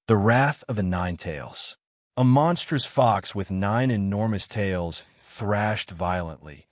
The Wrath of the Nine Tails. A monstrous fox with 9 enormous tails thrashed violently,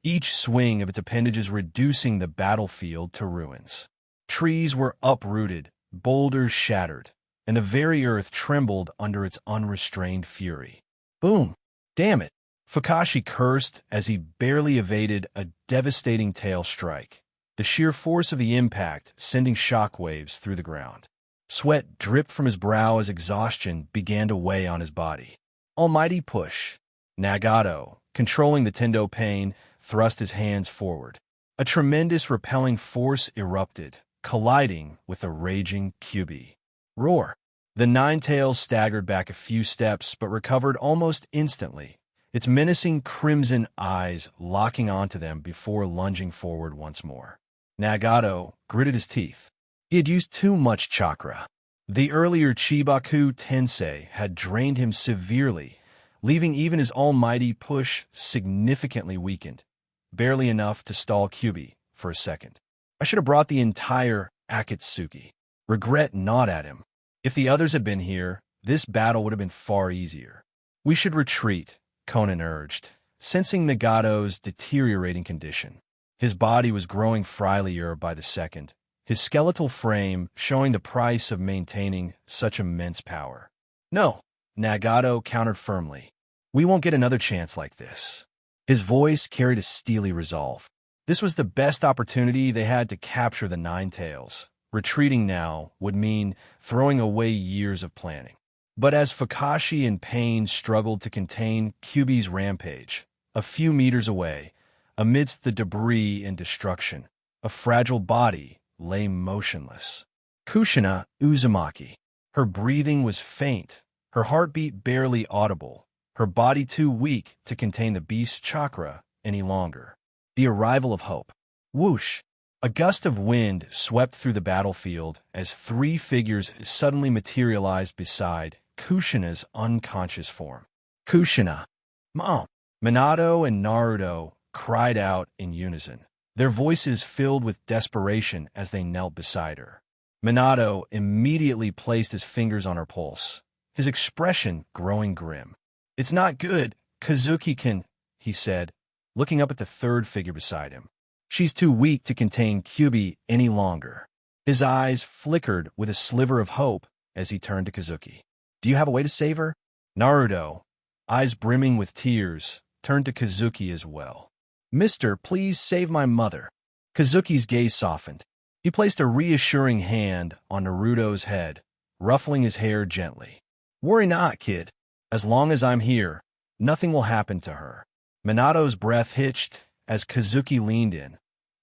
each swing of its appendages reducing the battlefield to ruins. Trees were uprooted, boulders shattered, and the very earth trembled under its unrestrained fury. Boom! Damn it! Fukashi cursed as he barely evaded a devastating tail strike, the sheer force of the impact sending shockwaves through the ground. Sweat dripped from his brow as exhaustion began to weigh on his body. Almighty push. Nagato, controlling the Tendo pain, thrust his hands forward. A tremendous repelling force erupted, colliding with the raging Kyuubi. Roar! The Nine Tails staggered back a few steps but recovered almost instantly, its menacing crimson eyes locking onto them before lunging forward once more. Nagato gritted his teeth. He had used too much chakra. The earlier Chibaku Tensei had drained him severely, leaving even his almighty push significantly weakened, barely enough to stall Kyuubi for a second. I should have brought the entire Akatsuki. Regret gnawed at him. If the others had been here, this battle would have been far easier. We should retreat, Conan urged, sensing Nagato's deteriorating condition. His body was growing frilier by the second, his skeletal frame showing the price of maintaining such immense power. No, Nagato countered firmly. We won't get another chance like this. His voice carried a steely resolve. This was the best opportunity they had to capture the Nine Tails. Retreating now would mean throwing away years of planning. But as Fukashi and Pain struggled to contain Kyuubi's rampage, a few meters away, amidst the debris and destruction, a fragile body lay motionless. Kushina Uzumaki. Her breathing was faint, her heartbeat barely audible, her body too weak to contain the beast's chakra any longer. The arrival of hope. Whoosh! A gust of wind swept through the battlefield as 3 figures suddenly materialized beside Kushina's unconscious form. Kushina! Mom! Minato and Naruto cried out in unison, their voices filled with desperation as they knelt beside her. Minato immediately placed his fingers on her pulse, his expression growing grim. It's not good, Kazuki-kun, he said, looking up at the third figure beside him. She's too weak to contain Kyuubi any longer. His eyes flickered with a sliver of hope as he turned to Kazuki. Do you have a way to save her? Naruto, eyes brimming with tears, turned to Kazuki as well. Mister, please save my mother. Kazuki's gaze softened. He placed a reassuring hand on Naruto's head, ruffling his hair gently. Worry not, kid. As long as I'm here, nothing will happen to her. Minato's breath hitched as Kazuki leaned in,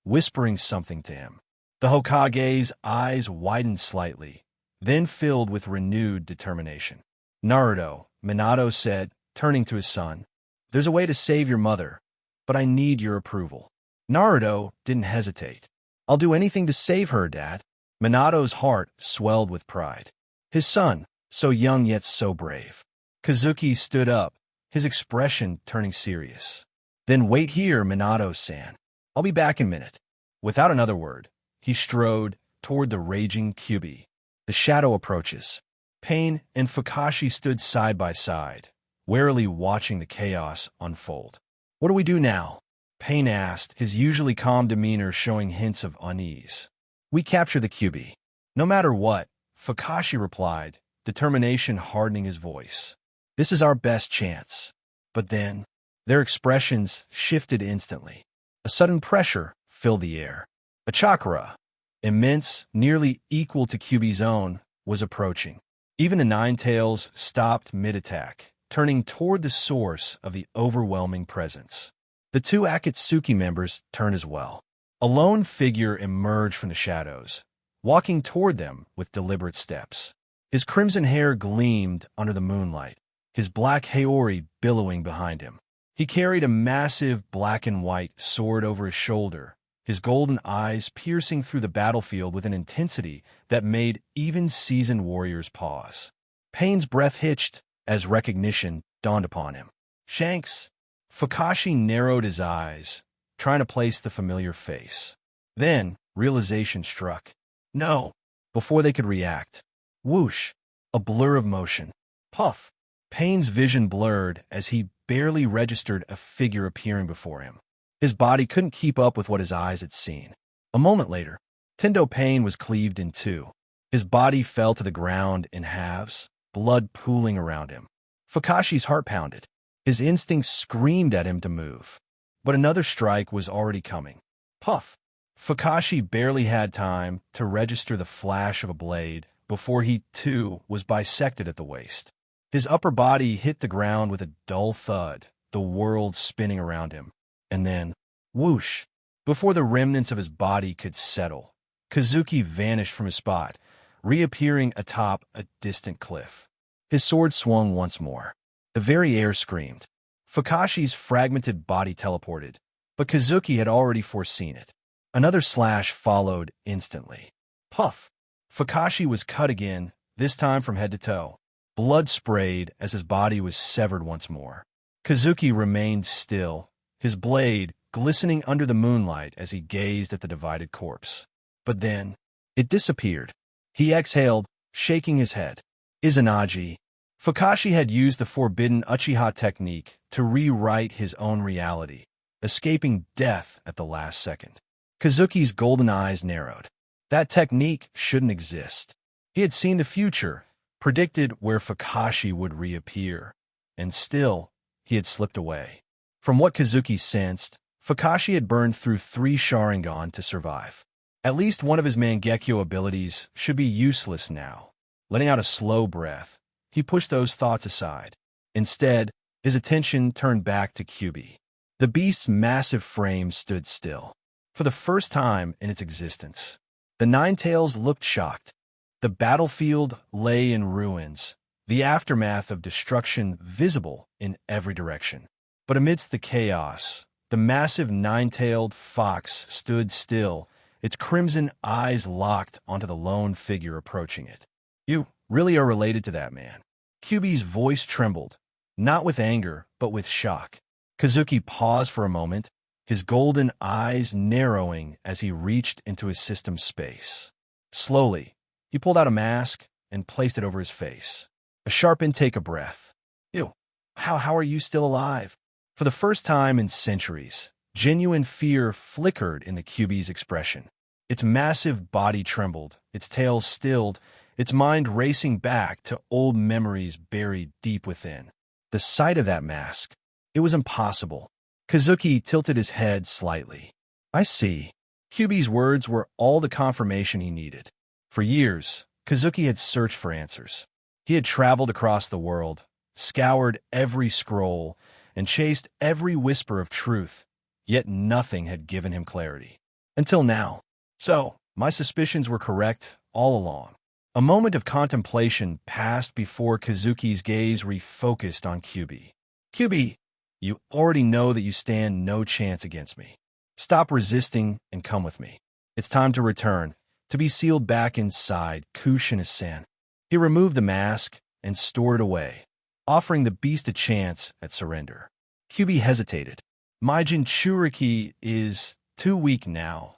whispering something to him. The Hokage's eyes widened slightly, then filled with renewed determination. Naruto, Minato said, turning to his son, there's a way to save your mother, but I need your approval. Naruto didn't hesitate. I'll do anything to save her, Dad. Minato's heart swelled with pride. His son, so young yet so brave. Kazuki stood up, his expression turning serious. Then wait here, Minato-san. I'll be back in a minute. Without another word, he strode toward the raging Kyuubi. The shadow approaches. Pain and Fukashi stood side by side, warily watching the chaos unfold. What do we do now? Pain asked, his usually calm demeanor showing hints of unease. We capture the Kyuubi. No matter what, Fukashi replied, determination hardening his voice. This is our best chance. But then, their expressions shifted instantly. A sudden pressure filled the air. A chakra, immense, nearly equal to Kyuubi's own, was approaching. Even the Nine Tails stopped mid-attack, turning toward the source of the overwhelming presence. The 2 Akatsuki members turned as well. A lone figure emerged from the shadows, walking toward them with deliberate steps. His crimson hair gleamed under the moonlight, his black haori billowing behind him. He carried a massive black and white sword over his shoulder, his golden eyes piercing through the battlefield with an intensity that made even seasoned warriors pause. Pain's breath hitched as recognition dawned upon him. Shanks! Fukashi narrowed his eyes, trying to place the familiar face. Then, realization struck. No! Before they could react. Whoosh! A blur of motion. Puff. Pain's vision blurred as he barely registered a figure appearing before him. His body couldn't keep up with what his eyes had seen. A moment later, Tendo Pain was cleaved in two. His body fell to the ground in halves, blood pooling around him. Fakashi's heart pounded. His instincts screamed at him to move. But another strike was already coming. Puff! Fakashi barely had time to register the flash of a blade before he, too, was bisected at the waist. His upper body hit the ground with a dull thud, the world spinning around him. And then, whoosh! Before the remnants of his body could settle, Kazuki vanished from his spot, reappearing atop a distant cliff. His sword swung once more. The very air screamed. Fakashi's fragmented body teleported, but Kazuki had already foreseen it. Another slash followed instantly. Puff! Fakashi was cut again, this time from head to toe. Blood sprayed as his body was severed once more. Kazuki remained still, his blade glistening under the moonlight as he gazed at the divided corpse. But then, it disappeared. He exhaled, shaking his head. Izanagi. Fakashi had used the forbidden Uchiha technique to rewrite his own reality, escaping death at the last second. Kazuki's golden eyes narrowed. That technique shouldn't exist. He had seen the future, predicted where Fakashi would reappear, and still, he had slipped away. From what Kazuki sensed, Fakashi had burned through 3 Sharingan to survive. At least one of his Mangekyo abilities should be useless now. Letting out a slow breath, he pushed those thoughts aside. Instead, his attention turned back to Kyubi. The beast's massive frame stood still. For the first time in its existence, the Nine Tails looked shocked. The battlefield lay in ruins, the aftermath of destruction visible in every direction. But amidst the chaos, the massive nine-tailed fox stood still, its crimson eyes locked onto the lone figure approaching it. You really are related to that man. Kyubi's voice trembled, not with anger, but with shock. Kazuki paused for a moment, his golden eyes narrowing as he reached into his system's space. Slowly, he pulled out a mask and placed it over his face. A sharp intake of breath. Ew, how are you still alive? For the first time in centuries, genuine fear flickered in the Kyubi's expression. Its massive body trembled, its tail stilled, its mind racing back to old memories buried deep within. The sight of that mask, it was impossible. Kazuki tilted his head slightly. I see. Kyubi's words were all the confirmation he needed. For years, Kazuki had searched for answers. He had traveled across the world, scoured every scroll, and chased every whisper of truth, yet nothing had given him clarity. Until now. So, my suspicions were correct all along. A moment of contemplation passed before Kazuki's gaze refocused on Kyubi. Kyubi, you already know that you stand no chance against me. Stop resisting and come with me. It's time to return, to be sealed back inside Kushina-san. He removed the mask and stored it away, offering the beast a chance at surrender. Kyubi hesitated. My Jinchuriki is too weak now.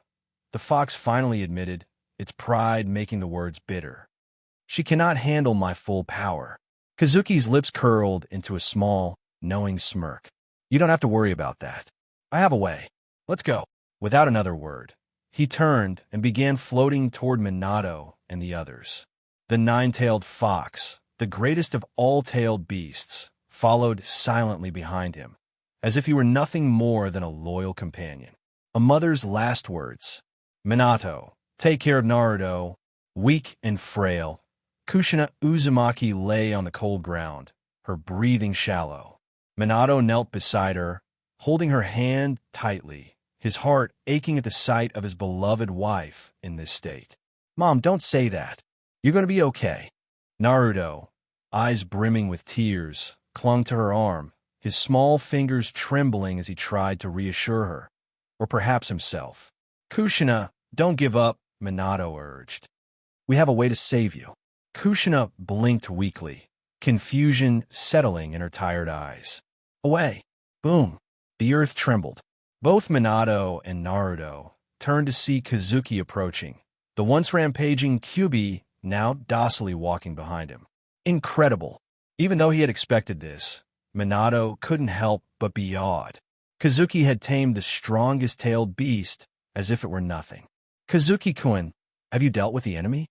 The fox finally admitted, its pride making the words bitter. She cannot handle my full power. Kazuki's lips curled into a small, knowing smirk. You don't have to worry about that. I have a way. Let's go. Without another word, he turned and began floating toward Minato and the others. The nine-tailed fox, the greatest of all tailed beasts, followed silently behind him, as if he were nothing more than a loyal companion. A mother's last words. Minato, take care of Naruto. Weak and frail, Kushina Uzumaki lay on the cold ground, her breathing shallow. Minato knelt beside her, holding her hand tightly, his heart aching at the sight of his beloved wife in this state. Mom, don't say that. You're going to be okay. Naruto, eyes brimming with tears, clung to her arm, his small fingers trembling as he tried to reassure her, or perhaps himself. Kushina, don't give up, Minato urged. We have a way to save you. Kushina blinked weakly, confusion settling in her tired eyes. Away. Boom. The earth trembled. Both Minato and Naruto turned to see Kazuki approaching, the once rampaging Kyubi now docilely walking behind him. Incredible. Even though he had expected this, Minato couldn't help but be awed. Kazuki had tamed the strongest-tailed beast as if it were nothing. Kazuki-kun, have you dealt with the enemy?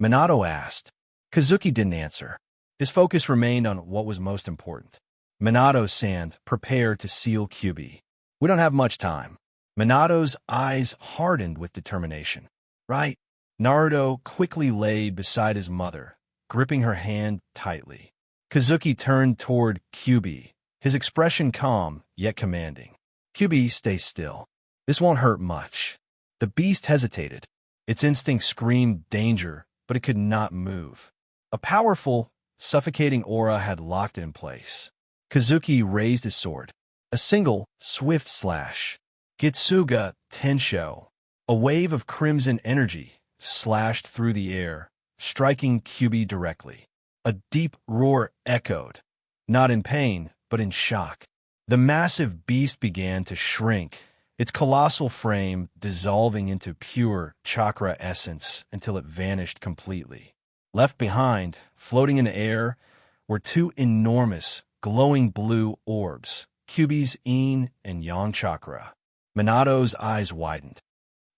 Minato asked. Kazuki didn't answer. His focus remained on what was most important. Minato-san, prepare to seal Kyuubi. We don't have much time. Minato's eyes hardened with determination. Right? Naruto quickly laid beside his mother, gripping her hand tightly. Kazuki turned toward Kyuubi, his expression calm yet commanding. Kyuubi, stay still. This won't hurt much. The beast hesitated. Its instinct screamed danger, but it could not move. A powerful, suffocating aura had locked it in place. Kazuki raised his sword. A single, swift slash. Gitsuga Tensho. A wave of crimson energy slashed through the air, striking Kyuubi directly. A deep roar echoed, not in pain, but in shock. The massive beast began to shrink, its colossal frame dissolving into pure chakra essence until it vanished completely. Left behind, floating in the air, were two enormous, glowing blue orbs, Kyuubi's yin and yang chakra. Minato's eyes widened.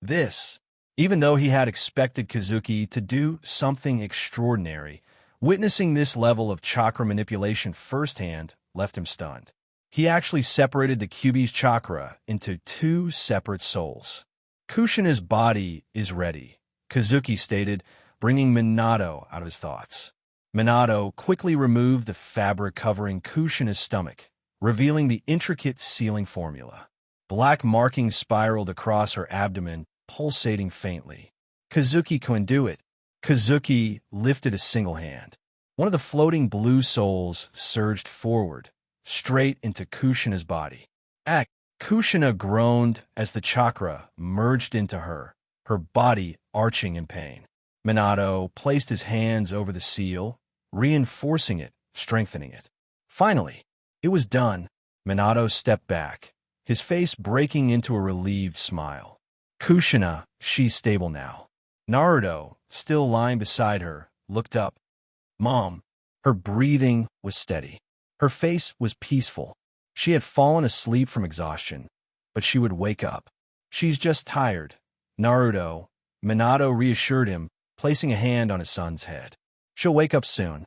This, even though he had expected Kazuki to do something extraordinary, witnessing this level of chakra manipulation firsthand left him stunned. He actually separated the Kyuubi's chakra into two separate souls. Kushina's body is ready, Kazuki stated, bringing Minato out of his thoughts. Minato quickly removed the fabric covering Kushina's stomach, revealing the intricate sealing formula. Black markings spiraled across her abdomen, pulsating faintly. Kazuki couldn't do it. Kazuki lifted a single hand. One of the floating blue souls surged forward, straight into Kushina's body. Kushina groaned as the chakra merged into her body arching in pain. Minato placed his hands over the seal, reinforcing it, strengthening it. Finally, it was done. Minato stepped back, his face breaking into a relieved smile. Kushina, she's stable now. Naruto, still lying beside her, looked up. Mom. Her breathing was steady. Her face was peaceful. She had fallen asleep from exhaustion, but she would wake up. She's just tired. Naruto, Minato reassured him, placing a hand on his son's head. She'll wake up soon.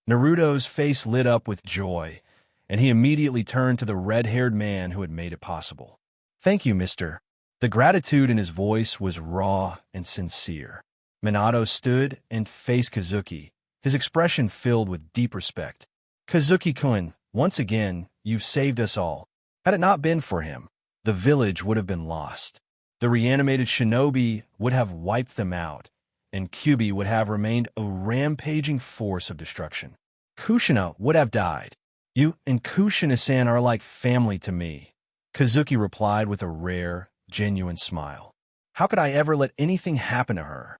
Naruto's face lit up with joy, and he immediately turned to the red-haired man who had made it possible. Thank you, mister. The gratitude in his voice was raw and sincere. Minato stood and faced Kazuki, his expression filled with deep respect. Kazuki-kun, once again, you've saved us all. Had it not been for him, the village would have been lost. The reanimated shinobi would have wiped them out, and Kyuubi would have remained a rampaging force of destruction. Kushina would have died. You and Kushina-san are like family to me, Kazuki replied with a rare, genuine smile. How could I ever let anything happen to her?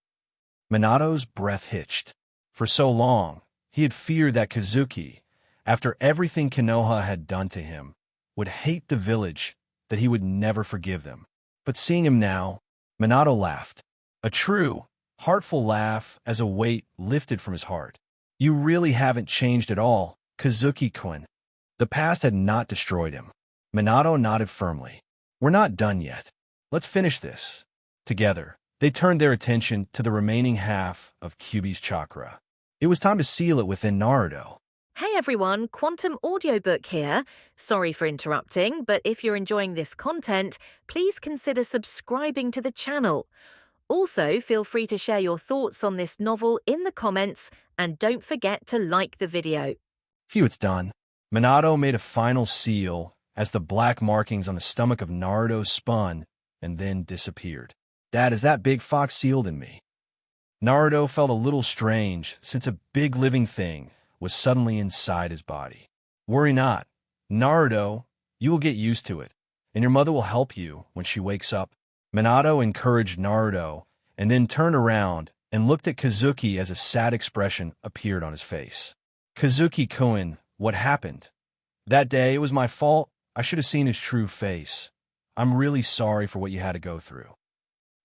Minato's breath hitched. For so long, he had feared that Kazuki, after everything Konoha had done to him, would hate the village, that he would never forgive them. But seeing him now, Minato laughed. A true, heartful laugh as a weight lifted from his heart. You really haven't changed at all, Kazuki-kun. The past had not destroyed him. Minato nodded firmly. We're not done yet. Let's finish this. Together, they turned their attention to the remaining half of Kyuubi's chakra. It was time to seal it within Naruto. Hey everyone, Quantum Audiobook here. Sorry for interrupting, but if you're enjoying this content, please consider subscribing to the channel. Also, feel free to share your thoughts on this novel in the comments, and don't forget to like the video. Phew, it's done. Minato made a final seal as the black markings on the stomach of Naruto spun and then disappeared. Dad, is that big fox sealed in me? Naruto felt a little strange since a big living thing was suddenly inside his body. Worry not. Naruto, you will get used to it, and your mother will help you when she wakes up. Minato encouraged Naruto and then turned around and looked at Kazuki as a sad expression appeared on his face. Kazuki-kun, what happened? That day, it was my fault. I should have seen his true face. I'm really sorry for what you had to go through.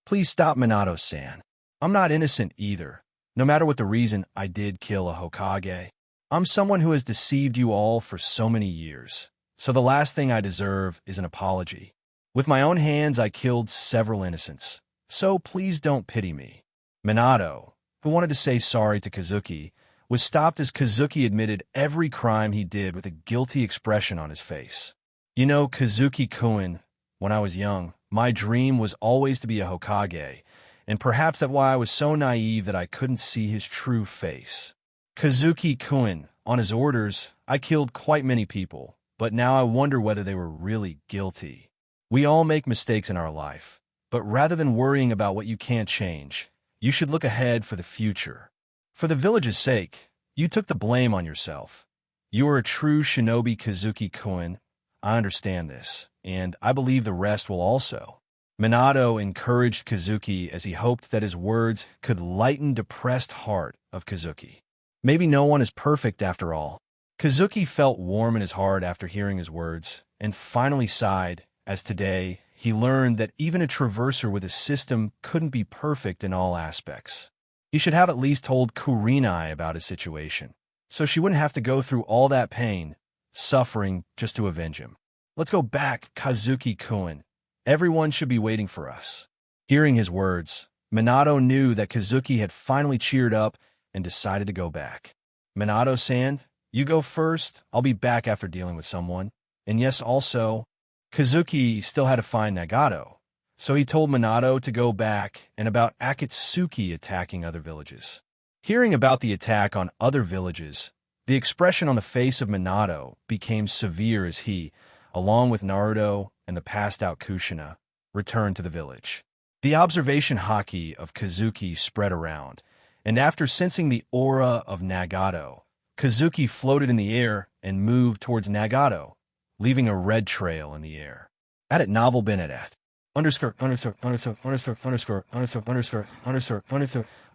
Please stop, Minato-san. I'm not innocent either. No matter what the reason, I did kill a Hokage. I'm someone who has deceived you all for so many years, so the last thing I deserve is an apology. With my own hands, I killed several innocents, so please don't pity me. Minato, who wanted to say sorry to Kazuki, was stopped as Kazuki admitted every crime he did with a guilty expression on his face. You know, Kazuki-kun, when I was young, my dream was always to be a Hokage, and perhaps that's why I was so naive that I couldn't see his true face. Kazuki-kun, on his orders, I killed quite many people, but now I wonder whether they were really guilty. We all make mistakes in our life, but rather than worrying about what you can't change, you should look ahead for the future. For the village's sake, you took the blame on yourself. You are a true shinobi, Kazuki-kun. I understand this, and I believe the rest will also. Minato encouraged Kazuki as he hoped that his words could lighten the depressed heart of Kazuki. Maybe no one is perfect after all. Kazuki felt warm in his heart after hearing his words, and finally sighed, as today he learned that even a traverser with a system couldn't be perfect in all aspects. He should have at least told Kurenai about his situation, so she wouldn't have to go through all that pain, suffering just to avenge him. Let's go back, Kazuki-kun. Everyone should be waiting for us. Hearing his words, Minato knew that Kazuki had finally cheered up and decided to go back. Minato-san, you go first. I'll be back after dealing with someone. And yes, also, Kazuki still had to find Nagato, so he told Minato to go back and about Akatsuki attacking other villages. Hearing about the attack on other villages, the expression on the face of Minato became severe as he, along with Naruto and the passed-out Kushina, returned to the village. The observation haki of Kazuki spread around, and after sensing the aura of Nagato, Kazuki floated in the air and moved towards Nagato, leaving a red trail in the air. At it novel Bennett at underscore underscore underscore underscore underscore underscore underscore underscore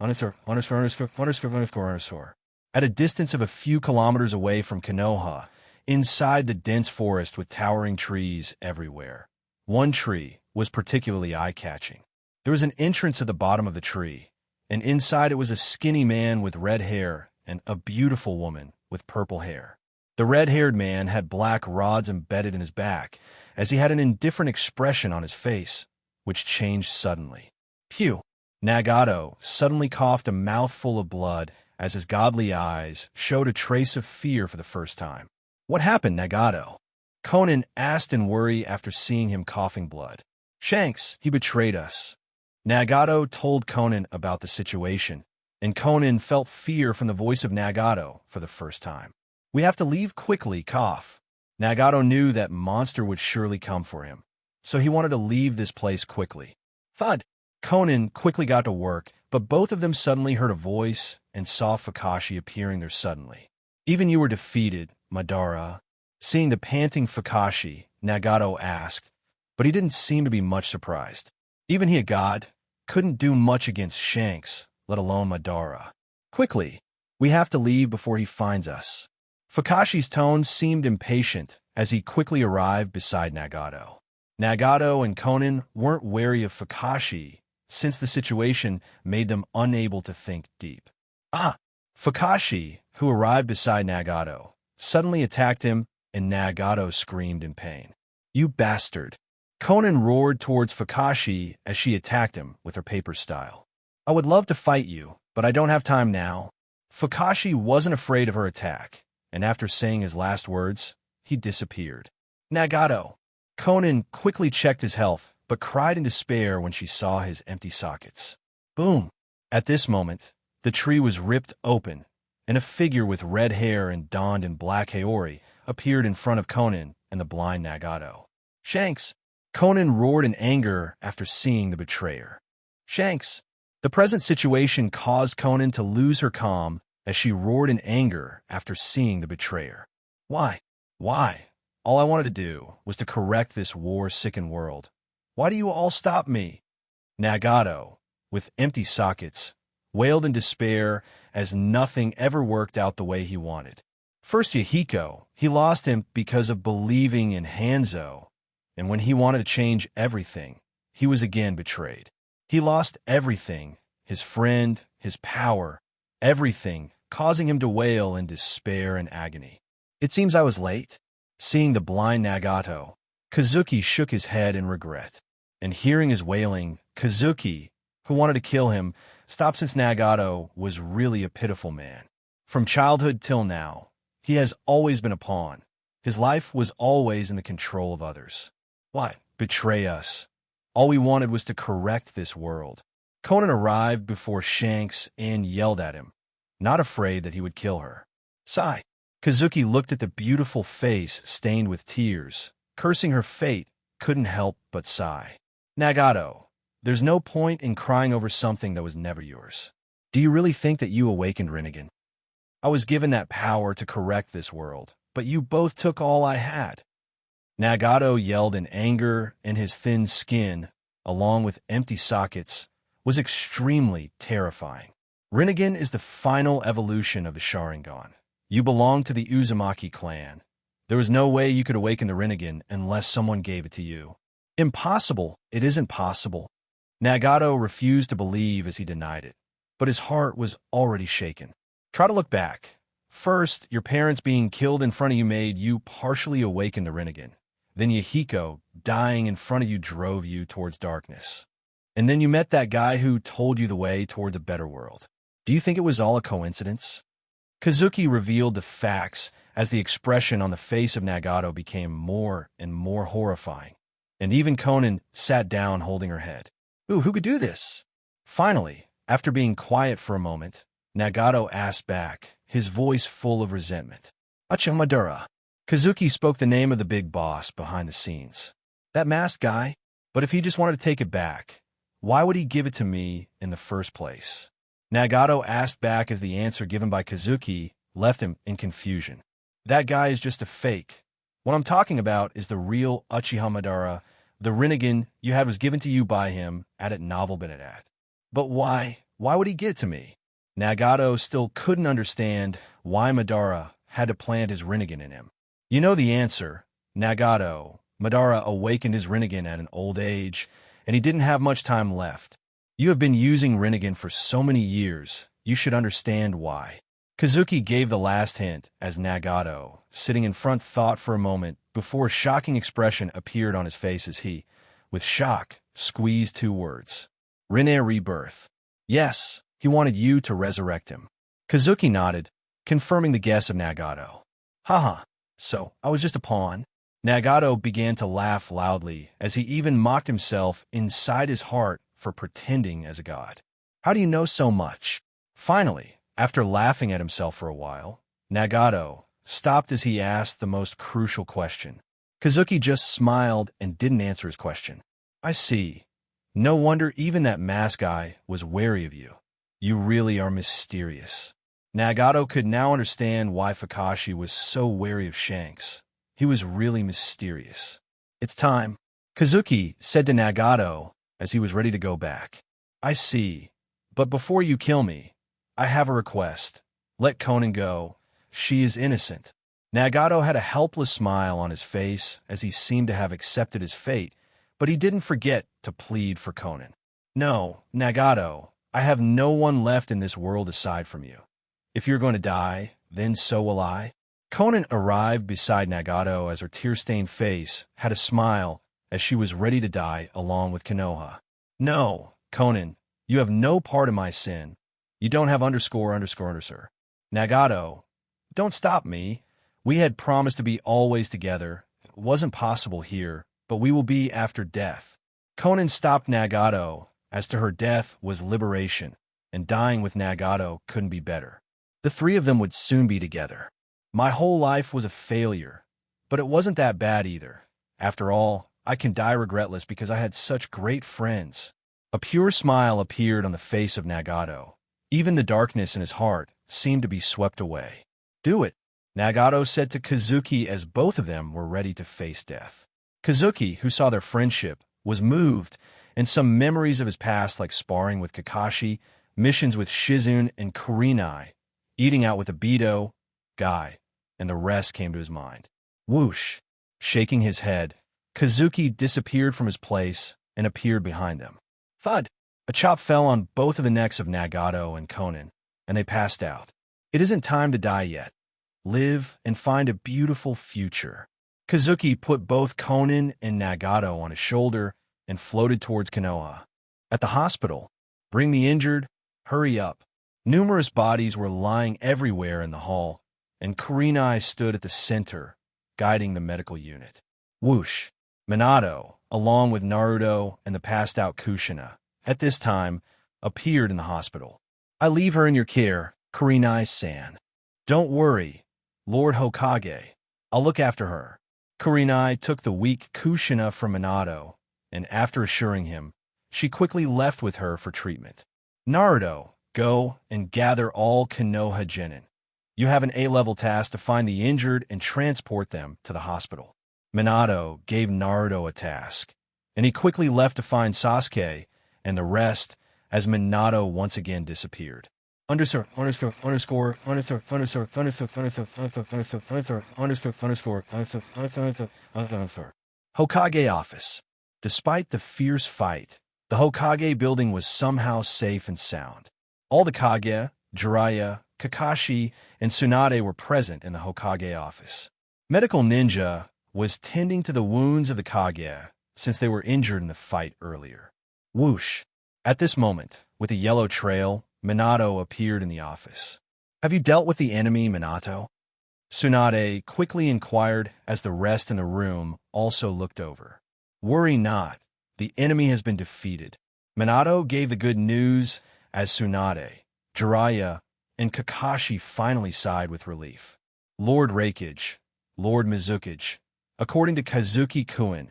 underscore underscore underscore underscore underscore underscore at a distance of a few kilometers away from Konoha, inside the dense forest with towering trees everywhere. One tree was particularly eye-catching. There was an entrance at the bottom of the tree, and inside it was a skinny man with red hair and a beautiful woman with purple hair. The red-haired man had black rods embedded in his back, as he had an indifferent expression on his face, which changed suddenly. Phew! Nagato suddenly coughed a mouthful of blood as his godly eyes showed a trace of fear for the first time. What happened, Nagato? Conan asked in worry after seeing him coughing blood. Shanks, he betrayed us. Nagato told Conan about the situation, and Conan felt fear from the voice of Nagato for the first time. We have to leave quickly, cough. Nagato knew that monster would surely come for him, so he wanted to leave this place quickly. Thud! Conan quickly got to work, but both of them suddenly heard a voice and saw Fukashi appearing there suddenly. Even you were defeated, Madara. Seeing the panting Fukashi, Nagato asked, but he didn't seem to be much surprised. Even he, a god, couldn't do much against Shanks, let alone Madara. Quickly, we have to leave before he finds us. Fukashi's tone seemed impatient as he quickly arrived beside Nagato. Nagato and Conan weren't wary of Fukashi, since the situation made them unable to think deep. Fukashi, who arrived beside Nagato, suddenly attacked him, and Nagato screamed in pain. You bastard! Conan roared towards Fukashi as she attacked him with her paper style. I would love to fight you, but I don't have time now. Fukashi wasn't afraid of her attack, and after saying his last words, he disappeared. Nagato! Conan quickly checked his health, but cried in despair when she saw his empty sockets. Boom! At this moment, the tree was ripped open, and a figure with red hair and donned in black haori appeared in front of Conan and the blind Nagato. Shanks! Conan roared in anger after seeing the betrayer. Shanks! The present situation caused Conan to lose her calm as she roared in anger after seeing the betrayer. Why? Why? All I wanted to do was to correct this war-sickened world. Why do you all stop me? Nagato, with empty sockets, wailed in despair as nothing ever worked out the way he wanted. First Yahiko, he lost him because of believing in Hanzo, and when he wanted to change everything, he was again betrayed. He lost everything, his friend, his power, everything causing him to wail in despair and agony. It seems I was late. Seeing the blind Nagato, Kazuki shook his head in regret. And hearing his wailing, Kazuki, who wanted to kill him, stopped since Nagato was really a pitiful man. From childhood till now, he has always been a pawn. His life was always in the control of others. Why betray us? All we wanted was to correct this world. Conan arrived before Shanks and yelled at him, not afraid that he would kill her. Sigh. Kazuki looked at the beautiful face stained with tears. Cursing her fate, couldn't help but sigh. Nagato, there's no point in crying over something that was never yours. Do you really think that you awakened Rinnegan? I was given that power to correct this world, but you both took all I had. Nagato yelled in anger, and his thin skin, along with empty sockets, was extremely terrifying. Rinnegan is the final evolution of the Sharingan. You belong to the Uzumaki clan. There was no way you could awaken the Rinnegan unless someone gave it to you. Impossible. It isn't possible. Nagato refused to believe as he denied it, but his heart was already shaken. Try to look back. First, your parents being killed in front of you made you partially awaken the Rinnegan. Then Yahiko, dying in front of you, drove you towards darkness. And then you met that guy who told you the way toward the better world. Do you think it was all a coincidence? Kazuki revealed the facts as the expression on the face of Nagato became more and more horrifying. And even Conan sat down holding her head. Ooh, who could do this? Finally, after being quiet for a moment, Nagato asked back, his voice full of resentment. Madara. Kazuki spoke the name of the big boss behind the scenes. That masked guy? But if he just wanted to take it back, why would he give it to me in the first place? Nagato asked back as the answer given by Kazuki left him in confusion. That guy is just a fake. What I'm talking about is the real Uchiha Madara. The Rinnegan you had was given to you by him at Novel Benedat. But why? Why would he give it to me? Nagato still couldn't understand why Madara had to plant his Rinnegan in him. You know the answer. Nagato. Madara awakened his Rinnegan at an old age, and he didn't have much time left. You have been using Rinnegan for so many years, you should understand why. Kazuki gave the last hint as Nagato, sitting in front, thought for a moment before a shocking expression appeared on his face as he, with shock, squeezed two words. Rinne rebirth. Yes, he wanted you to resurrect him. Kazuki nodded, confirming the guess of Nagato. Haha, so I was just a pawn. Nagato began to laugh loudly as he even mocked himself inside his heart for pretending as a god. How do you know so much? Finally, after laughing at himself for a while, Nagato stopped as he asked the most crucial question. Kazuki just smiled and didn't answer his question. I see. No wonder even that mask guy was wary of you. You really are mysterious. Nagato could now understand why Fukashi was so wary of Shanks. He was really mysterious. It's time, Kazuki said to Nagato as he was ready to go back. I see. But before you kill me, I have a request. Let Conan go. She is innocent. Nagato had a helpless smile on his face as he seemed to have accepted his fate, but he didn't forget to plead for Conan. No, Nagato, I have no one left in this world aside from you. If you're going to die, then so will I. Conan arrived beside Nagato as her tear-stained face had a smile as she was ready to die along with Konoha. No, Conan, you have no part in my sin. You don't have ___. Nagato, don't stop me. We had promised to be always together. It wasn't possible here, but we will be after death. Conan stopped Nagato as to her death was liberation, and dying with Nagato couldn't be better. The three of them would soon be together. My whole life was a failure, but it wasn't that bad either. After all, I can die regretless because I had such great friends. A pure smile appeared on the face of Nagato. Even the darkness in his heart seemed to be swept away. Do it, Nagato said to Kazuki as both of them were ready to face death. Kazuki, who saw their friendship, was moved, and some memories of his past like sparring with Kakashi, missions with Shizune and Kurenai, eating out with Obito, Guy, and the rest came to his mind. Whoosh! Shaking his head, Kazuki disappeared from his place and appeared behind them. Thud! A chop fell on both of the necks of Nagato and Conan. and they passed out. It isn't time to die yet. Live and find a beautiful future. Kazuki put both Konan and Nagato on his shoulder and floated towards Konoha. At the hospital, bring the injured, hurry up. Numerous bodies were lying everywhere in the hall, and Kurenai stood at the center, guiding the medical unit. Whoosh! Minato, along with Naruto and the passed-out Kushina, at this time, appeared in the hospital. I leave her in your care, Kurenai-san. Don't worry, Lord Hokage. I'll look after her. Kurenai took the weak Kushina from Minato, and after assuring him, she quickly left with her for treatment. Naruto, go and gather all Konoha genin. You have an A-level task to find the injured and transport them to the hospital. Minato gave Naruto a task, and he quickly left to find Sasuke and the rest as Minato once again disappeared. Hokage office. Despite the fierce fight, the Hokage building was somehow safe and sound. All the Kage, Jiraiya, Kakashi, and Tsunade were present in the Hokage office. Medical Ninja was tending to the wounds of the Kage since they were injured in the fight earlier. Whoosh! At this moment, with a yellow trail, Minato appeared in the office. Have you dealt with the enemy, Minato? Tsunade quickly inquired as the rest in the room also looked over. Worry not, the enemy has been defeated. Minato gave the good news as Tsunade, Jiraiya, and Kakashi finally sighed with relief. Lord Raikage, Lord Mizukage, according to Kazuki-kun,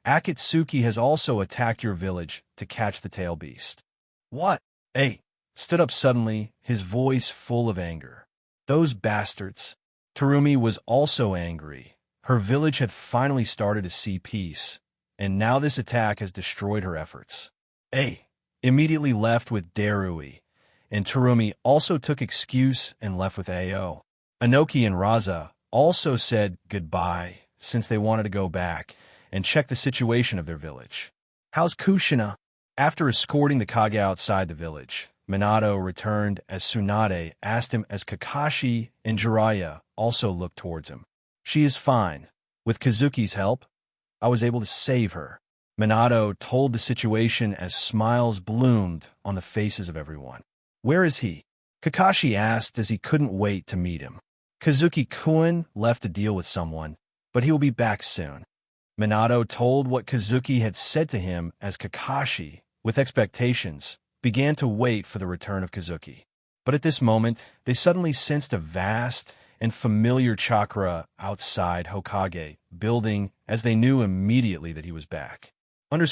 Akatsuki has also attacked your village to catch the tail beast. What? Stood up suddenly, his voice full of anger. Those bastards. Terumi was also angry. Her village had finally started to see peace, and now this attack has destroyed her efforts. Immediately left with Darui, and Terumi also took excuse and left with Ao. Anoki and Raza also said goodbye since they wanted to go back and check the situation of their village. How's Kushina? After escorting the Kage outside the village, Minato returned as Tsunade asked him as Kakashi and Jiraiya also looked towards him. She is fine. With Kazuki's help, I was able to save her. Minato told the situation as smiles bloomed on the faces of everyone. Where is he? Kakashi asked as he couldn't wait to meet him. Kazuki-kun left to deal with someone, but he will be back soon. Minato told what Kazuki had said to him as Kakashi, with expectations, began to wait for the return of Kazuki. But at this moment, they suddenly sensed a vast and familiar chakra outside Hokage, building as they knew immediately that he was back. On the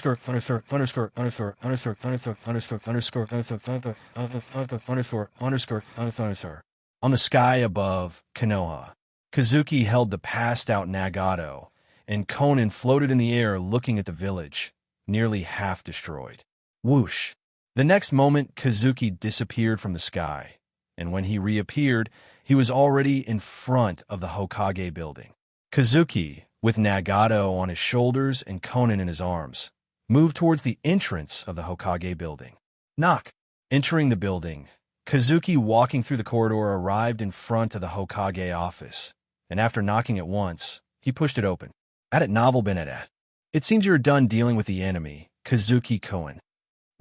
sky above Konoha, Kazuki held the passed-out Nagato, and Konan floated in the air looking at the village, nearly half destroyed. Whoosh! The next moment, Kazuki disappeared from the sky, and when he reappeared, he was already in front of the Hokage building. Kazuki, with Nagato on his shoulders and Konan in his arms, moved towards the entrance of the Hokage building. Knock! Entering the building, Kazuki, walking through the corridor, arrived in front of the Hokage office, and after knocking it once, he pushed it open. At it novel Benedette. It seems you're done dealing with the enemy, Kazuki-kun.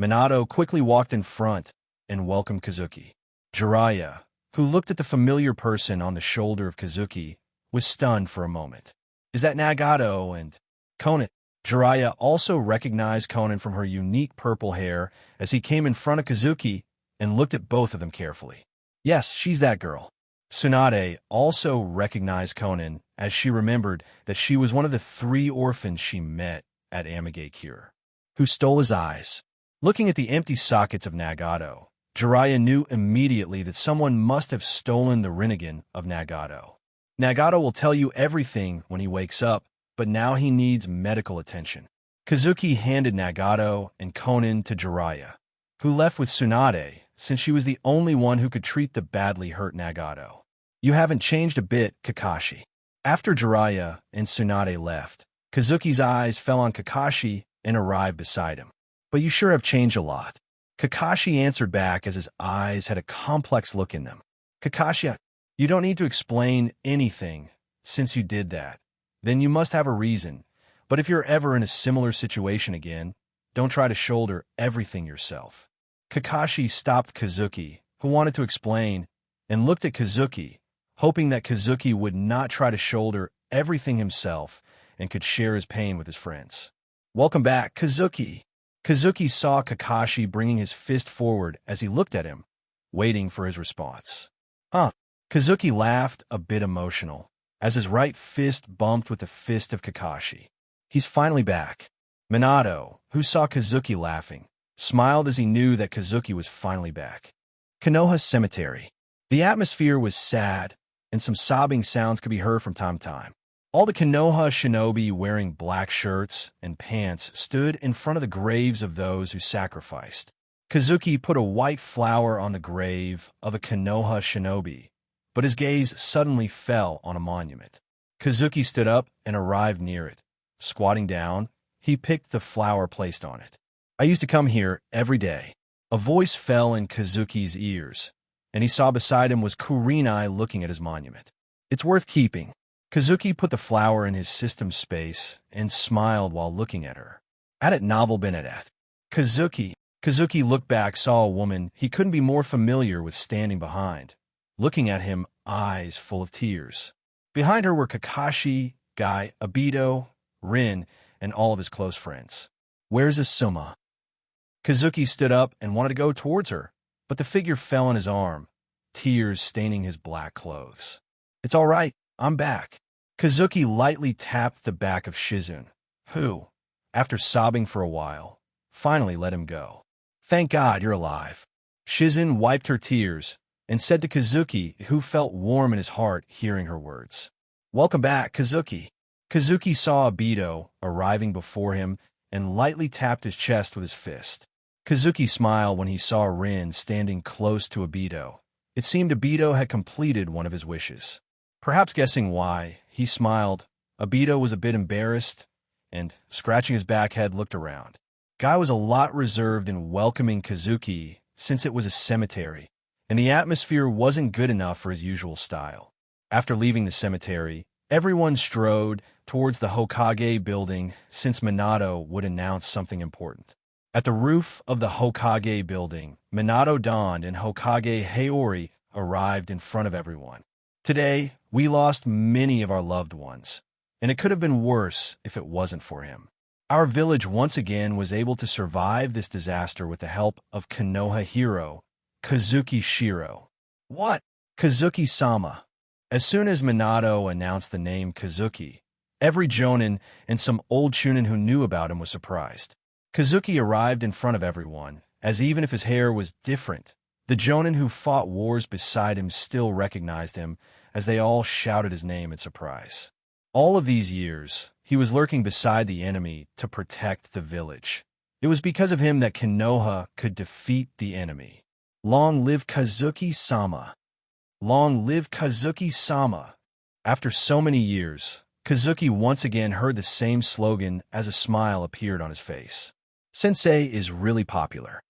Minato quickly walked in front and welcomed Kazuki. Jiraiya, who looked at the familiar person on the shoulder of Kazuki, was stunned for a moment. Is that Nagato and Konan? Jiraiya also recognized Konan from her unique purple hair as he came in front of Kazuki and looked at both of them carefully. Yes, she's that girl. Tsunade also recognized Konan as she remembered that she was one of the 3 orphans she met at Amigakure, who stole his eyes. Looking at the empty sockets of Nagato, Jiraiya knew immediately that someone must have stolen the Rinnegan of Nagato. Nagato will tell you everything when he wakes up, but now he needs medical attention. Kazuki handed Nagato and Konan to Jiraiya, who left with Tsunade since she was the only one who could treat the badly hurt Nagato. You haven't changed a bit, Kakashi. After Jiraiya and Tsunade left, Kazuki's eyes fell on Kakashi and arrived beside him. But you sure have changed a lot. Kakashi answered back as his eyes had a complex look in them. Kakashi, you don't need to explain anything since you did that. Then you must have a reason. But if you're ever in a similar situation again, don't try to shoulder everything yourself. Kakashi stopped Kazuki, who wanted to explain, and looked at Kazuki, hoping that Kazuki would not try to shoulder everything himself and could share his pain with his friends. Welcome back, Kazuki. Kazuki saw Kakashi bringing his fist forward as he looked at him, waiting for his response. Huh. Kazuki laughed, a bit emotional, as his right fist bumped with the fist of Kakashi. He's finally back. Minato, who saw Kazuki laughing, smiled as he knew that Kazuki was finally back. Konoha Cemetery. The atmosphere was sad, and some sobbing sounds could be heard from time to time. All the Konoha shinobi wearing black shirts and pants stood in front of the graves of those who sacrificed. Kazuki put a white flower on the grave of a Konoha shinobi, but his gaze suddenly fell on a monument. Kazuki stood up and arrived near it. Squatting down, he picked the flower placed on it. I used to come here every day. A voice fell in Kazuki's ears, and he saw beside him was Kurenai looking at his monument. It's worth keeping. Kazuki put the flower in his system space and smiled while looking at her. Had it novel been at Kazuki looked back, saw a woman he couldn't be more familiar with standing behind, looking at him, eyes full of tears. Behind her were Kakashi, Guy, Obito, Rin, and all of his close friends. Where's Asuma? Kazuki stood up and wanted to go towards her, but the figure fell on his arm, tears staining his black clothes. It's all right, I'm back. Kazuki lightly tapped the back of Shizune, who, after sobbing for a while, finally let him go. Thank God you're alive. Shizune wiped her tears and said to Kazuki, who felt warm in his heart hearing her words. Welcome back, Kazuki. Kazuki saw Obito arriving before him and lightly tapped his chest with his fist. Kazuki smiled when he saw Rin standing close to Obito. It seemed Obito had completed one of his wishes. Perhaps guessing why, he smiled. Obito was a bit embarrassed and, scratching his back head, looked around. Guy was a lot reserved in welcoming Kazuki since it was a cemetery, and the atmosphere wasn't good enough for his usual style. After leaving the cemetery, everyone strode towards the Hokage building since Minato would announce something important. At the roof of the Hokage building, Minato donned and Hokage Haori arrived in front of everyone. Today, we lost many of our loved ones, and it could have been worse if it wasn't for him. Our village once again was able to survive this disaster with the help of Konoha hero, Kazuki Shiro. What? Kazuki-sama. As soon as Minato announced the name Kazuki, every Jonin and some old Chunin who knew about him was surprised. Kazuki arrived in front of everyone, as even if his hair was different, the Jonin who fought wars beside him still recognized him, as they all shouted his name in surprise. All of these years, he was lurking beside the enemy to protect the village. It was because of him that Konoha could defeat the enemy. Long live Kazuki-sama. Long live Kazuki-sama. After so many years, Kazuki once again heard the same slogan as a smile appeared on his face. Sensei is really popular.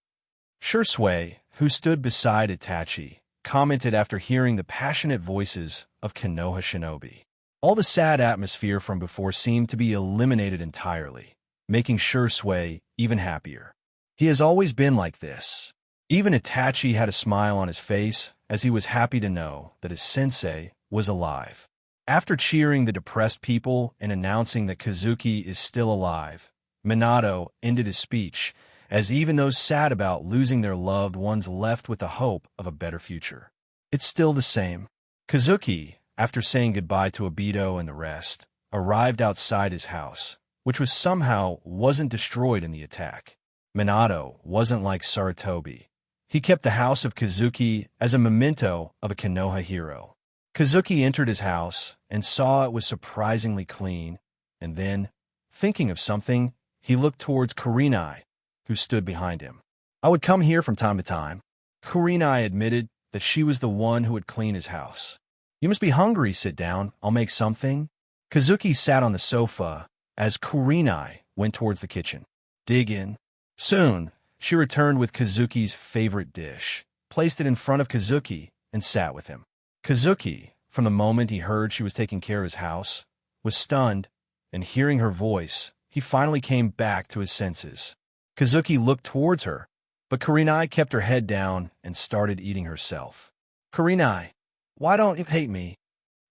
Shursui, who stood beside Itachi, commented after hearing the passionate voices of Konoha shinobi. All the sad atmosphere from before seemed to be eliminated entirely, making Shursui even happier. He has always been like this. Even Itachi had a smile on his face as he was happy to know that his sensei was alive. After cheering the depressed people and announcing that Kazuki is still alive, Minato ended his speech, as even those sad about losing their loved ones left with the hope of a better future. It's still the same. Kazuki, after saying goodbye to Obito and the rest, arrived outside his house, which wasn't destroyed in the attack. Minato wasn't like Sarutobi. He kept the house of Kazuki as a memento of a Konoha hero. Kazuki entered his house and saw it was surprisingly clean, and then, thinking of something, he looked towards Kurenai, who stood behind him. I would come here from time to time. Kurenai admitted that she was the one who would clean his house. You must be hungry, sit down, I'll make something. Kazuki sat on the sofa as Kurenai went towards the kitchen. Dig in. Soon, she returned with Kazuki's favorite dish, placed it in front of Kazuki, and sat with him. Kazuki, from the moment he heard she was taking care of his house, was stunned, and hearing her voice, he finally came back to his senses. Kazuki looked towards her, but Kurenai kept her head down and started eating herself. "Kurenai, why don't you hate me?"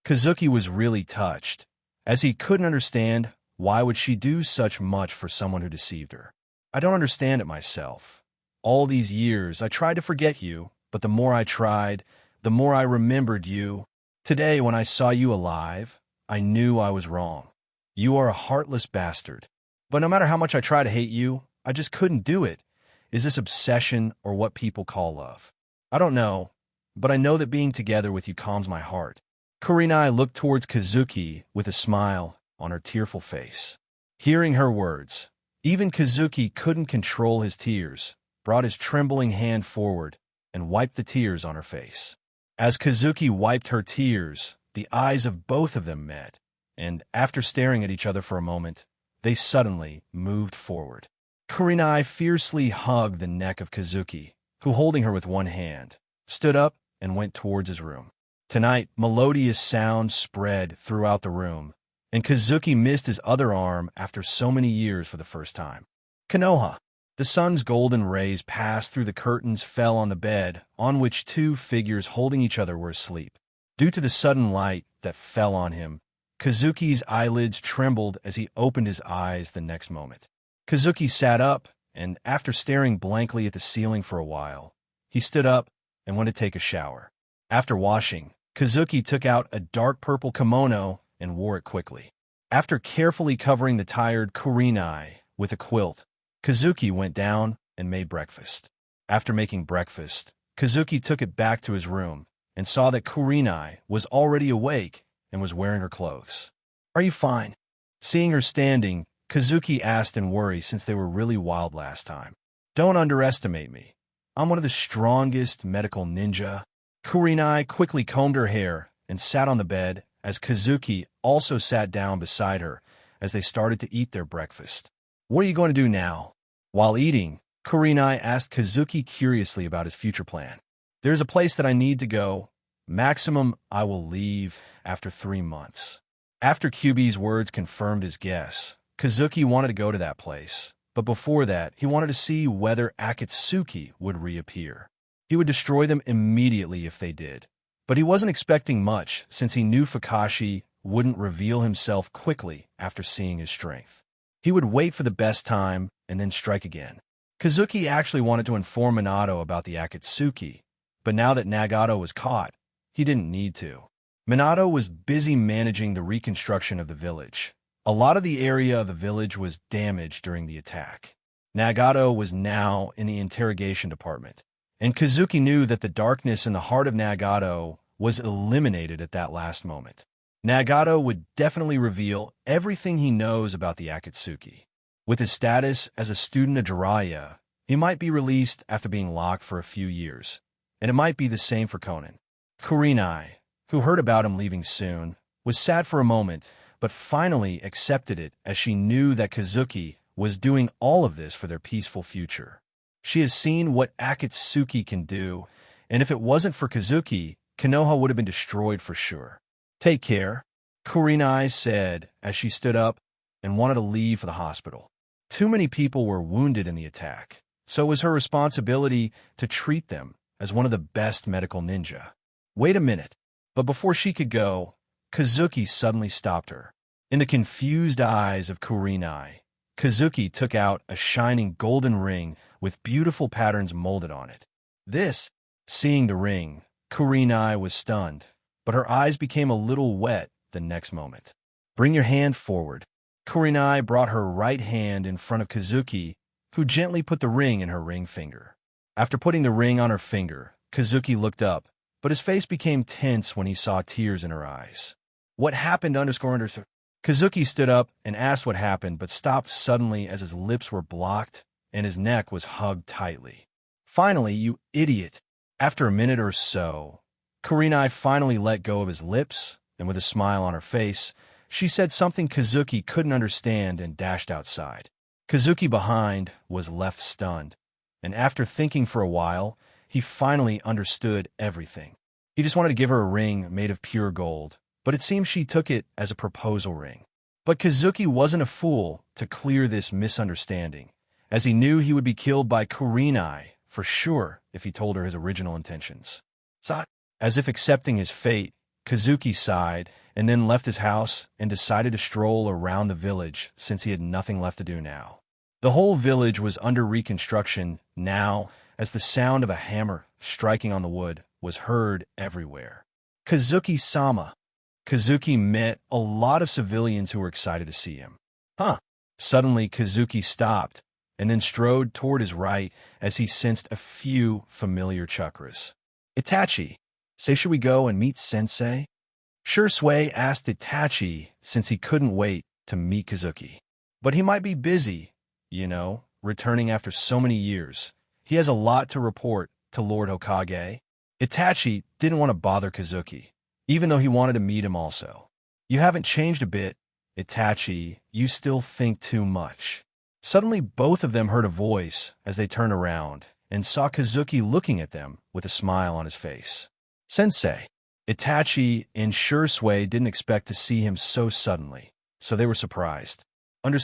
Kazuki was really touched, as he couldn't understand why would she do such much for someone who deceived her. "I don't understand it myself. All these years I tried to forget you, but the more I tried, the more I remembered you. Today when I saw you alive, I knew I was wrong. You are a heartless bastard. But no matter how much I try to hate you, I just couldn't do it. Is this obsession or what people call love? I don't know, but I know that being together with you calms my heart." Kurenai looked towards Kazuki with a smile on her tearful face. Hearing her words, even Kazuki couldn't control his tears, brought his trembling hand forward, and wiped the tears on her face. As Kazuki wiped her tears, the eyes of both of them met, and after staring at each other for a moment, they suddenly moved forward. Kurenai fiercely hugged the neck of Kazuki, who, holding her with one hand, stood up and went towards his room. Tonight, melodious sounds spread throughout the room, and Kazuki missed his other arm after so many years for the first time. Konoha. The sun's golden rays passed through the curtains, fell on the bed, on which two figures holding each other were asleep. Due to the sudden light that fell on him, Kazuki's eyelids trembled as he opened his eyes the next moment. Kazuki sat up, and after staring blankly at the ceiling for a while, he stood up and went to take a shower. After washing, Kazuki took out a dark purple kimono and wore it quickly. After carefully covering the tired Kurenai with a quilt, Kazuki went down and made breakfast. After making breakfast, Kazuki took it back to his room and saw that Kurenai was already awake and was wearing her clothes. "Are you fine?" Seeing her standing, Kazuki asked in worry since they were really wild last time. "Don't underestimate me. I'm one of the strongest medical ninja." Kurenai quickly combed her hair and sat on the bed as Kazuki also sat down beside her as they started to eat their breakfast. "What are you going to do now?" While eating, Kurenai asked Kazuki curiously about his future plan. "There's a place that I need to go. Maximum, I will leave after 3 months." After Kyubi's words confirmed his guess, Kazuki wanted to go to that place, but before that, he wanted to see whether Akatsuki would reappear. He would destroy them immediately if they did, but he wasn't expecting much since he knew Fukashi wouldn't reveal himself quickly after seeing his strength. He would wait for the best time and then strike again. Kazuki actually wanted to inform Minato about the Akatsuki, but now that Nagato was caught, he didn't need to. Minato was busy managing the reconstruction of the village. A lot of the area of the village was damaged during the attack. Nagato was now in the interrogation department, and Kazuki knew that the darkness in the heart of Nagato was eliminated at that last moment. Nagato would definitely reveal everything he knows about the Akatsuki. With his status as a student of Jiraiya, he might be released after being locked for a few years, and it might be the same for Konan. Kurenai, who heard about him leaving soon, was sad for a moment, but finally accepted it as she knew that Kazuki was doing all of this for their peaceful future. She has seen what Akatsuki can do, and if it wasn't for Kazuki, Konoha would have been destroyed for sure. "Take care," Kurenai said as she stood up and wanted to leave for the hospital. Too many people were wounded in the attack, so it was her responsibility to treat them as one of the best medical ninja. Wait a minute, but before she could go, Kazuki suddenly stopped her. In the confused eyes of Kurenai, Kazuki took out a shining golden ring with beautiful patterns molded on it. Seeing the ring, Kurenai was stunned, but her eyes became a little wet the next moment. "Bring your hand forward." Kurenai brought her right hand in front of Kazuki, who gently put the ring in her ring finger. After putting the ring on her finger, Kazuki looked up, but his face became tense when he saw tears in her eyes. "What happened?" Kazuki stood up and asked what happened, but stopped suddenly as his lips were blocked and his neck was hugged tightly. "Finally, you idiot!" After a minute or so, Kurenai finally let go of his lips, and with a smile on her face, she said something Kazuki couldn't understand and dashed outside. Kazuki behind was left stunned, and after thinking for a while, he finally understood everything. He just wanted to give her a ring made of pure gold, but it seems she took it as a proposal ring. But Kazuki wasn't a fool to clear this misunderstanding, as he knew he would be killed by Kurenai for sure if he told her his original intentions. As if accepting his fate, Kazuki sighed and then left his house and decided to stroll around the village since he had nothing left to do now. The whole village was under reconstruction now, as the sound of a hammer striking on the wood was heard everywhere. Kazuki-sama. Kazuki met a lot of civilians who were excited to see him. Suddenly, Kazuki stopped and then strode toward his right as he sensed a few familiar chakras. Itachi, say should we go and meet Sensei? Shursui asked Itachi since he couldn't wait to meet Kazuki. But he might be busy, returning after so many years. He has a lot to report to Lord Hokage. Itachi didn't want to bother Kazuki, even though he wanted to meet him also. You haven't changed a bit, Itachi. You still think too much. Suddenly, both of them heard a voice as they turned around and saw Kazuki looking at them with a smile on his face. Sensei. Itachi and Shursui didn't expect to see him so suddenly, so they were surprised. It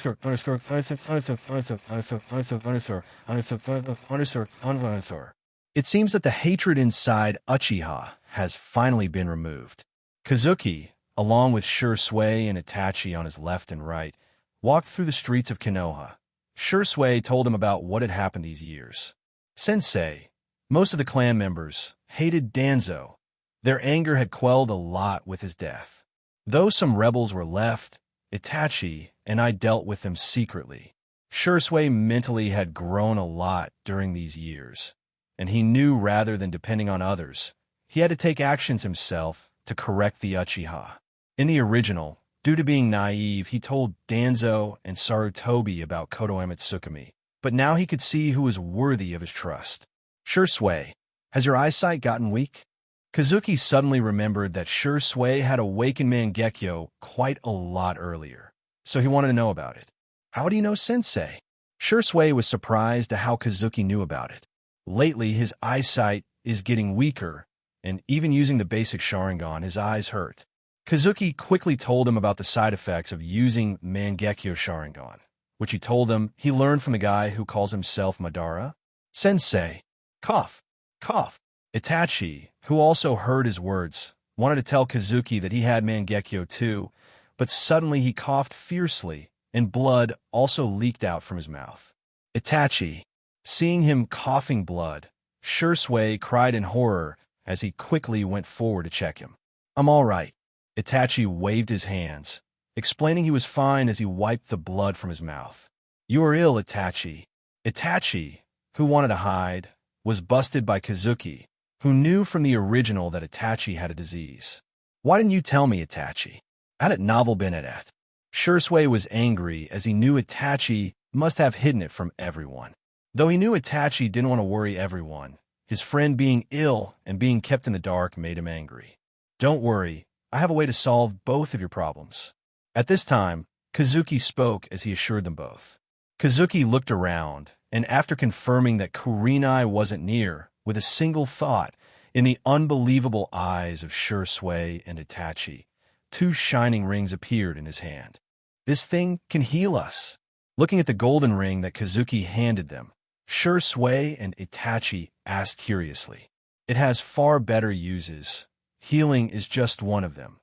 seems that the hatred inside Uchiha has finally been removed. Kazuki, along with Shursui and Itachi on his left and right, walked through the streets of Konoha. Shursui told him about what had happened these years. Sensei, most of the clan members, hated Danzo. Their anger had quelled a lot with his death. Though some rebels were left, Itachi and I dealt with them secretly. Shursui mentally had grown a lot during these years, and he knew rather than depending on others, he had to take actions himself to correct the Uchiha. In the original, due to being naive, he told Danzo and Sarutobi about Kotoeme Tsukumi, but now he could see who was worthy of his trust. Shursui, has your eyesight gotten weak? Kazuki suddenly remembered that Shursui had awakened Mangekyo quite a lot earlier, so he wanted to know about it. How do you know Sensei? Shursui was surprised at how Kazuki knew about it. Lately, his eyesight is getting weaker, and even using the basic Sharingan, his eyes hurt. Kazuki quickly told him about the side effects of using Mangekyo Sharingan, which he told him he learned from the guy who calls himself Madara. Sensei, cough, cough. Itachi, who also heard his words, wanted to tell Kazuki that he had Mangekyo too, but suddenly he coughed fiercely, and blood also leaked out from his mouth. Itachi, seeing him coughing blood, Shursui cried in horror as he quickly went forward to check him. I'm all right. Itachi waved his hands, explaining he was fine as he wiped the blood from his mouth. You are ill, Itachi. Itachi, who wanted to hide, was busted by Kazuki, who knew from the original that Itachi had a disease. Why didn't you tell me, Itachi? Had it novel been at? Shursui was angry as he knew Itachi must have hidden it from everyone. Though he knew Itachi didn't want to worry everyone, his friend being ill and being kept in the dark made him angry. Don't worry, I have a way to solve both of your problems. At this time, Kazuki spoke as he assured them both. Kazuki looked around, and after confirming that Kurenai wasn't near, with a single thought, in the unbelievable eyes of Shursui and Itachi, 2 shining rings appeared in his hand. This thing can heal us. Looking at the golden ring that Kazuki handed them, Shursui and Itachi asked curiously. It has far better uses. Healing is just one of them.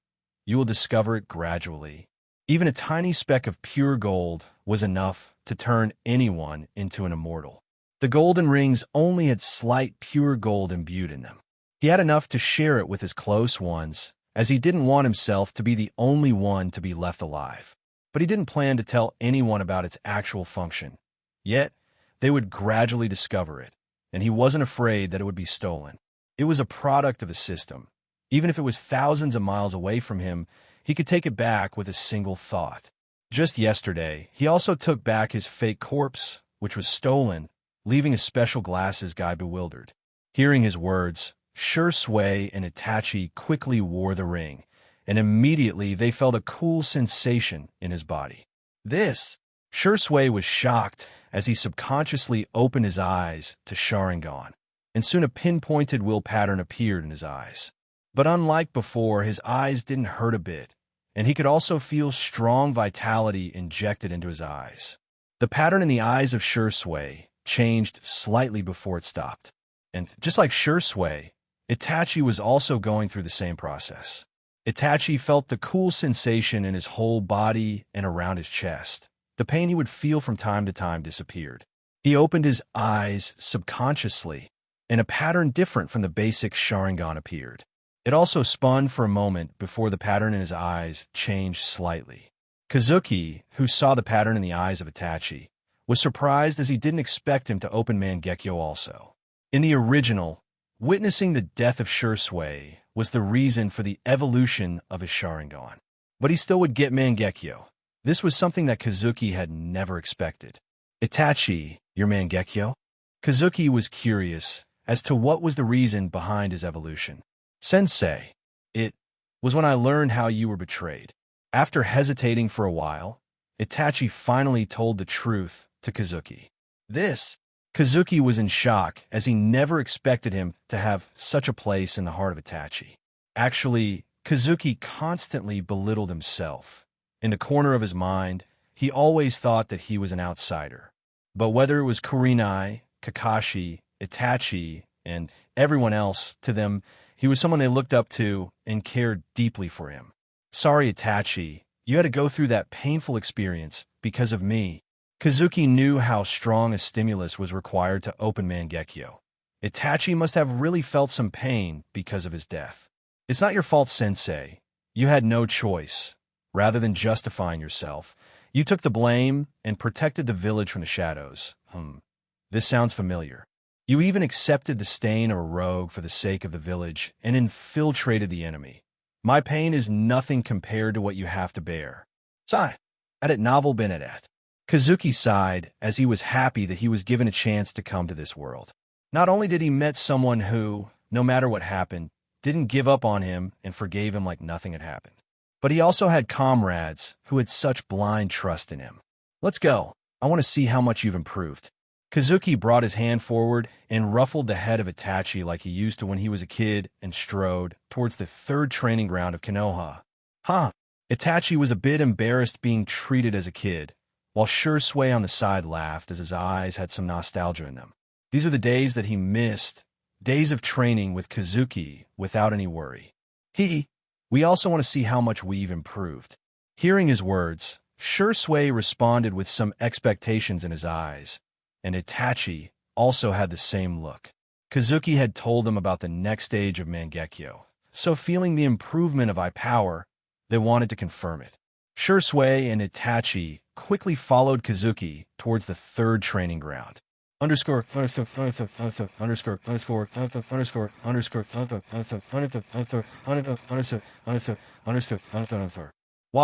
You will discover it gradually. Even a tiny speck of pure gold was enough to turn anyone into an immortal. The golden rings only had slight pure gold imbued in them. He had enough to share it with his close ones, as he didn't want himself to be the only one to be left alive. But he didn't plan to tell anyone about its actual function. Yet, they would gradually discover it, and he wasn't afraid that it would be stolen. It was a product of the system. Even if it was thousands of miles away from him, he could take it back with a single thought. Just yesterday, he also took back his fake corpse, which was stolen, leaving his special glasses guy bewildered. Hearing his words, Shursui and Itachi quickly wore the ring, and immediately they felt a cool sensation in his body. Shursui was shocked as he subconsciously opened his eyes to Sharingan, and soon a pinpointed will pattern appeared in his eyes. But unlike before, his eyes didn't hurt a bit, and he could also feel strong vitality injected into his eyes. The pattern in the eyes of Shursui changed slightly before it stopped. And just like Shursui, Itachi was also going through the same process. Itachi felt the cool sensation in his whole body and around his chest. The pain he would feel from time to time disappeared. He opened his eyes subconsciously, and a pattern different from the basic Sharingan appeared. It also spun for a moment before the pattern in his eyes changed slightly. Kazuki, who saw the pattern in the eyes of Itachi, was surprised as he didn't expect him to open Mangekyo also. In the original, witnessing the death of Shursui was the reason for the evolution of his Sharingan. But he still would get Mangekyo. This was something that Kazuki had never expected. Itachi, your Mangekyo? Kazuki was curious as to what was the reason behind his evolution. Sensei, it was when I learned how you were betrayed. After hesitating for a while, Itachi finally told the truth to Kazuki. Kazuki was in shock as he never expected him to have such a place in the heart of Itachi. Actually, Kazuki constantly belittled himself. In the corner of his mind, he always thought that he was an outsider. But whether it was Kurenai, Kakashi, Itachi, and everyone else, to them, he was someone they looked up to and cared deeply for him. Sorry, Itachi, you had to go through that painful experience because of me. Kazuki knew how strong a stimulus was required to open Mangekyo. Itachi must have really felt some pain because of his death. It's not your fault, Sensei. You had no choice. Rather than justifying yourself, you took the blame and protected the village from the shadows. This sounds familiar. You even accepted the stain of a rogue for the sake of the village and infiltrated the enemy. My pain is nothing compared to what you have to bear. Sigh. Had it novel been at. Kazuki sighed as he was happy that he was given a chance to come to this world. Not only did he met someone who, no matter what happened, didn't give up on him and forgave him like nothing had happened, but he also had comrades who had such blind trust in him. Let's go. I want to see how much you've improved. Kazuki brought his hand forward and ruffled the head of Itachi like he used to when he was a kid and strode towards the third training ground of Konoha. Itachi was a bit embarrassed being treated as a kid, while Shursui on the side laughed as his eyes had some nostalgia in them. These are the days that he missed, days of training with Kazuki without any worry. We also want to see how much we've improved. Hearing his words, Shursui responded with some expectations in his eyes, and Itachi also had the same look. Kazuki had told them about the next stage of Mangekyo, so feeling the improvement of eye power, they wanted to confirm it. Shursui and Itachi quickly followed Kazuki towards the third training ground. While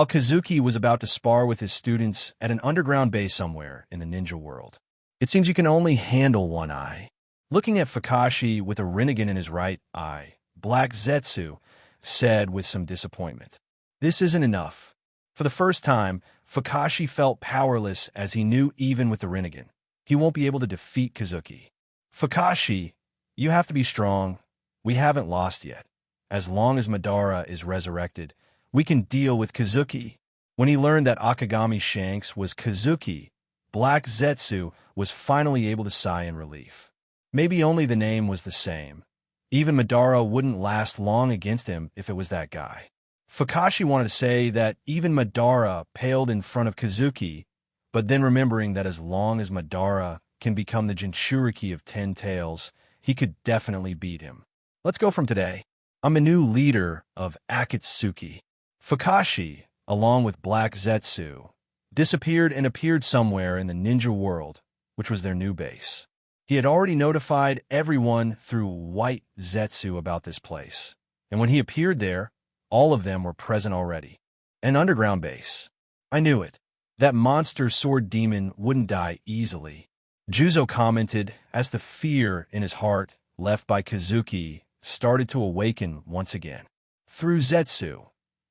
Kazuki was about to spar with his students at an underground base somewhere in the ninja world. It seems you can only handle one eye. Looking at Fukashi with a Rinnegan in his right eye, Black Zetsu said with some disappointment, "This isn't enough." For the first time, Fukashi felt powerless as he knew even with the Rinnegan, he won't be able to defeat Kazuki. "Fukashi, you have to be strong. We haven't lost yet. As long as Madara is resurrected, we can deal with Kazuki." When he learned that Akagami Shanks was Kazuki, Black Zetsu was finally able to sigh in relief. Maybe only the name was the same. Even Madara wouldn't last long against him if it was that guy. Fukashi wanted to say that even Madara paled in front of Kazuki, but then remembering that as long as Madara can become the Jinchuriki of 10 tails, he could definitely beat him. Let's go from today. I'm the new leader of Akatsuki. Fukashi, along with Black Zetsu, disappeared and appeared somewhere in the ninja world, which was their new base. He had already notified everyone through White Zetsu about this place, and when he appeared there, all of them were present already. An underground base. I knew it. That monster sword demon wouldn't die easily. Juzo commented as the fear in his heart left by Kazuki started to awaken once again. Through Zetsu,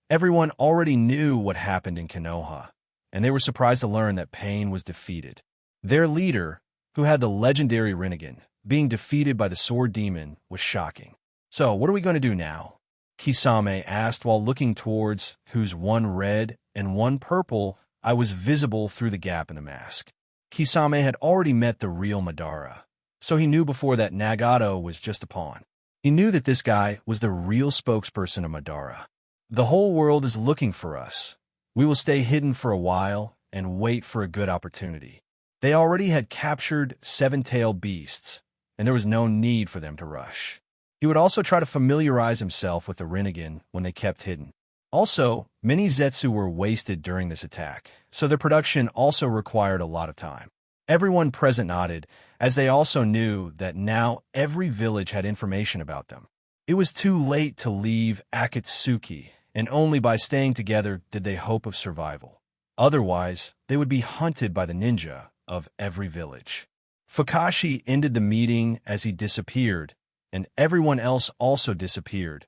everyone already knew what happened in Konoha, and they were surprised to learn that Pain was defeated. Their leader, who had the legendary Rinnegan, being defeated by the sword demon, was shocking. "So, what are we going to do now?" Kisame asked while looking towards whose one red and one purple eye was visible through the gap in the mask. Kisame had already met the real Madara, so he knew before that Nagato was just a pawn. He knew that this guy was the real spokesperson of Madara. "The whole world is looking for us. We will stay hidden for a while and wait for a good opportunity." They already had captured seven-tailed beasts, and there was no need for them to rush. He would also try to familiarize himself with the Rinnegan when they kept hidden. Also, many Zetsu were wasted during this attack, so their production also required a lot of time. Everyone present nodded, as they also knew that now every village had information about them. It was too late to leave Akatsuki, and only by staying together did they hope of survival. Otherwise, they would be hunted by the ninja of every village. Fukashi ended the meeting as he disappeared, and everyone else also disappeared,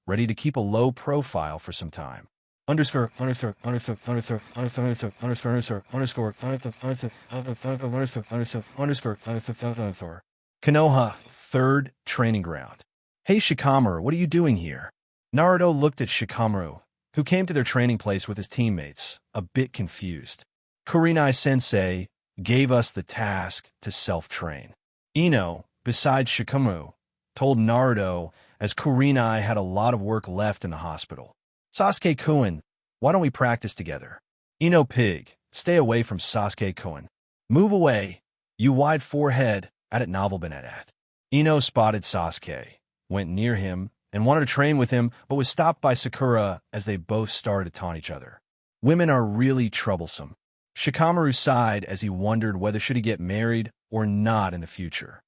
ready to keep a low profile for some time. Konoha, third training ground. "Hey Shikamaru, what are you doing here?" Naruto looked at Shikamaru, who came to their training place with his teammates, a bit confused. "Kurenai-sensei gave us the task to self-train." Ino, besides Shikamaru, told Naruto as Kurenai had a lot of work left in the hospital. "Sasuke-kun, why don't we practice together?" "Ino pig, stay away from Sasuke-kun. Move away, you wide forehead, at it novel been at." Ino spotted Sasuke, went near him, and wanted to train with him, but was stopped by Sakura as they both started to taunt each other. Women are really troublesome. Shikamaru sighed as he wondered whether should he get married or not in the future.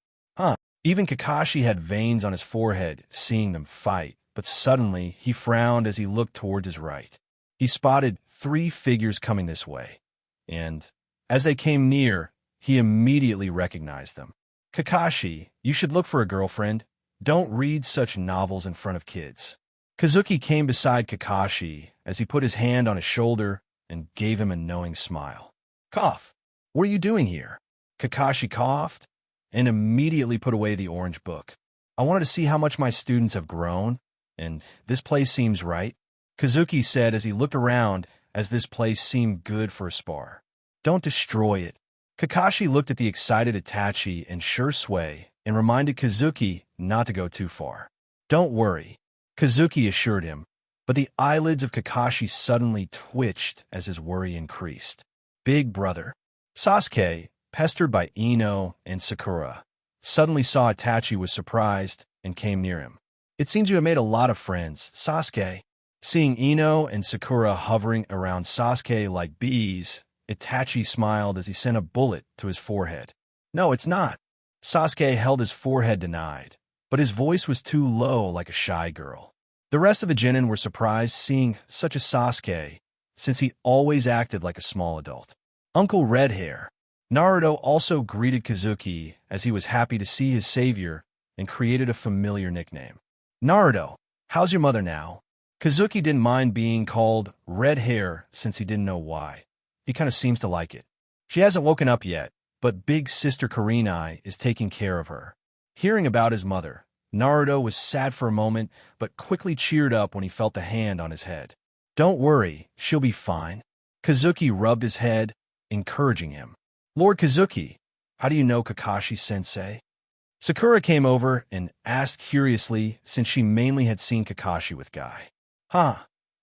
Even Kakashi had veins on his forehead, seeing them fight, but suddenly he frowned as he looked towards his right. He spotted 3 figures coming this way, and, as they came near, he immediately recognized them. "Kakashi, you should look for a girlfriend. Don't read such novels in front of kids." Kazuki came beside Kakashi as he put his hand on his shoulder and gave him a knowing smile. "Cough, what are you doing here?" Kakashi coughed and immediately put away the orange book. "I wanted to see how much my students have grown, and this place seems right," Kazuki said as he looked around, as this place seemed good for a spar. "Don't destroy it." Kakashi looked at the excited Itachi and Shursui and reminded Kazuki not to go too far. "Don't worry," Kazuki assured him, but the eyelids of Kakashi suddenly twitched as his worry increased. "Big brother." Sasuke, pestered by Ino and Sakura, suddenly saw Itachi was surprised and came near him. "It seems you have made a lot of friends, Sasuke." Seeing Ino and Sakura hovering around Sasuke like bees, Itachi smiled as he sent a bullet to his forehead. "No, it's not." Sasuke held his forehead denied, but his voice was too low like a shy girl. The rest of the genin were surprised seeing such a Sasuke, since he always acted like a small adult. "Uncle Redhair." Naruto also greeted Kazuki as he was happy to see his savior and created a familiar nickname. "Naruto, how's your mother now?" Kazuki didn't mind being called Red Hair since he didn't know why. He kind of seems to like it. "She hasn't woken up yet, but big sister Kurenai is taking care of her." Hearing about his mother, Naruto was sad for a moment, but quickly cheered up when he felt the hand on his head. "Don't worry, she'll be fine." Kazuki rubbed his head, encouraging him. "Lord Kazuki, how do you know Kakashi-sensei?" Sakura came over and asked curiously since she mainly had seen Kakashi with Guy.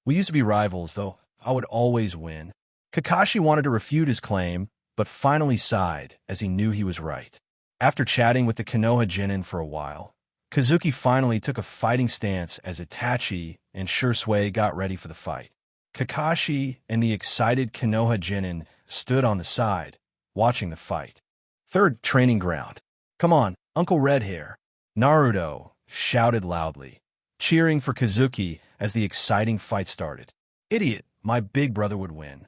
We used to be rivals, though I would always win." Kakashi wanted to refute his claim, but finally sighed as he knew he was right. After chatting with the Konoha Genin for a while, Kazuki finally took a fighting stance as Itachi and Shursui got ready for the fight. Kakashi and the excited Konoha Genin stood on the side, watching the fight. Third training ground. "Come on, Uncle Redhair," Naruto shouted loudly, cheering for Kazuki as the exciting fight started. "Idiot, my big brother would win."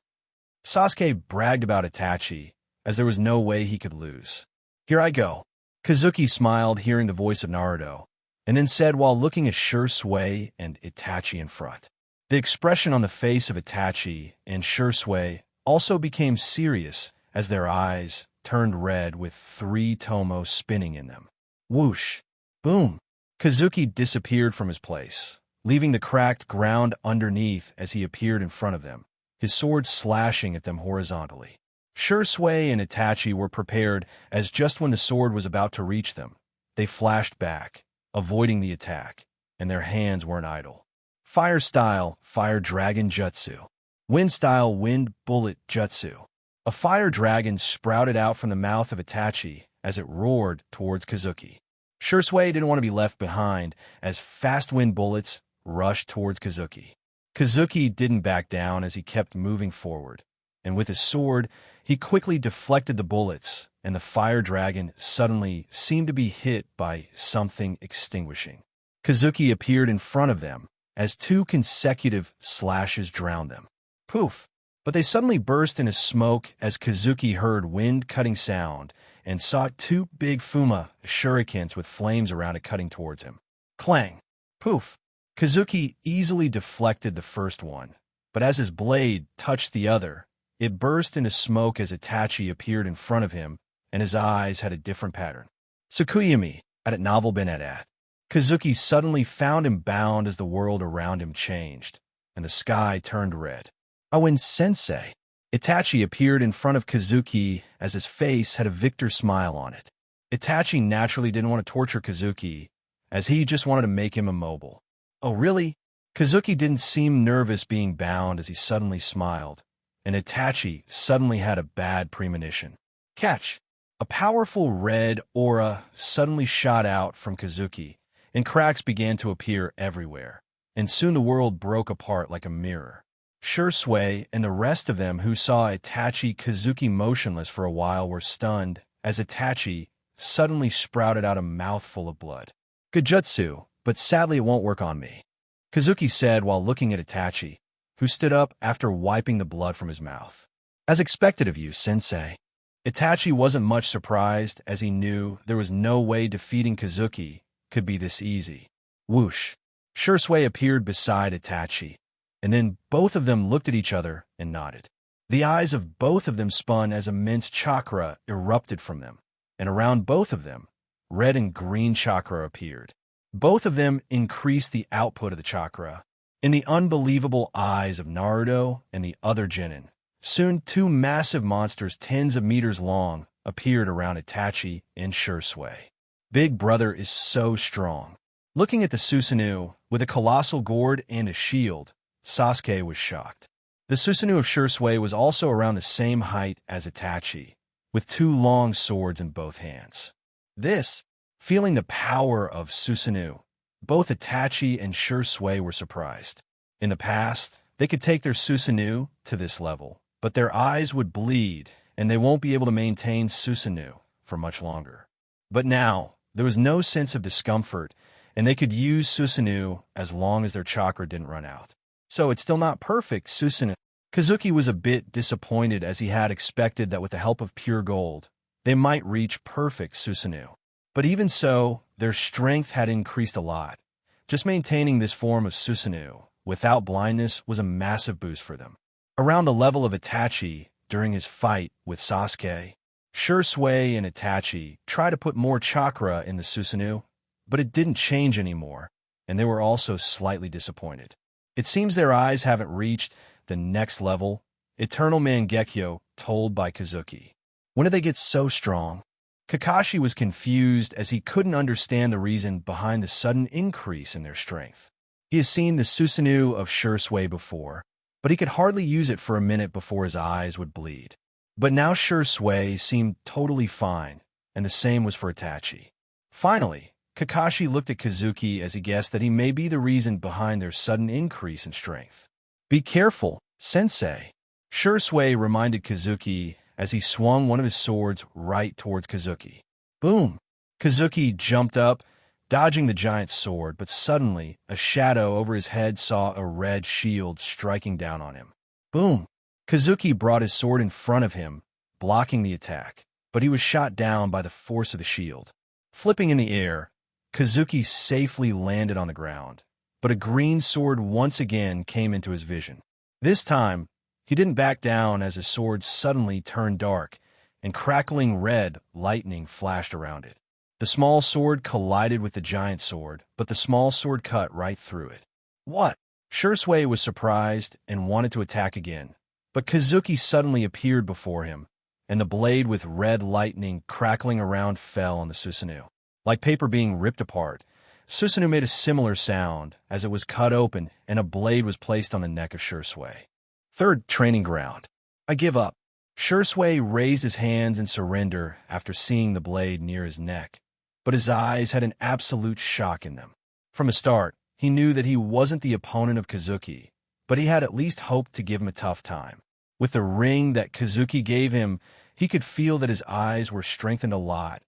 Sasuke bragged about Itachi, as there was no way he could lose. "Here I go." Kazuki smiled hearing the voice of Naruto, and then said while looking at Shursui and Itachi in front. The expression on the face of Itachi and Shursui also became serious as their eyes turned red with 3 tomo spinning in them. Whoosh! Boom! Kazuki disappeared from his place, leaving the cracked ground underneath as he appeared in front of them, his sword slashing at them horizontally. Shursui and Itachi were prepared, as just when the sword was about to reach them, they flashed back, avoiding the attack, and their hands weren't idle. Fire style, fire dragon jutsu. Wind style, wind bullet jutsu. A fire dragon sprouted out from the mouth of Itachi as it roared towards Kazuki. Shursui didn't want to be left behind as fast wind bullets rushed towards Kazuki. Kazuki didn't back down as he kept moving forward, and with his sword, he quickly deflected the bullets, and the fire dragon suddenly seemed to be hit by something extinguishing. Kazuki appeared in front of them as 2 consecutive slashes drowned them. Poof! But they suddenly burst into smoke as Kazuki heard wind-cutting sound and saw 2 big Fuma shurikens with flames around it cutting towards him. Clang! Poof! Kazuki easily deflected the first one, but as his blade touched the other, it burst into smoke as Itachi appeared in front of him, and his eyes had a different pattern. Tsukuyami, at it novel been at. Kazuki suddenly found him bound as the world around him changed, and the sky turned red. Awen Sensei. Itachi appeared in front of Kazuki as his face had a victor smile on it. Itachi naturally didn't want to torture Kazuki, as he just wanted to make him immobile. Oh, really? Kazuki didn't seem nervous being bound as he suddenly smiled, and Itachi suddenly had a bad premonition. Catch! A powerful red aura suddenly shot out from Kazuki, and cracks began to appear everywhere, and soon the world broke apart like a mirror. Shursui and the rest of them who saw Itachi Kazuki motionless for a while were stunned as Itachi suddenly sprouted out a mouthful of blood. Good jutsu, but sadly it won't work on me, Kazuki said while looking at Itachi, who stood up after wiping the blood from his mouth. As expected of you, sensei. Itachi wasn't much surprised as he knew there was no way defeating Kazuki could be this easy. Whoosh! Shursui appeared beside Itachi, and then both of them looked at each other and nodded. The eyes of both of them spun as immense chakra erupted from them, and around both of them, red and green chakra appeared. Both of them increased the output of the chakra. In the unbelievable eyes of Naruto and the other genin, soon 2 massive monsters tens of meters long appeared around Itachi and Shursui. Big Brother is so strong. Looking at the Susanoo, with a colossal gourd and a shield, Sasuke was shocked. The Susanoo of Shursui was also around the same height as Itachi, with 2 long swords in both hands. Feeling the power of Susanoo, both Itachi and Shursui were surprised. In the past, they could take their Susanoo to this level, but their eyes would bleed, and they won't be able to maintain Susanoo for much longer. But now, there was no sense of discomfort, and they could use Susanoo as long as their chakra didn't run out. So it's still not perfect, Susanoo. Kazuki was a bit disappointed as he had expected that with the help of pure gold, they might reach perfect Susanoo. But even so, their strength had increased a lot. Just maintaining this form of Susanoo without blindness was a massive boost for them. Around the level of Itachi during his fight with Sasuke, Shursui and Itachi tried to put more chakra in the Susanoo, but it didn't change anymore, and they were also slightly disappointed. It seems their eyes haven't reached the next level, Eternal Mangekyo told by Kazuki. When did they get so strong? Kakashi was confused as he couldn't understand the reason behind the sudden increase in their strength. He has seen the Susanoo of Shursui before, but he could hardly use it for a minute before his eyes would bleed. But now Shursui seemed totally fine, and the same was for Itachi. Finally, Kakashi looked at Kazuki as he guessed that he may be the reason behind their sudden increase in strength. Be careful, sensei, Shursui reminded Kazuki as he swung one of his swords right towards Kazuki. Boom! Kazuki jumped up, dodging the giant's sword, but suddenly a shadow over his head saw a red shield striking down on him. Boom! Kazuki brought his sword in front of him, blocking the attack, but he was shot down by the force of the shield. Flipping in the air, Kazuki safely landed on the ground, but a green sword once again came into his vision. This time, he didn't back down as his sword suddenly turned dark, and crackling red lightning flashed around it. The small sword collided with the giant sword, but the small sword cut right through it. What? Shursui was surprised and wanted to attack again, but Kazuki suddenly appeared before him, and the blade with red lightning crackling around fell on the Susanoo. Like paper being ripped apart, Susanoo made a similar sound as it was cut open and a blade was placed on the neck of Shursui. Third training ground. I give up. Shursui raised his hands in surrender after seeing the blade near his neck, but his eyes had an absolute shock in them. From the start, he knew that he wasn't the opponent of Kazuki, but he had at least hoped to give him a tough time. With the ring that Kazuki gave him, he could feel that his eyes were strengthened a lot,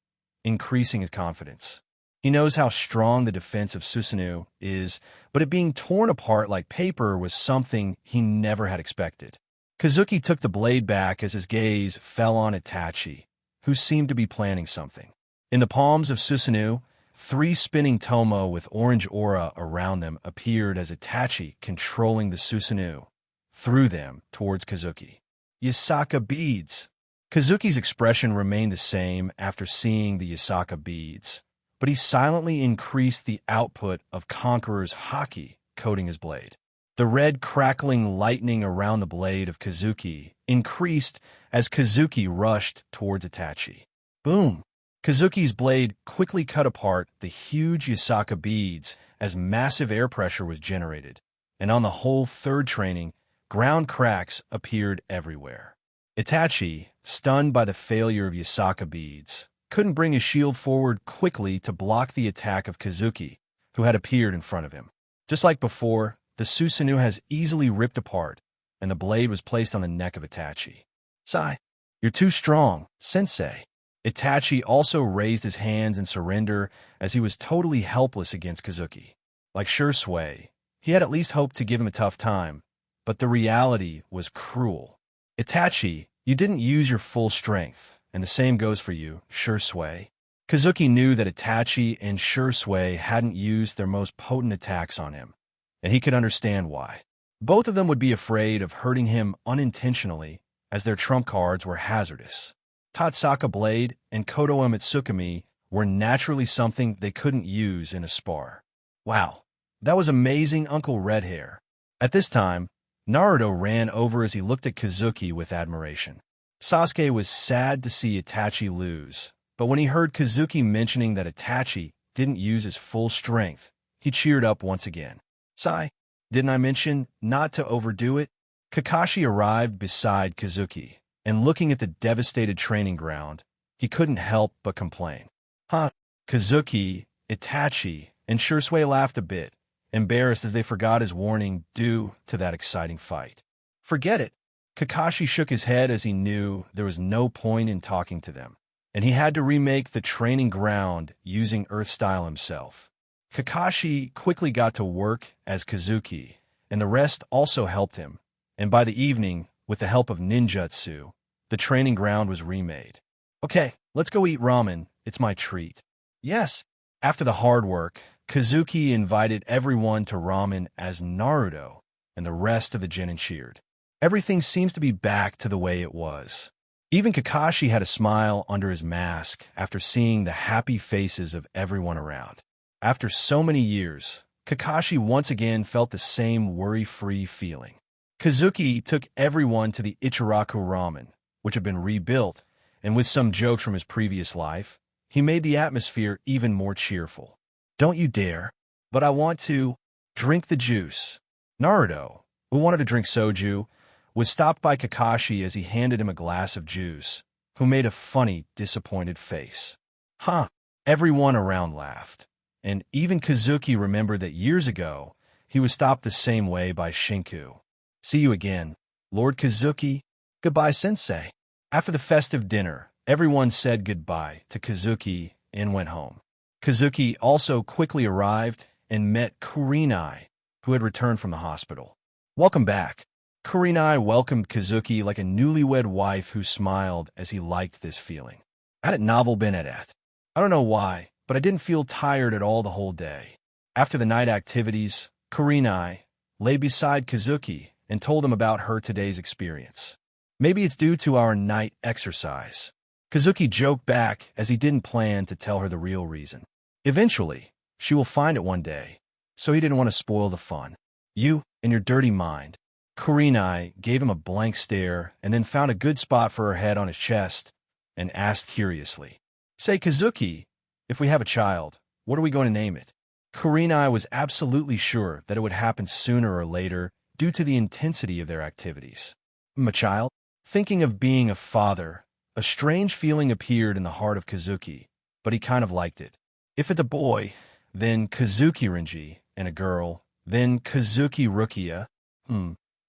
increasing his confidence. He knows how strong the defense of Susanoo is, but it being torn apart like paper was something he never had expected. Kazuki took the blade back as his gaze fell on Itachi, who seemed to be planning something. In the palms of Susanoo, 3 spinning tomo with orange aura around them appeared as Itachi controlling the Susanoo threw them towards Kazuki. Yasaka beads. Kazuki's expression remained the same after seeing the Yasaka beads, but he silently increased the output of Conqueror's haki coating his blade. The red crackling lightning around the blade of Kazuki increased as Kazuki rushed towards Itachi. Boom! Kazuki's blade quickly cut apart the huge Yasaka beads as massive air pressure was generated, and on the whole third training, ground cracks appeared everywhere. Itachi, stunned by the failure of Yasaka beads, couldn't bring his shield forward quickly to block the attack of Kazuki, who had appeared in front of him. Just like before, the Susanoo has easily ripped apart, and the blade was placed on the neck of Itachi. Sai, you're too strong, sensei. Itachi also raised his hands in surrender as he was totally helpless against Kazuki. Like Shursui, he had at least hoped to give him a tough time, but the reality was cruel. Itachi, you didn't use your full strength, and the same goes for you, Shursui. Kazuki knew that Itachi and Shursui hadn't used their most potent attacks on him, and he could understand why. Both of them would be afraid of hurting him unintentionally, as their trump cards were hazardous. Tatsaka Blade and Koto Umatsukami were naturally something they couldn't use in a spar. Wow, that was amazing, Uncle Redhair. At this time, Naruto ran over as he looked at Kazuki with admiration. Sasuke was sad to see Itachi lose, but when he heard Kazuki mentioning that Itachi didn't use his full strength, he cheered up once again. Sai, didn't I mention not to overdo it? Kakashi arrived beside Kazuki, and looking at the devastated training ground, he couldn't help but complain. Huh? Kazuki, Itachi, and Shursui laughed a bit, embarrassed as they forgot his warning due to that exciting fight. Forget it. Kakashi shook his head as he knew there was no point in talking to them, and he had to remake the training ground using Earth style himself. Kakashi quickly got to work as Kazuki, and the rest also helped him, and by the evening, with the help of ninjutsu, the training ground was remade. Okay, let's go eat ramen. It's my treat. Yes. After the hard work, Kazuki invited everyone to ramen as Naruto and the rest of the genin cheered. Everything seems to be back to the way it was. Even Kakashi had a smile under his mask after seeing the happy faces of everyone around. After so many years, Kakashi once again felt the same worry-free feeling. Kazuki took everyone to the Ichiraku Ramen, which had been rebuilt, and with some jokes from his previous life, he made the atmosphere even more cheerful. Don't you dare, but I want to drink the juice. Naruto, who wanted to drink soju, was stopped by Kakashi as he handed him a glass of juice, who made a funny, disappointed face. Huh, everyone around laughed, and even Kazuki remembered that years ago, he was stopped the same way by Shinku. See you again, Lord Kazuki. Goodbye, Sensei. After the festive dinner, everyone said goodbye to Kazuki and went home. Kazuki also quickly arrived and met Kurenai, who had returned from the hospital. Welcome back. Kurenai welcomed Kazuki like a newlywed wife who smiled as he liked this feeling. I had a novel been at. I don't know why, but I didn't feel tired at all the whole day. After the night activities, Kurenai lay beside Kazuki and told him about her today's experience. Maybe it's due to our night exercise. Kazuki joked back as he didn't plan to tell her the real reason. Eventually, she will find it one day, so he didn't want to spoil the fun. You and your dirty mind. Kurenai gave him a blank stare and then found a good spot for her head on his chest and asked curiously, "Say, Kazuki, if we have a child, what are we going to name it?" Kurenai was absolutely sure that it would happen sooner or later due to the intensity of their activities. "My child?" Thinking of being a father, a strange feeling appeared in the heart of Kazuki, but he kind of liked it. If it's a boy, then Kazuki Renji, and a girl, then Kazuki Rukia.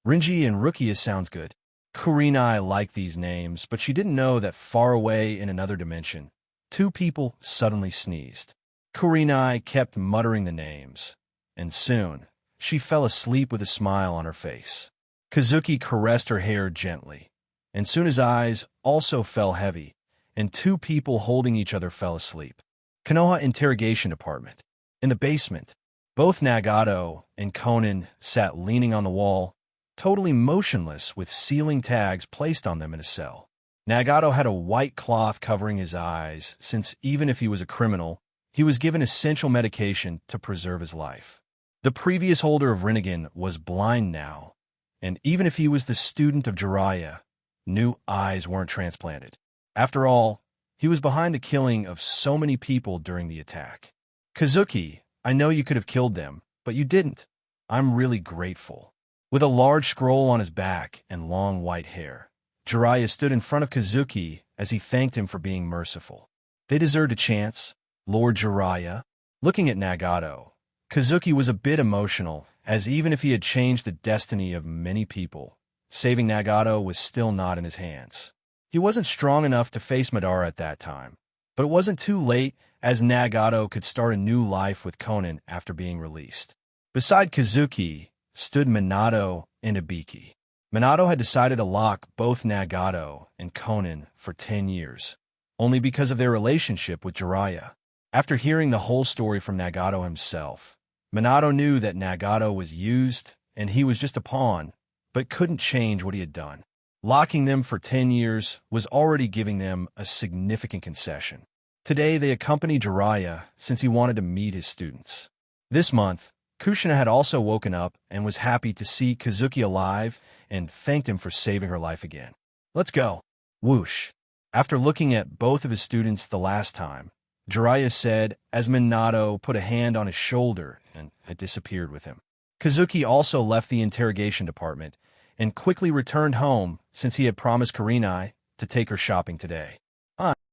Renji and Rukia sounds good. Kurenai liked these names, but she didn't know that far away in another dimension, two people suddenly sneezed. Kurenai kept muttering the names, and soon she fell asleep with a smile on her face. Kazuki caressed her hair gently, and soon his eyes also fell heavy, and two people holding each other fell asleep. Konoha Interrogation Department. In the basement, both Nagato and Konan sat leaning on the wall, totally motionless with ceiling tags placed on them in a cell. Nagato had a white cloth covering his eyes, since even if he was a criminal, he was given essential medication to preserve his life. The previous holder of Rinnegan was blind now, and even if he was the student of Jiraiya, new eyes weren't transplanted. After all, he was behind the killing of so many people during the attack. "Kazuki, I know you could have killed them, but you didn't. I'm really grateful." With a large scroll on his back and long white hair, Jiraiya stood in front of Kazuki as he thanked him for being merciful. "They deserved a chance, Lord Jiraiya." Looking at Nagato, Kazuki was a bit emotional, as even if he had changed the destiny of many people, saving Nagato was still not in his hands. He wasn't strong enough to face Madara at that time, but it wasn't too late, as Nagato could start a new life with Konan after being released. Beside Kazuki stood Minato and Ibiki. Minato had decided to lock both Nagato and Konan for 10 years, only because of their relationship with Jiraiya. After hearing the whole story from Nagato himself, Minato knew that Nagato was used and he was just a pawn, but couldn't change what he had done. Locking them for 10 years was already giving them a significant concession. Today they accompanied Jiraiya since he wanted to meet his students. This month, Kushina had also woken up and was happy to see Kazuki alive and thanked him for saving her life again. "Let's go." Whoosh. After looking at both of his students the last time, Jiraiya said as Minato put a hand on his shoulder and had disappeared with him. Kazuki also left the interrogation department and quickly returned home since he had promised Kurenai to take her shopping today.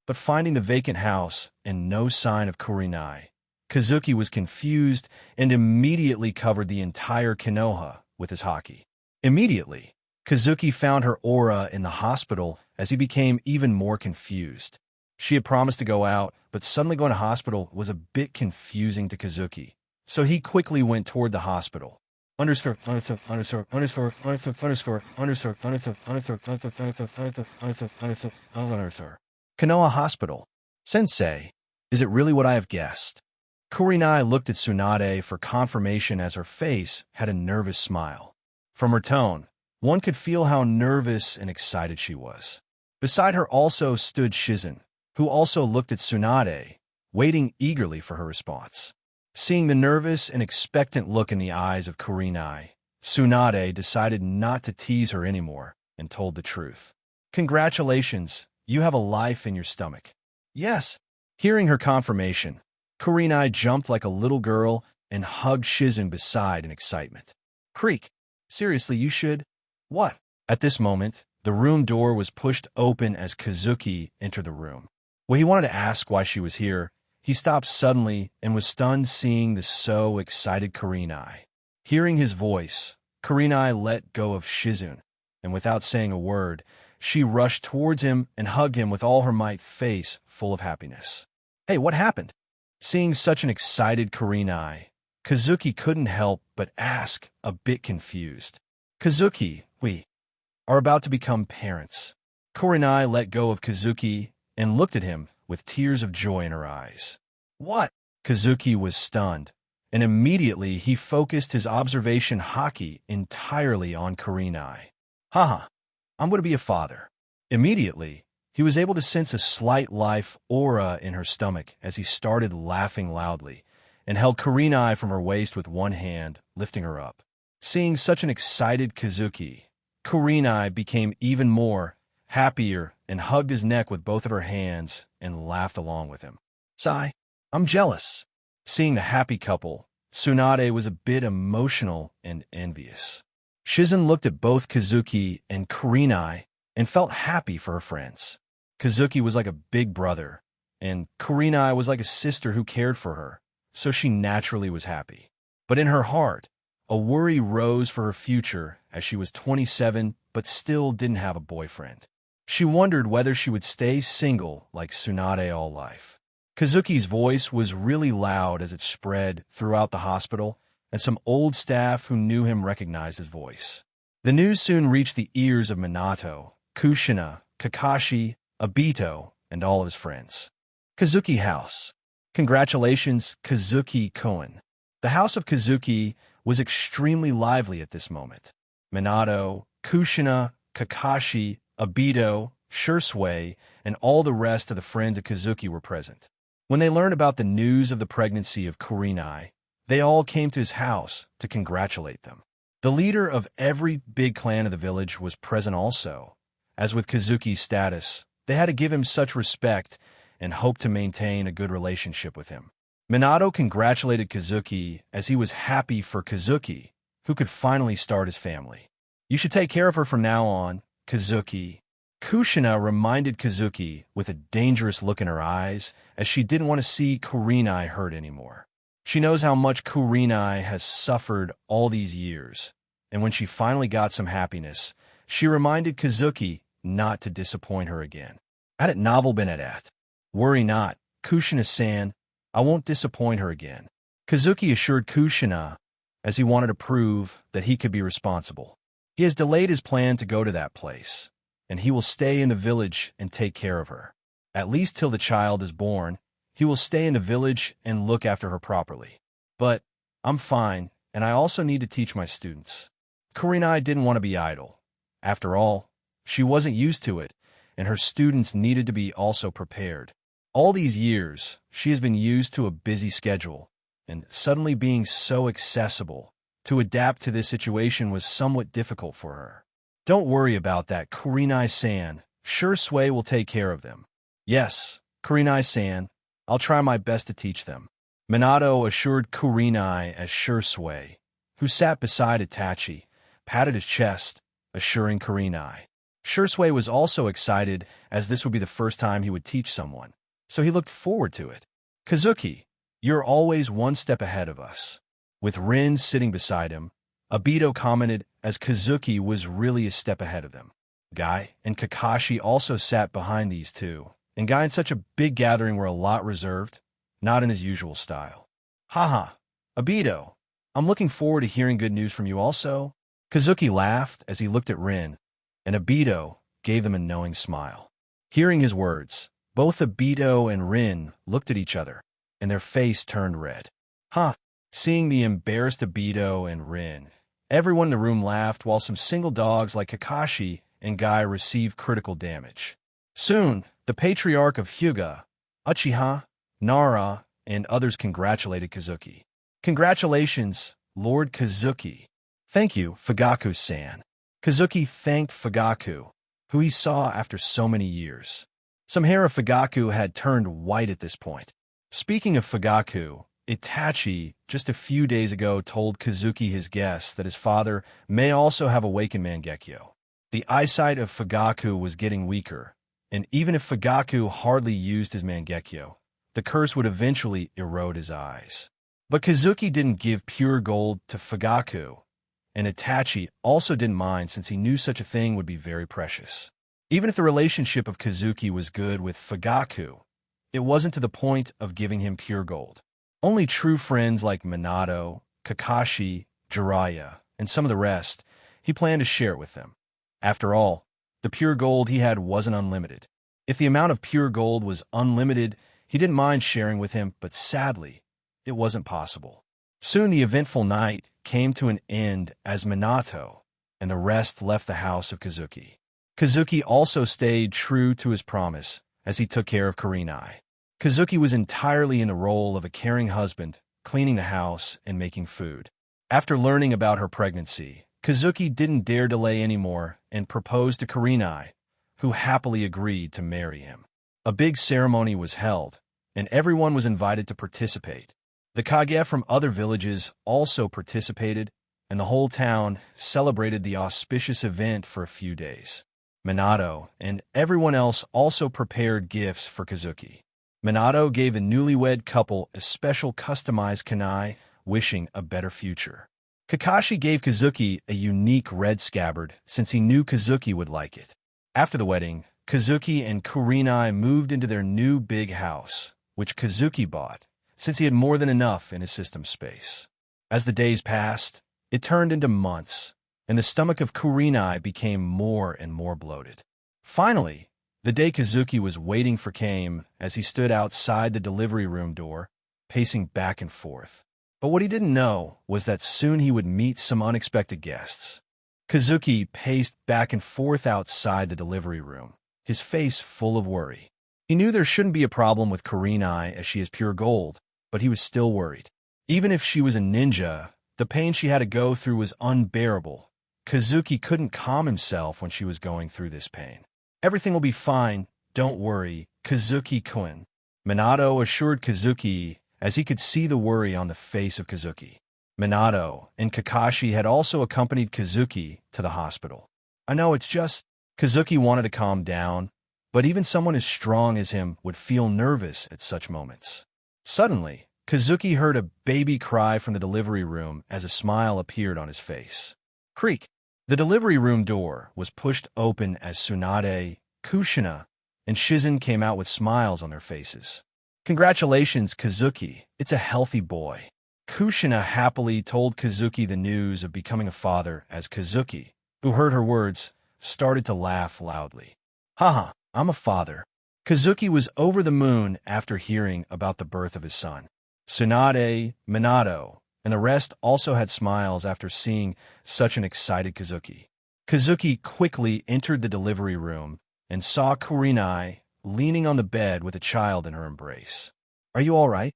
But finding the vacant house and no sign of Kurenai, Kazuki was confused and immediately covered the entire Konoha with his haki. Immediately, Kazuki found her aura in the hospital as he became even more confused. She had promised to go out, but suddenly going to hospital was a bit confusing to Kazuki, so he quickly went toward the hospital. Konoha Hospital. "Sensei, is it really what I have guessed?" Kurenai looked at Tsunade for confirmation as her face had a nervous smile. From her tone, one could feel how nervous and excited she was. Beside her also stood Shizen, who also looked at Tsunade, waiting eagerly for her response. Seeing the nervous and expectant look in the eyes of Kurenai, Tsunade decided not to tease her anymore and told the truth. "Congratulations, you have a life in your stomach." "Yes." Hearing her confirmation, Kurenai jumped like a little girl and hugged Shizen beside in excitement. "Creek, seriously, you should—" "What?" At this moment, the room door was pushed open as Kazuki entered the room. When he wanted to ask why she was here, he stopped suddenly and was stunned seeing the so excited Kurenai. Hearing his voice, Kurenai let go of Shizen, and without saying a word, she rushed towards him and hugged him with all her might, face full of happiness. "Hey, what happened?" Seeing such an excited Kurenai, Kazuki couldn't help but ask, a bit confused. "Kazuki, we are about to become parents." Kurenai let go of Kazuki and looked at him with tears of joy in her eyes. "What?" Kazuki was stunned, and immediately he focused his observation haki entirely on Kurenai. "Haha, I'm going to be a father." Immediately, He was able to sense a slight life aura in her stomach as he started laughing loudly and held Kurenai from her waist with one hand, lifting her up. Seeing such an excited Kazuki, Kurenai became even more happier and hugged his neck with both of her hands and laughed along with him. "Sigh, I'm jealous." Seeing the happy couple, Tsunade was a bit emotional and envious. Shizen looked at both Kazuki and Kurenai and felt happy for her friends. Kazuki was like a big brother, and Kurenai was like a sister who cared for her, so she naturally was happy. But in her heart, a worry rose for her future as she was 27 but still didn't have a boyfriend. She wondered whether she would stay single like Tsunade all life. Kazuki's voice was really loud as it spread throughout the hospital, and some old staff who knew him recognized his voice. The news soon reached the ears of Minato, Kushina, Kakashi, Obito, and all of his friends. Kazuki House. Congratulations, Kazuki Koen. The house of Kazuki was extremely lively at this moment. Minato, Kushina, Kakashi, Obito, Shursui, and all the rest of the friends of Kazuki were present. When they learned about the news of the pregnancy of Kurenai, they all came to his house to congratulate them. The leader of every big clan of the village was present also. As with Kazuki's status, they had to give him such respect and hoped to maintain a good relationship with him. Minato congratulated Kazuki as he was happy for Kazuki, who could finally start his family. "You should take care of her from now on, Kazuki." Kushina reminded Kazuki with a dangerous look in her eyes as she didn't want to see Kurenai hurt anymore. She knows how much Kurenai has suffered all these years, and when she finally got some happiness, she reminded Kazuki not to disappoint her again. "Had it novel been at. Worry not, Kushina-san, I won't disappoint her again." Kazuki assured Kushina as he wanted to prove that he could be responsible. He has delayed his plan to go to that place, and he will stay in the village and take care of her. At least till the child is born, he will stay in the village and look after her properly. "But I'm fine, and I also need to teach my students." Kurenai didn't want to be idle. After all, she wasn't used to it, and her students needed to be also prepared. All these years, she has been used to a busy schedule, and suddenly being so accessible to adapt to this situation was somewhat difficult for her. "Don't worry about that, Kurenai-san. Shursui will take care of them." "Yes, Kurenai-san, I'll try my best to teach them." Minato assured Kurenai as Shursui, who sat beside Itachi, patted his chest, assuring Kurenai. Shursui was also excited as this would be the first time he would teach someone, so he looked forward to it. "Kazuki, you're always one step ahead of us." With Rin sitting beside him, Obito commented as Kazuki was really a step ahead of them. Guy and Kakashi also sat behind these two, and Guy in such a big gathering were a lot reserved, not in his usual style. "Haha, Obito, I'm looking forward to hearing good news from you also." Kazuki laughed as he looked at Rin, and Obito gave them a knowing smile. Hearing his words, both Obito and Rin looked at each other, and their face turned red. Seeing the embarrassed Obito and Rin, everyone in the room laughed while some single dogs like Kakashi and Guy received critical damage. Soon, the patriarch of Hyuga, Uchiha, Nara, and others congratulated Kazuki. "Congratulations, Lord Kazuki." "Thank you, Fugaku-san." Kazuki thanked Fugaku, who he saw after so many years. Some hair of Fugaku had turned white at this point. Speaking of Fugaku, Itachi, just a few days ago, told Kazuki his guess that his father may also have awakened Mangekyo. The eyesight of Fugaku was getting weaker, and even if Fugaku hardly used his Mangekyo, the curse would eventually erode his eyes. But Kazuki didn't give pure gold to Fugaku, and Itachi also didn't mind since he knew such a thing would be very precious. Even if the relationship of Kazuki was good with Fugaku, it wasn't to the point of giving him pure gold. Only true friends like Minato, Kakashi, Jiraiya, and some of the rest, he planned to share it with them. After all, the pure gold he had wasn't unlimited. If the amount of pure gold was unlimited, he didn't mind sharing with him, but sadly, it wasn't possible. Soon the eventful night came to an end as Minato and the rest left the house of Kazuki. Kazuki also stayed true to his promise as he took care of Kurenai. Kazuki was entirely in the role of a caring husband, cleaning the house and making food. After learning about her pregnancy, Kazuki didn't dare delay anymore and proposed to Kurenai, who happily agreed to marry him. A big ceremony was held, and everyone was invited to participate. The Kage from other villages also participated, and the whole town celebrated the auspicious event for a few days. Minato and everyone else also prepared gifts for Kazuki. Minato gave the newlywed couple a special customized kunai, wishing a better future. Kakashi gave Kazuki a unique red scabbard since he knew Kazuki would like it. After the wedding, Kazuki and Kurenai moved into their new big house, which Kazuki bought, since he had more than enough in his system space. As the days passed, it turned into months, and the stomach of Kurenai became more and more bloated. Finally, the day Kazuki was waiting for came as he stood outside the delivery room door, pacing back and forth. But what he didn't know was that soon he would meet some unexpected guests. Kazuki paced back and forth outside the delivery room, his face full of worry. He knew there shouldn't be a problem with Kurenai as she is pure gold, but he was still worried. Even if she was a ninja, the pain she had to go through was unbearable. Kazuki couldn't calm himself when she was going through this pain. Everything will be fine, don't worry, Kazuki-kun. Minato assured Kazuki as he could see the worry on the face of Kazuki. Minato and Kakashi had also accompanied Kazuki to the hospital. I know it's just, Kazuki wanted to calm down, but even someone as strong as him would feel nervous at such moments. Suddenly, Kazuki heard a baby cry from the delivery room as a smile appeared on his face. Creak! The delivery room door was pushed open as Tsunade, Kushina, and Shizen came out with smiles on their faces. Congratulations, Kazuki. It's a healthy boy. Kushina happily told Kazuki the news of becoming a father as Kazuki, who heard her words, started to laugh loudly. Haha, I'm a father. Kazuki was over the moon after hearing about the birth of his son. Tsunade, Minato, and the rest also had smiles after seeing such an excited Kazuki. Kazuki quickly entered the delivery room and saw Kurenai leaning on the bed with a child in her embrace. Are you all right?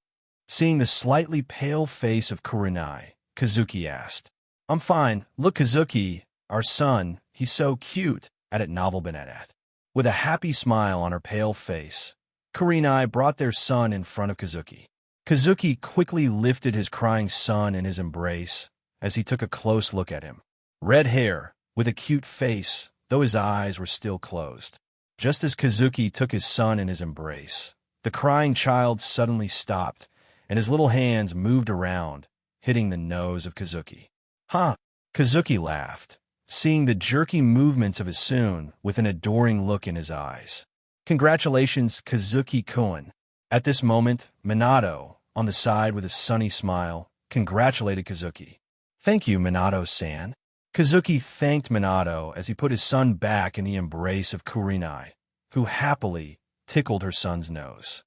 Seeing the slightly pale face of Kurenai, Kazuki asked. I'm fine. Look, Kazuki, our son, he's so cute, added Novel Benedette. With a happy smile on her pale face, Kurenai brought their son in front of Kazuki. Kazuki quickly lifted his crying son in his embrace as he took a close look at him. Red hair, with a cute face, though his eyes were still closed. Just as Kazuki took his son in his embrace, the crying child suddenly stopped, and his little hands moved around, hitting the nose of Kazuki. Huh! Kazuki laughed, seeing the jerky movements of his son with an adoring look in his eyes. Congratulations, Kazuki-kun. At this moment, Minato, on the side with a sunny smile, congratulated Kazuki. Thank you, Minato-san. Kazuki thanked Minato as he put his son back in the embrace of Kurenai, who happily tickled her son's nose.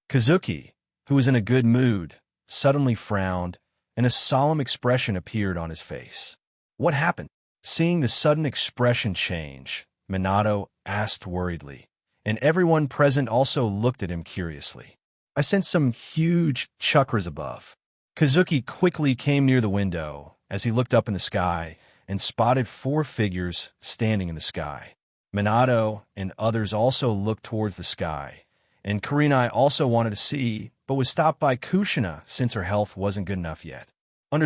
Kazuki, who was in a good mood, suddenly frowned, and a solemn expression appeared on his face. What happened? Seeing the sudden expression change, Minato asked worriedly, and everyone present also looked at him curiously. I sensed some huge chakras above. Kazuki quickly came near the window as he looked up in the sky and spotted 4 figures standing in the sky. Minato and others also looked towards the sky, and Kurenai also wanted to see, but was stopped by Kushina since her health wasn't good enough yet. A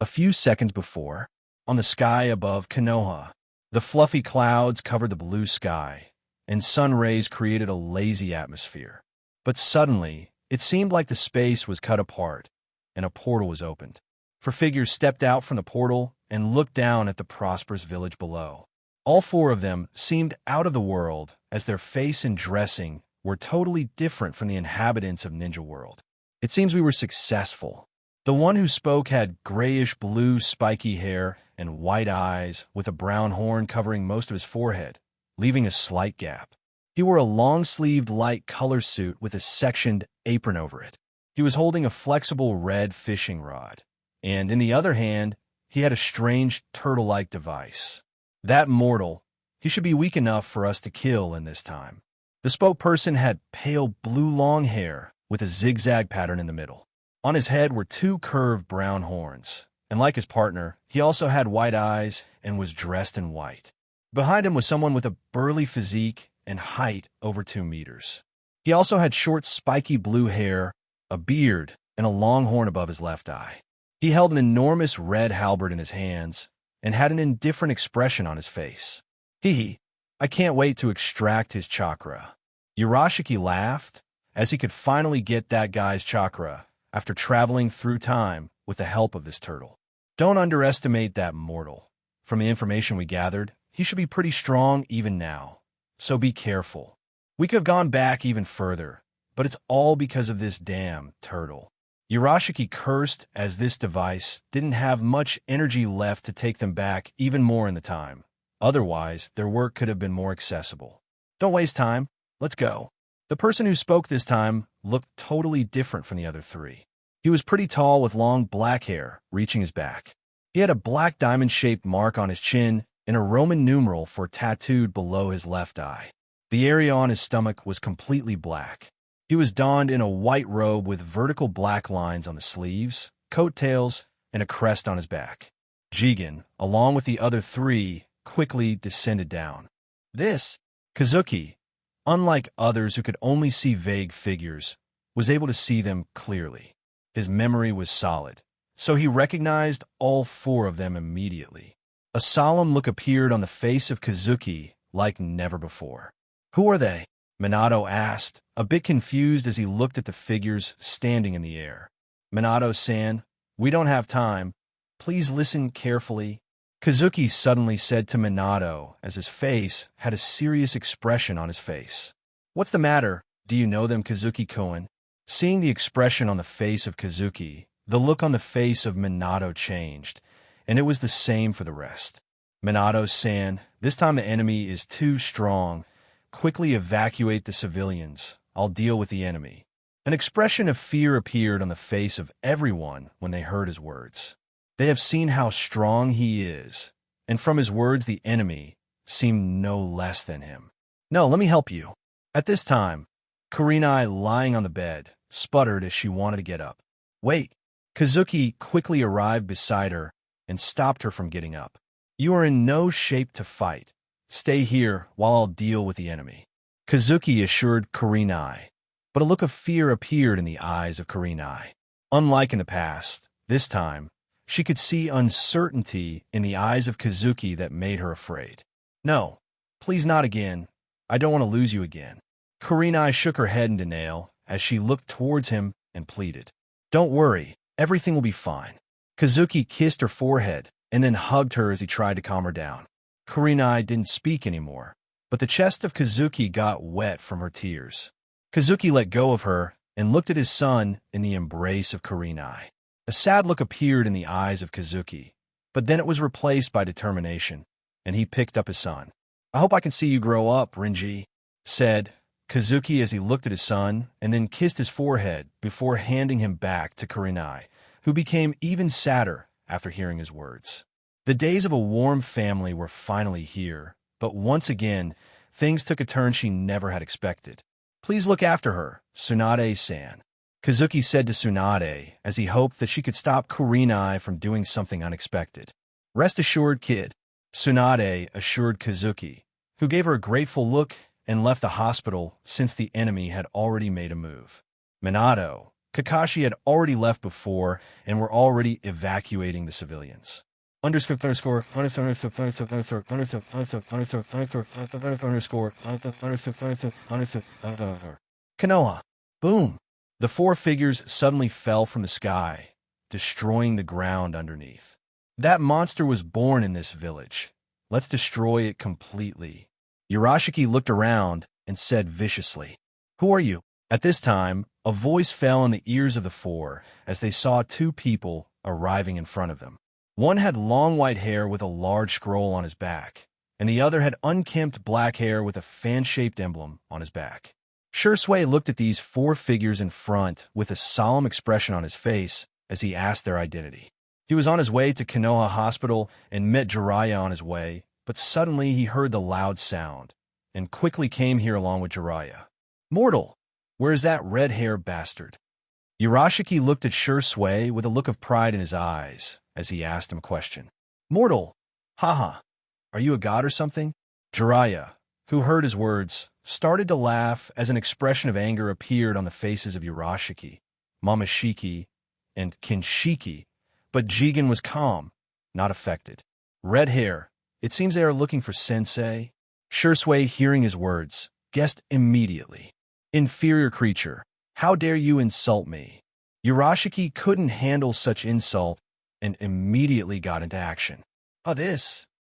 few seconds before, on the sky above Konoha, the fluffy clouds covered the blue sky, and sun rays created a lazy atmosphere. But suddenly, it seemed like the space was cut apart, and a portal was opened. 4 figures stepped out from the portal and looked down at the prosperous village below. All 4 of them seemed out of the world, as their face and dressing were totally different from the inhabitants of Ninja World. It seems we were successful. The one who spoke had grayish-blue spiky hair and white eyes with a brown horn covering most of his forehead, leaving a slight gap. He wore a long-sleeved light color suit with a sectioned apron over it. He was holding a flexible red fishing rod. and in the other hand, he had a strange turtle-like device. That mortal, he should be weak enough for us to kill in this time. The spokesperson had pale blue long hair with a zigzag pattern in the middle. On his head were two curved brown horns, and like his partner, he also had white eyes and was dressed in white. Behind him was someone with a burly physique and height over 2 meters. He also had short spiky blue hair, a beard, and a long horn above his left eye. He held an enormous red halberd in his hands and had an indifferent expression on his face. I can't wait to extract his chakra. Urashiki laughed as he could finally get that guy's chakra after traveling through time with the help of this turtle. Don't underestimate that mortal. From the information we gathered, he should be pretty strong even now, so be careful. We could have gone back even further, but it's all because of this damn turtle. Urashiki cursed as this device didn't have much energy left to take them back even more in the time. Otherwise, their work could have been more accessible. Don't waste time. Let's go. The person who spoke this time looked totally different from the other 3. He was pretty tall with long black hair reaching his back. He had a black diamond-shaped mark on his chin and a Roman numeral tattooed below his left eye. The area on his stomach was completely black. He was donned in a white robe with vertical black lines on the sleeves, coattails, and a crest on his back. Jigen, along with the other 3, quickly descended down. This, Kazuki, unlike others who could only see vague figures, was able to see them clearly. His memory was solid, so he recognized all 4 of them immediately. A solemn look appeared on the face of Kazuki like never before. Who are they? Minato asked, a bit confused as he looked at the figures standing in the air. Minato-san, we don't have time. Please listen carefully. Kazuki suddenly said to Minato as his face had a serious expression on his face. What's the matter? Do you know them, Kazuki-kun? Seeing the expression on the face of Kazuki, the look on the face of Minato changed, and it was the same for the rest. Minato-san, this time the enemy is too strong. Quickly evacuate the civilians. I'll deal with the enemy. An expression of fear appeared on the face of everyone when they heard his words. They have seen how strong he is, and from his words the enemy seemed no less than him. No, let me help you. At this time, Karinai, lying on the bed, sputtered as she wanted to get up. Wait. Kazuki quickly arrived beside her and stopped her from getting up. You are in no shape to fight. Stay here while I'll deal with the enemy. Kazuki assured Karinai, but a look of fear appeared in the eyes of Karinai. Unlike in the past, this time, she could see uncertainty in the eyes of Kazuki that made her afraid. No, please not again. I don't want to lose you again. Karinai shook her head in denial as she looked towards him and pleaded. Don't worry, everything will be fine. Kazuki kissed her forehead and then hugged her as he tried to calm her down. Karinai didn't speak anymore, but the chest of Kazuki got wet from her tears. Kazuki let go of her and looked at his son in the embrace of Karinai. A sad look appeared in the eyes of Kazuki, but then it was replaced by determination, and he picked up his son. I hope I can see you grow up, Renji, said Kazuki as he looked at his son and then kissed his forehead before handing him back to Karinai, who became even sadder after hearing his words. The days of a warm family were finally here, but once again, things took a turn she never had expected. Please look after her, Tsunade-san, Kazuki said to Tsunade as he hoped that she could stop Karinai from doing something unexpected. Rest assured, kid, Tsunade assured Kazuki, who gave her a grateful look and left the hospital since the enemy had already made a move. Minato, Kakashi had already left before and were already evacuating the civilians. Konoha. Boom. The 4 figures suddenly fell from the sky, destroying the ground underneath. That monster was born in this village. Let's destroy it completely. Urashiki looked around and said viciously, Who are you? At this time, a voice fell on the ears of the 4 as they saw 2 people arriving in front of them. One had long white hair with a large scroll on his back, and the other had unkempt black hair with a fan-shaped emblem on his back. Shursui looked at these 4 figures in front with a solemn expression on his face as he asked their identity. He was on his way to Konoha Hospital and met Jiraiya on his way, but suddenly he heard the loud sound, and quickly came here along with Jiraiya. Mortal, where is that red-haired bastard? Urashiki looked at Shursui with a look of pride in his eyes as he asked him a question. Mortal, haha, are you a god or something? Jiraiya, who heard his words, started to laugh as an expression of anger appeared on the faces of Urashiki, Momoshiki, and Kinshiki, but Jigen was calm, not affected. Red hair, it seems they are looking for sensei. Shursui, hearing his words, guessed immediately. Inferior creature, how dare you insult me? Urashiki couldn't handle such insult and immediately got into action.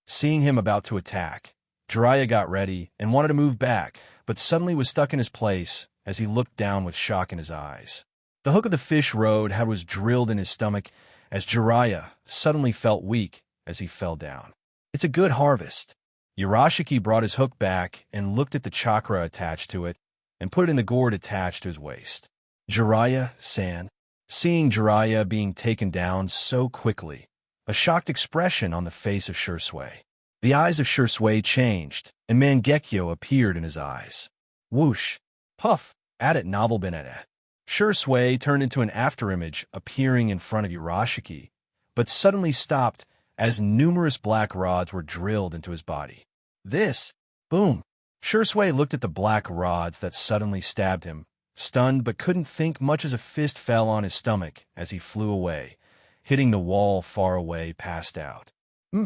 Seeing him about to attack, Jiraiya got ready and wanted to move back, but suddenly was stuck in his place as he looked down with shock in his eyes. The hook of the fish road was drilled in his stomach as Jiraiya suddenly felt weak as he fell down. It's a good harvest. Urashiki brought his hook back and looked at the chakra attached to it and put it in the gourd attached to his waist. Jiraiya-san. Seeing Jiraiya being taken down so quickly, a shocked expression on the face of Shursui. The eyes of Shursui changed, and Mangekyo appeared in his eyes. Whoosh! Puff! At it novel benedette. Shursui turned into an afterimage appearing in front of Urashiki, but suddenly stopped as numerous black rods were drilled into his body. Boom! Shursui looked at the black rods that suddenly stabbed him, stunned but couldn't think much as a fist fell on his stomach as he flew away, hitting the wall far away, passed out.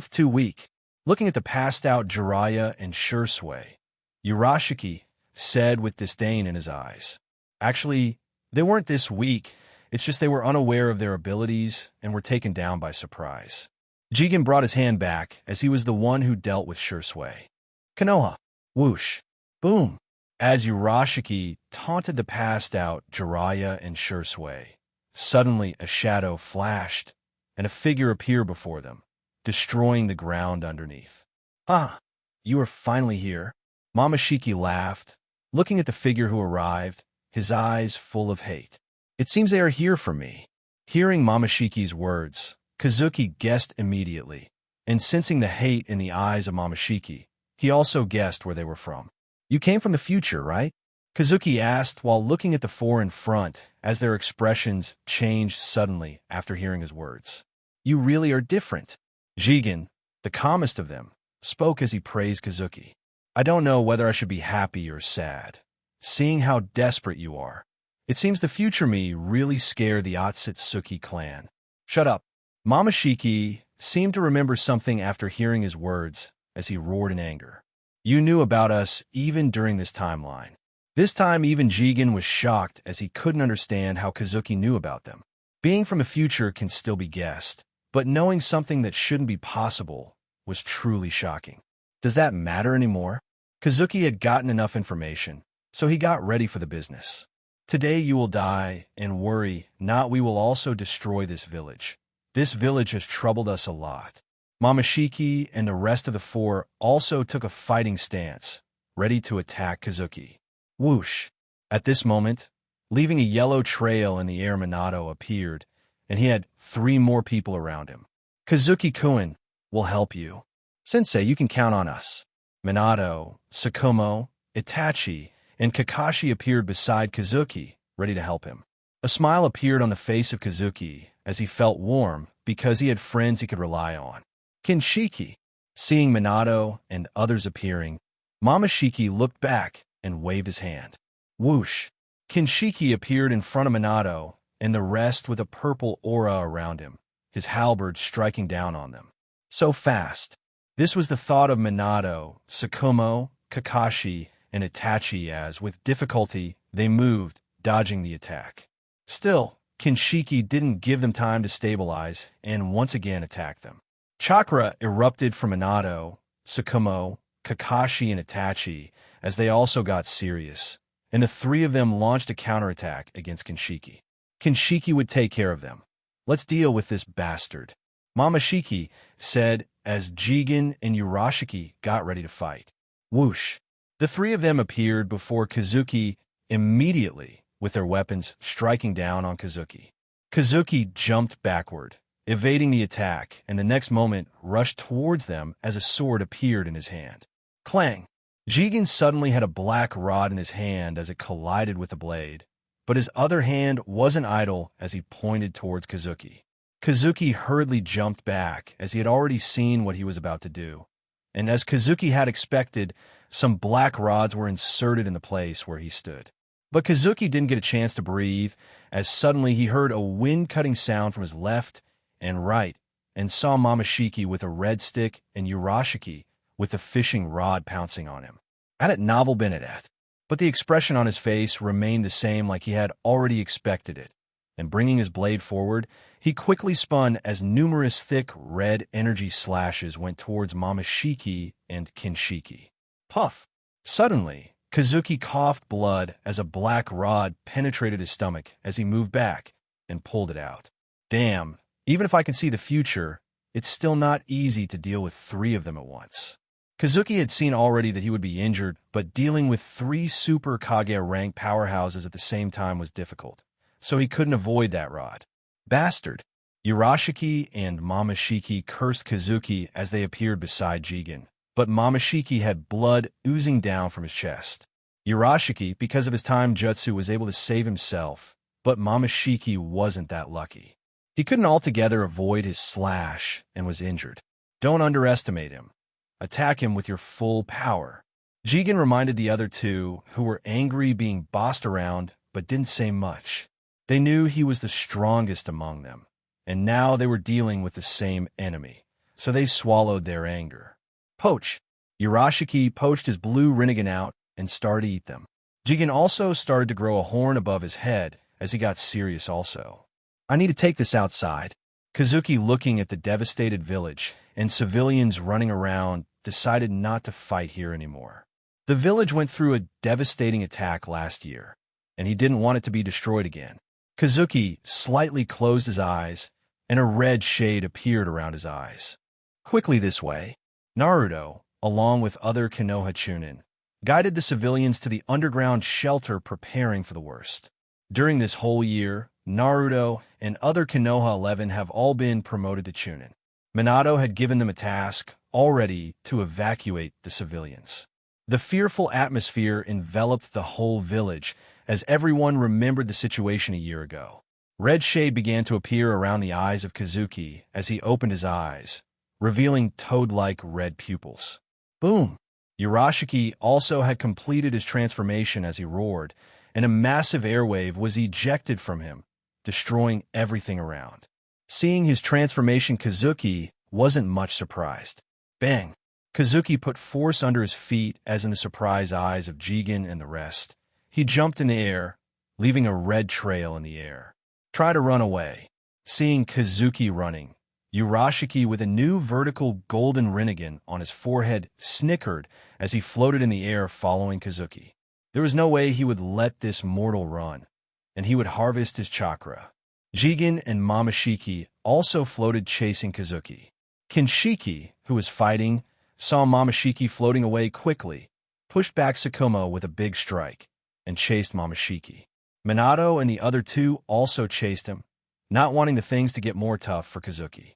Too weak. Looking at the passed-out Jiraiya and Shursui, Urashiki said with disdain in his eyes. Actually, they weren't this weak, it's just they were unaware of their abilities and were taken down by surprise. Jigen brought his hand back as he was the one who dealt with Shursui. Konoha. Whoosh. Boom. As Urashiki taunted the passed-out Jiraiya and Shursui, suddenly a shadow flashed, and a figure appeared before them, destroying the ground underneath. You are finally here. Momoshiki laughed, looking at the figure who arrived, his eyes full of hate. It seems they are here for me. Hearing Momoshiki's words, Kazuki guessed immediately, and sensing the hate in the eyes of Momoshiki, he also guessed where they were from. You came from the future, right? Kazuki asked while looking at the four in front as their expressions changed suddenly after hearing his words. You really are different. Jigen, the calmest of them, spoke as he praised Kazuki. I don't know whether I should be happy or sad, seeing how desperate you are. It seems the future me really scared the Otsutsuki clan. Shut up. Momoshiki seemed to remember something after hearing his words as he roared in anger. You knew about us even during this timeline. This time even Jigen was shocked as he couldn't understand how Kazuki knew about them. Being from the future can still be guessed, but knowing something that shouldn't be possible was truly shocking. Does that matter anymore? Kazuki had gotten enough information, so he got ready for the business. Today you will die, and worry not, we will also destroy this village. This village has troubled us a lot. Momoshiki and the rest of the four also took a fighting stance, ready to attack Kazuki. Whoosh! At this moment, leaving a yellow trail in the air, Minato appeared, and he had 3 more people around him. Kazuki-kun will help you. Sensei, you can count on us. Minato, Tsukumo, Itachi, and Kakashi appeared beside Kazuki, ready to help him. A smile appeared on the face of Kazuki as he felt warm because he had friends he could rely on. Kinshiki. Seeing Minato and others appearing, Momoshiki looked back and waved his hand. Whoosh! Kinshiki appeared in front of Minato and the rest with a purple aura around him, his halberd striking down on them. So fast. This was the thought of Minato, Tsukumo, Kakashi, and Itachi as, with difficulty, they moved, dodging the attack. Still, Kinshiki didn't give them time to stabilize and once again attacked them. Chakra erupted from Minato, Tsukumo, Kakashi, and Itachi as they also got serious, and the 3 of them launched a counterattack against Kinshiki. Kinshiki would take care of them. Let's deal with this bastard, Momoshiki said as Jigen and Urashiki got ready to fight. Whoosh! The 3 of them appeared before Kazuki immediately with their weapons striking down on Kazuki. Kazuki jumped backward, evading the attack, and the next moment rushed towards them as a sword appeared in his hand. Clang! Jigen suddenly had a black rod in his hand as it collided with the blade, but his other hand wasn't idle as he pointed towards Kazuki. Kazuki hurriedly jumped back as he had already seen what he was about to do, and as Kazuki had expected, some black rods were inserted in the place where he stood. But Kazuki didn't get a chance to breathe as suddenly he heard a wind-cutting sound from his left and right and saw Momoshiki with a red stick and Urashiki with a fishing rod pouncing on him. Had novel been at, but the expression on his face remained the same like he had already expected it, and bringing his blade forward, he quickly spun as numerous thick red energy slashes went towards Momoshiki and Kinshiki. Puff! Suddenly, Kazuki coughed blood as a black rod penetrated his stomach as he moved back and pulled it out. Damn, even if I can see the future, it's still not easy to deal with 3 of them at once. Kazuki had seen already that he would be injured, but dealing with 3 Super Kage rank powerhouses at the same time was difficult, so he couldn't avoid that rod. Bastard! Urashiki and Momoshiki cursed Kazuki as they appeared beside Jigen, but Momoshiki had blood oozing down from his chest. Urashiki, because of his time jutsu, was able to save himself, but Momoshiki wasn't that lucky. He couldn't altogether avoid his slash and was injured. Don't underestimate him. Attack him with your full power. Jigen reminded the other 2, who were angry being bossed around but didn't say much. They knew he was the strongest among them, and now they were dealing with the same enemy, so they swallowed their anger. Poach! Urashiki poached his blue Rinnegan out and started to eat them. Jigen also started to grow a horn above his head as he got serious also. I need to take this outside. Kazuki, looking at the devastated village and civilians running around, decided not to fight here anymore. The village went through a devastating attack last year, and he didn't want it to be destroyed again. Kazuki slightly closed his eyes, and a red shade appeared around his eyes. Quickly this way, Naruto, along with other Konoha Chunin, guided the civilians to the underground shelter preparing for the worst. During this whole year, Naruto and other Konoha 11 have all been promoted to Chunin. Minato had given them a task already to evacuate the civilians. The fearful atmosphere enveloped the whole village as everyone remembered the situation a year ago. Red shade began to appear around the eyes of Kazuki as he opened his eyes, revealing toad-like red pupils. Boom! Urashiki also had completed his transformation as he roared, and a massive airwave was ejected from him, destroying everything around. Seeing his transformation, Kazuki wasn't much surprised. Bang! Kazuki put force under his feet as in the surprised eyes of Jigen and the rest. He jumped in the air, leaving a red trail in the air. Try to run away. Seeing Kazuki running, Urashiki, with a new vertical golden Rinnegan on his forehead, snickered as he floated in the air following Kazuki. There was no way he would let this mortal run, and he would harvest his chakra. Jigen and Momoshiki also floated chasing Kazuki. Kinshiki, who was fighting, saw Momoshiki floating away quickly, pushed back Sakumo with a big strike, and chased Momoshiki. Minato and the other 2 also chased him, not wanting the things to get more tough for Kazuki.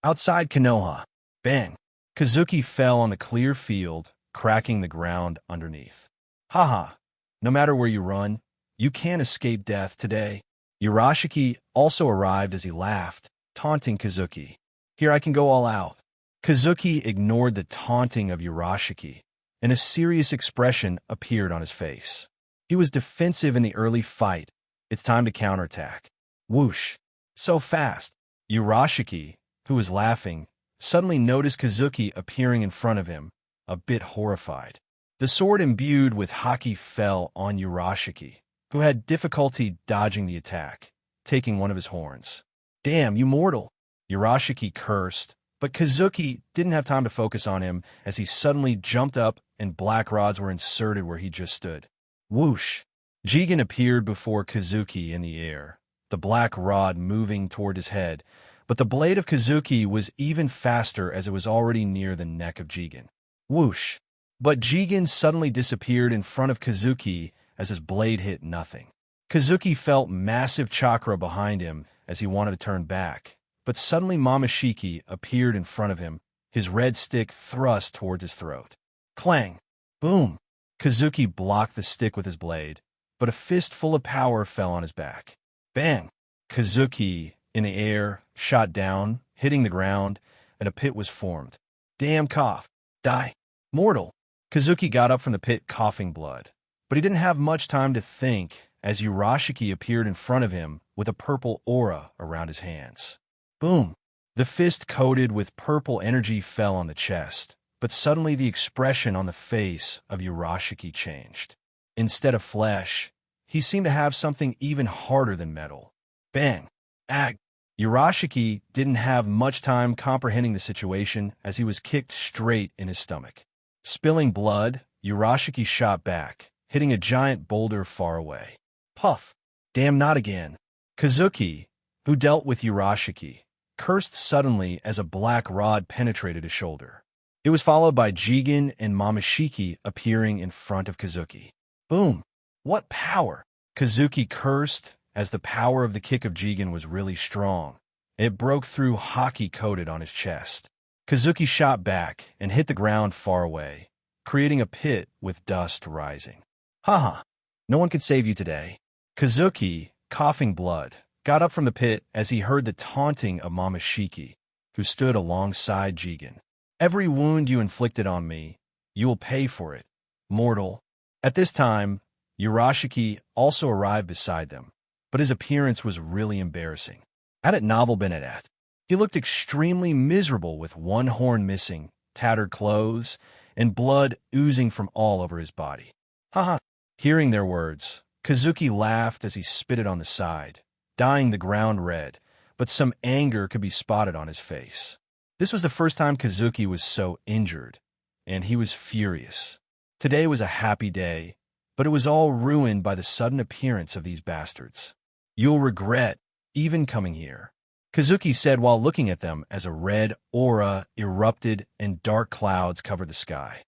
Outside Konoha, bang! Kazuki fell on the clear field, cracking the ground underneath. Haha, no matter where you run, you can't escape death today. Urashiki also arrived as he laughed, taunting Kazuki. Here I can go all out. Kazuki ignored the taunting of Urashiki, and a serious expression appeared on his face. He was defensive in the early fight. It's time to counterattack. Whoosh! So fast! Urashiki, who was laughing, suddenly noticed Kazuki appearing in front of him, a bit horrified. The sword imbued with haki fell on Urashiki, who had difficulty dodging the attack, taking one of his horns. Damn, you mortal! Urashiki cursed, but Kazuki didn't have time to focus on him as he suddenly jumped up and black rods were inserted where he just stood. Whoosh! Jigen appeared before Kazuki in the air, the black rod moving toward his head, but the blade of Kazuki was even faster as it was already near the neck of Jigen. Whoosh! But Jigen suddenly disappeared in front of Kazuki as his blade hit nothing. Kazuki felt massive chakra behind him as he wanted to turn back, but suddenly Momoshiki appeared in front of him, his red stick thrust towards his throat. Clang! Boom! Kazuki blocked the stick with his blade, but a fist full of power fell on his back. Bang! Kazuki, in the air, shot down, hitting the ground, and a pit was formed. Damn cough! Die! Mortal! Kazuki got up from the pit coughing blood, but he didn't have much time to think as Urashiki appeared in front of him with a purple aura around his hands. Boom! The fist coated with purple energy fell on the chest, but suddenly the expression on the face of Urashiki changed. Instead of flesh, he seemed to have something even harder than metal. Bang! Ag! Urashiki didn't have much time comprehending the situation as he was kicked straight in his stomach. Spilling blood, Urashiki shot back, hitting a giant boulder far away. Puff! Damn, not again! Kazuki, who dealt with Urashiki, cursed suddenly as a black rod penetrated his shoulder. It was followed by Jigen and Momoshiki appearing in front of Kazuki. Boom! What power! Kazuki cursed as the power of the kick of Jigen was really strong. It broke through haki coated on his chest. Kazuki shot back and hit the ground far away, creating a pit with dust rising. Haha! No one could save you today. Kazuki, coughing blood, got up from the pit as he heard the taunting of Momoshiki, who stood alongside Jigen. Every wound you inflicted on me, you will pay for it, mortal. At this time, Urashiki also arrived beside them, but his appearance was really embarrassing. Had it novel been at, he looked extremely miserable with one horn missing, tattered clothes, and blood oozing from all over his body. Haha! Hearing their words, Kazuki laughed as he spitted on the side, dyeing the ground red, but some anger could be spotted on his face. This was the first time Kazuki was so injured, and he was furious. Today was a happy day, but it was all ruined by the sudden appearance of these bastards. You'll regret even coming here, Kazuki said while looking at them as a red aura erupted and dark clouds covered the sky.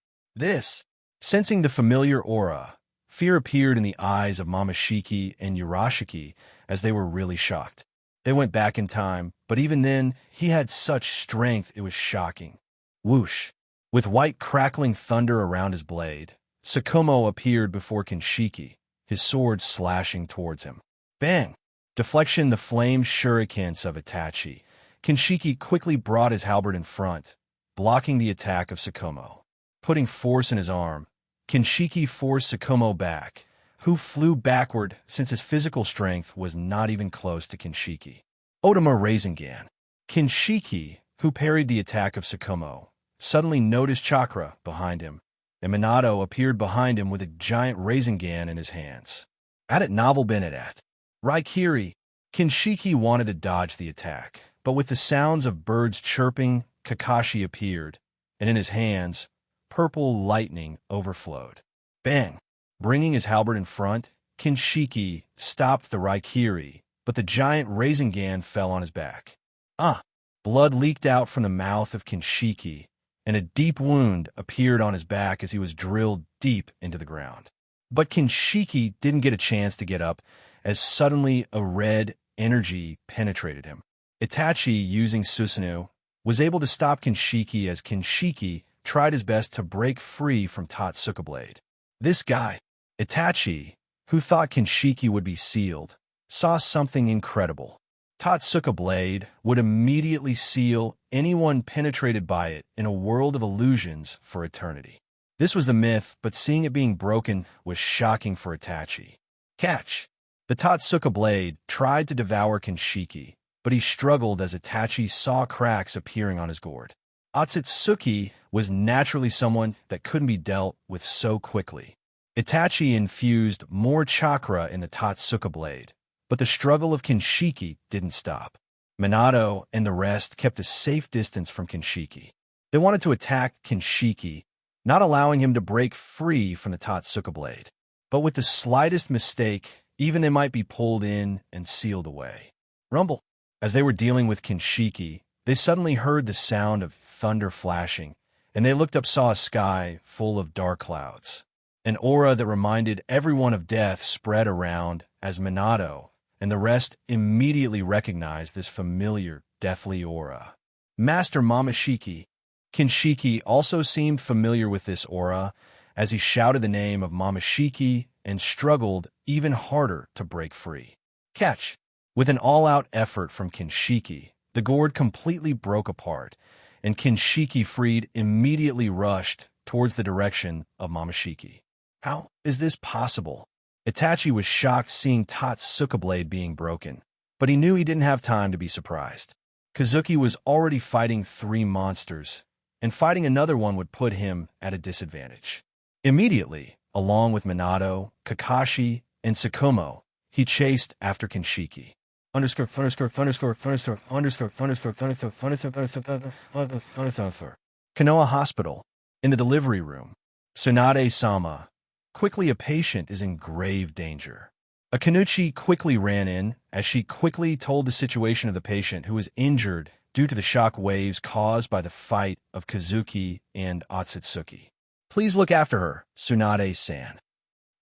Sensing the familiar aura, fear appeared in the eyes of Momoshiki and Urashiki as they were really shocked. They went back in time, but even then, he had such strength it was shocking. Whoosh! With white crackling thunder around his blade, Sakumo appeared before Kinshiki, his sword slashing towards him. Bang! Deflection the flamed shurikens of Itachi. Kinshiki quickly brought his halberd in front, blocking the attack of Sakumo. Putting force in his arm, Kinshiki forced Sakumo back, who flew backward since his physical strength was not even close to Kinshiki. Otama Rasengan. Kinshiki, who parried the attack of Sakumo, suddenly noticed chakra behind him, and Minato appeared behind him with a giant Rasengan in his hands. Had it novel been at Raikiri, Kinshiki wanted to dodge the attack, but with the sounds of birds chirping, Kakashi appeared, and in his hands, purple lightning overflowed. Bang! Bringing his halberd in front, Kinshiki stopped the Raikiri, but the giant Rasengan fell on his back. Blood leaked out from the mouth of Kinshiki, and a deep wound appeared on his back as he was drilled deep into the ground. But Kinshiki didn't get a chance to get up, as suddenly a red energy penetrated him. Itachi, using Susanoo, was able to stop Kinshiki as Kinshiki tried his best to break free from Totsuka Blade. This guy, Itachi, who thought Kinshiki would be sealed, saw something incredible. Totsuka Blade would immediately seal anyone penetrated by it in a world of illusions for eternity. This was the myth, but seeing it being broken was shocking for Itachi. Catch! The Totsuka Blade tried to devour Kinshiki, but he struggled as Itachi saw cracks appearing on his gourd. Otsutsuki was naturally someone that couldn't be dealt with so quickly. Itachi infused more chakra in the Totsuka Blade, but the struggle of Kinshiki didn't stop. Minato and the rest kept a safe distance from Kinshiki. They wanted to attack Kinshiki, not allowing him to break free from the Totsuka Blade. But with the slightest mistake, even they might be pulled in and sealed away. Rumble! As they were dealing with Kinshiki, they suddenly heard the sound of thunder flashing, and they looked up saw a sky full of dark clouds. An aura that reminded everyone of death spread around as Minato, and the rest immediately recognized this familiar, deathly aura. Master Momoshiki. Kinshiki also seemed familiar with this aura as he shouted the name of Momoshiki and struggled even harder to break free. Catch! With an all-out effort from Kinshiki, the gourd completely broke apart, and Kinshiki freed immediately rushed towards the direction of Momoshiki. How is this possible? Itachi was shocked seeing Totsuka blade being broken, but he knew he didn't have time to be surprised. Kazuki was already fighting 3 monsters, and fighting another one would put him at a disadvantage. Immediately, along with Minato, Kakashi, and Tsukumo, he chased after Kinshiki. Konoha Hospital. In the delivery room, Tsunade-sama. Quickly, a patient is in grave danger. Akanuchi quickly ran in, as she quickly told the situation of the patient who was injured due to the shock waves caused by the fight of Kazuki and Otsutsuki. Please look after her, Tsunade-san.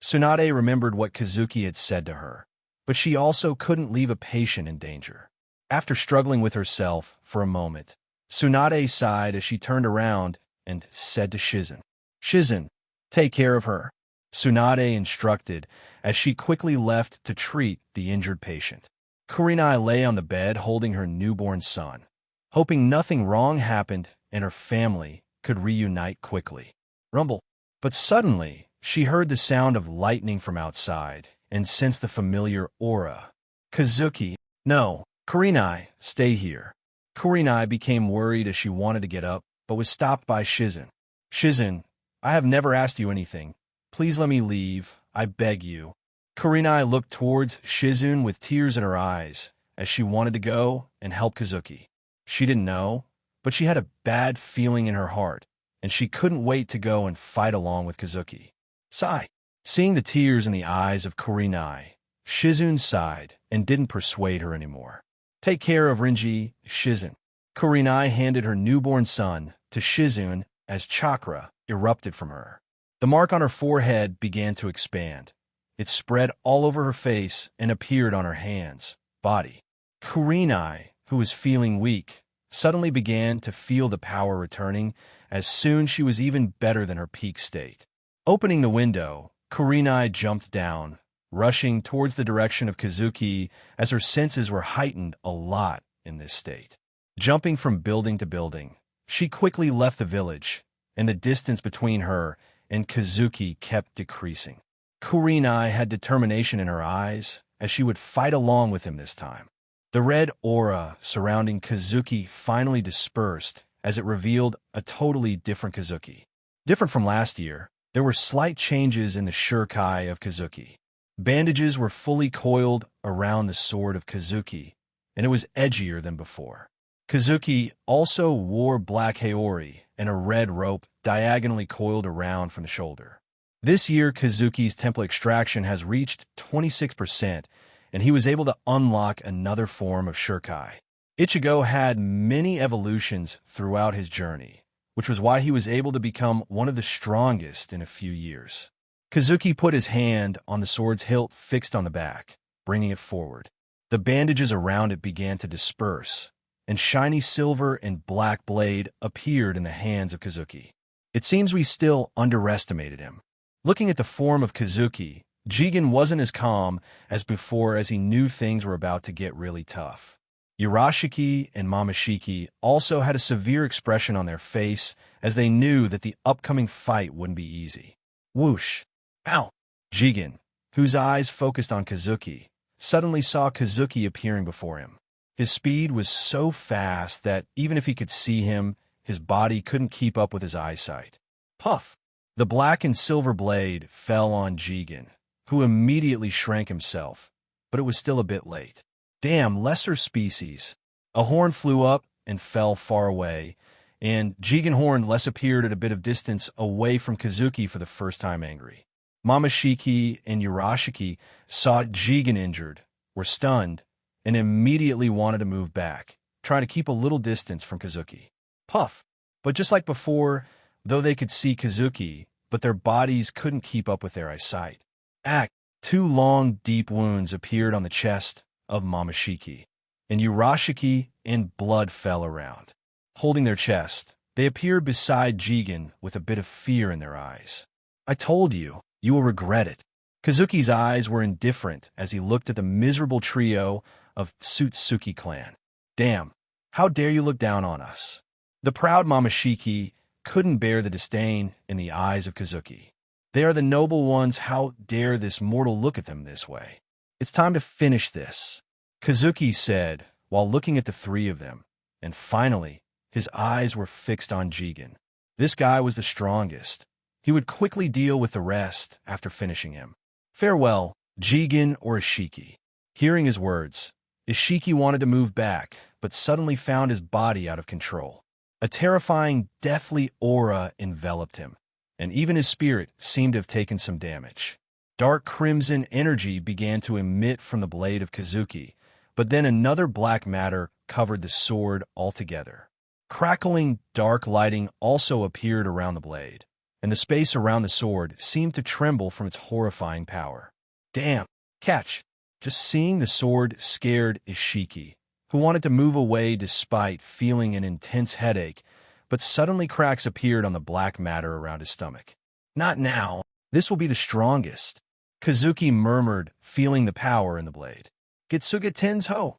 Tsunade remembered what Kazuki had said to her, but she also couldn't leave a patient in danger. After struggling with herself for a moment, Tsunade sighed as she turned around and said to Shizen, "Shizen, take care of her," Tsunade instructed as she quickly left to treat the injured patient. Kurenai lay on the bed holding her newborn son, hoping nothing wrong happened and her family could reunite quickly. Rumble. But suddenly, she heard the sound of lightning from outside and sensed the familiar aura. Kazuki. No, Kurenai, stay here. Kurenai became worried as she wanted to get up, but was stopped by Shizen. Shizen, I have never asked you anything. Please let me leave, I beg you. Kurenai looked towards Shizen with tears in her eyes as she wanted to go and help Kazuki. She didn't know, but she had a bad feeling in her heart, and she couldn't wait to go and fight along with Kazuki. Sigh. Seeing the tears in the eyes of Kurenai, Shizen sighed and didn't persuade her anymore. Take care of Rinji, Shizen. Kurenai handed her newborn son to Shizen as chakra erupted from her. The mark on her forehead began to expand. It spread all over her face and appeared on her hands, body. Kurenai, who was feeling weak, suddenly began to feel the power returning as soon she was even better than her peak state. Opening the window, Kurenai jumped down, rushing towards the direction of Kazuki as her senses were heightened a lot in this state. Jumping from building to building, she quickly left the village, and the distance between her and Kazuki kept decreasing. Kurenai had determination in her eyes as she would fight along with him this time. The red aura surrounding Kazuki finally dispersed as it revealed a totally different Kazuki. Different from last year, there were slight changes in the shurikai of Kazuki. Bandages were fully coiled around the sword of Kazuki, and it was edgier than before. Kazuki also wore black haori and a red rope diagonally coiled around from the shoulder. This year, Kazuki's temple extraction has reached 26%, and he was able to unlock another form of shurikai. Ichigo had many evolutions throughout his journey, which was why he was able to become one of the strongest in a few years. Kazuki put his hand on the sword's hilt fixed on the back, bringing it forward. The bandages around it began to disperse, and shiny silver and black blade appeared in the hands of Kazuki. It seems we still underestimated him. Looking at the form of Kazuki, Jigen wasn't as calm as before as he knew things were about to get really tough. Urashiki and Momoshiki also had a severe expression on their face as they knew that the upcoming fight wouldn't be easy. Whoosh! Ow! Jigen, whose eyes focused on Kazuki, suddenly saw Kazuki appearing before him. His speed was so fast that even if he could see him, his body couldn't keep up with his eyesight. Puff! The black and silver blade fell on Jigen, who immediately shrank himself, but it was still a bit late. Damn, lesser species. A horn flew up and fell far away, and Jigen Horn less appeared at a bit of distance away from Kazuki for the first time angry. Momoshiki and Urashiki saw Jigen injured, were stunned, and immediately wanted to move back, trying to keep a little distance from Kazuki. Puff! But just like before, though they could see Kazuki, but their bodies couldn't keep up with their eyesight. Two long, deep wounds appeared on the chest of Momoshiki, and Urashiki and blood fell around. Holding their chest, they appeared beside Jigen with a bit of fear in their eyes. I told you, you will regret it. Kazuki's eyes were indifferent as he looked at the miserable trio of Tsutsuki clan. Damn, how dare you look down on us? The proud Momoshiki couldn't bear the disdain in the eyes of Kazuki. They are the noble ones, how dare this mortal look at them this way? It's time to finish this, Kazuki said while looking at the three of them, and finally, his eyes were fixed on Jigen. This guy was the strongest. He would quickly deal with the rest after finishing him. Farewell, Jigen or Ishiki. Hearing his words, Ishiki wanted to move back, but suddenly found his body out of control. A terrifying, deathly aura enveloped him, and even his spirit seemed to have taken some damage. Dark crimson energy began to emit from the blade of Kazuki, but then another black matter covered the sword altogether. Crackling, dark lighting also appeared around the blade, and the space around the sword seemed to tremble from its horrifying power. Damn! Catch! Just seeing the sword scared Ishiki, who wanted to move away despite feeling an intense headache, but suddenly cracks appeared on the black matter around his stomach. Not now. This will be the strongest, Kazuki murmured, feeling the power in the blade. Getsuga Tenzo!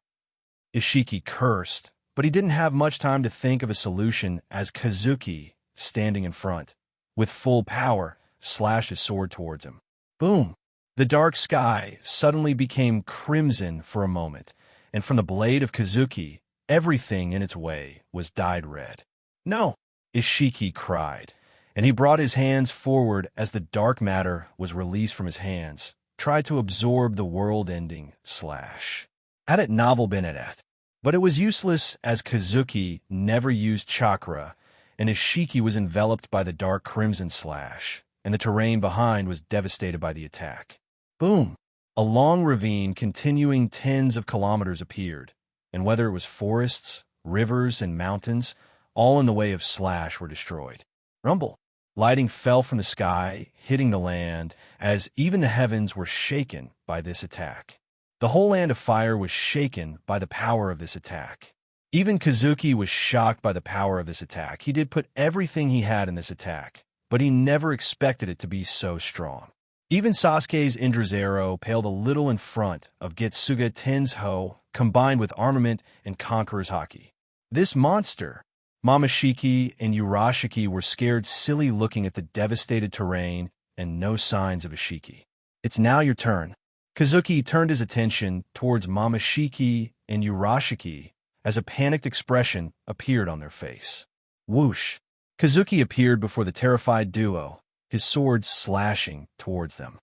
Ishiki cursed, but he didn't have much time to think of a solution as Kazuki, standing in front, with full power, slashed his sword towards him. Boom! The dark sky suddenly became crimson for a moment, and from the blade of Kazuki, everything in its way was dyed red. No! Ishiki cried, and he brought his hands forward as the dark matter was released from his hands, tried to absorb the world-ending slash. Had it novel been at it. But it was useless as Kazuki never used chakra, and Ishiki was enveloped by the dark crimson slash, and the terrain behind was devastated by the attack. Boom! A long ravine continuing tens of kilometers appeared, and whether it was forests, rivers, and mountains, all in the way of slash were destroyed. Rumble! Lighting fell from the sky, hitting the land, as even the heavens were shaken by this attack. The whole land of fire was shaken by the power of this attack. Even Kazuki was shocked by the power of this attack. He did put everything he had in this attack, but he never expected it to be so strong. Even Sasuke's Indra's arrow paled a little in front of Getsuga Tenzo, combined with armament and Conqueror's haki. This monster! Momoshiki and Urashiki were scared silly looking at the devastated terrain and no signs of Ishiki. It's now your turn. Kazuki turned his attention towards Momoshiki and Urashiki as a panicked expression appeared on their face. Whoosh! Kazuki appeared before the terrified duo, his sword slashing towards them.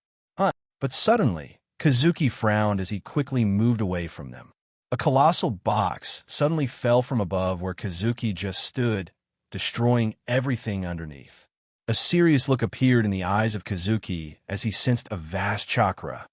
But suddenly, Kazuki frowned as he quickly moved away from them. A colossal box suddenly fell from above where Kazuki just stood, destroying everything underneath. A serious look appeared in the eyes of Kazuki as he sensed a vast chakra,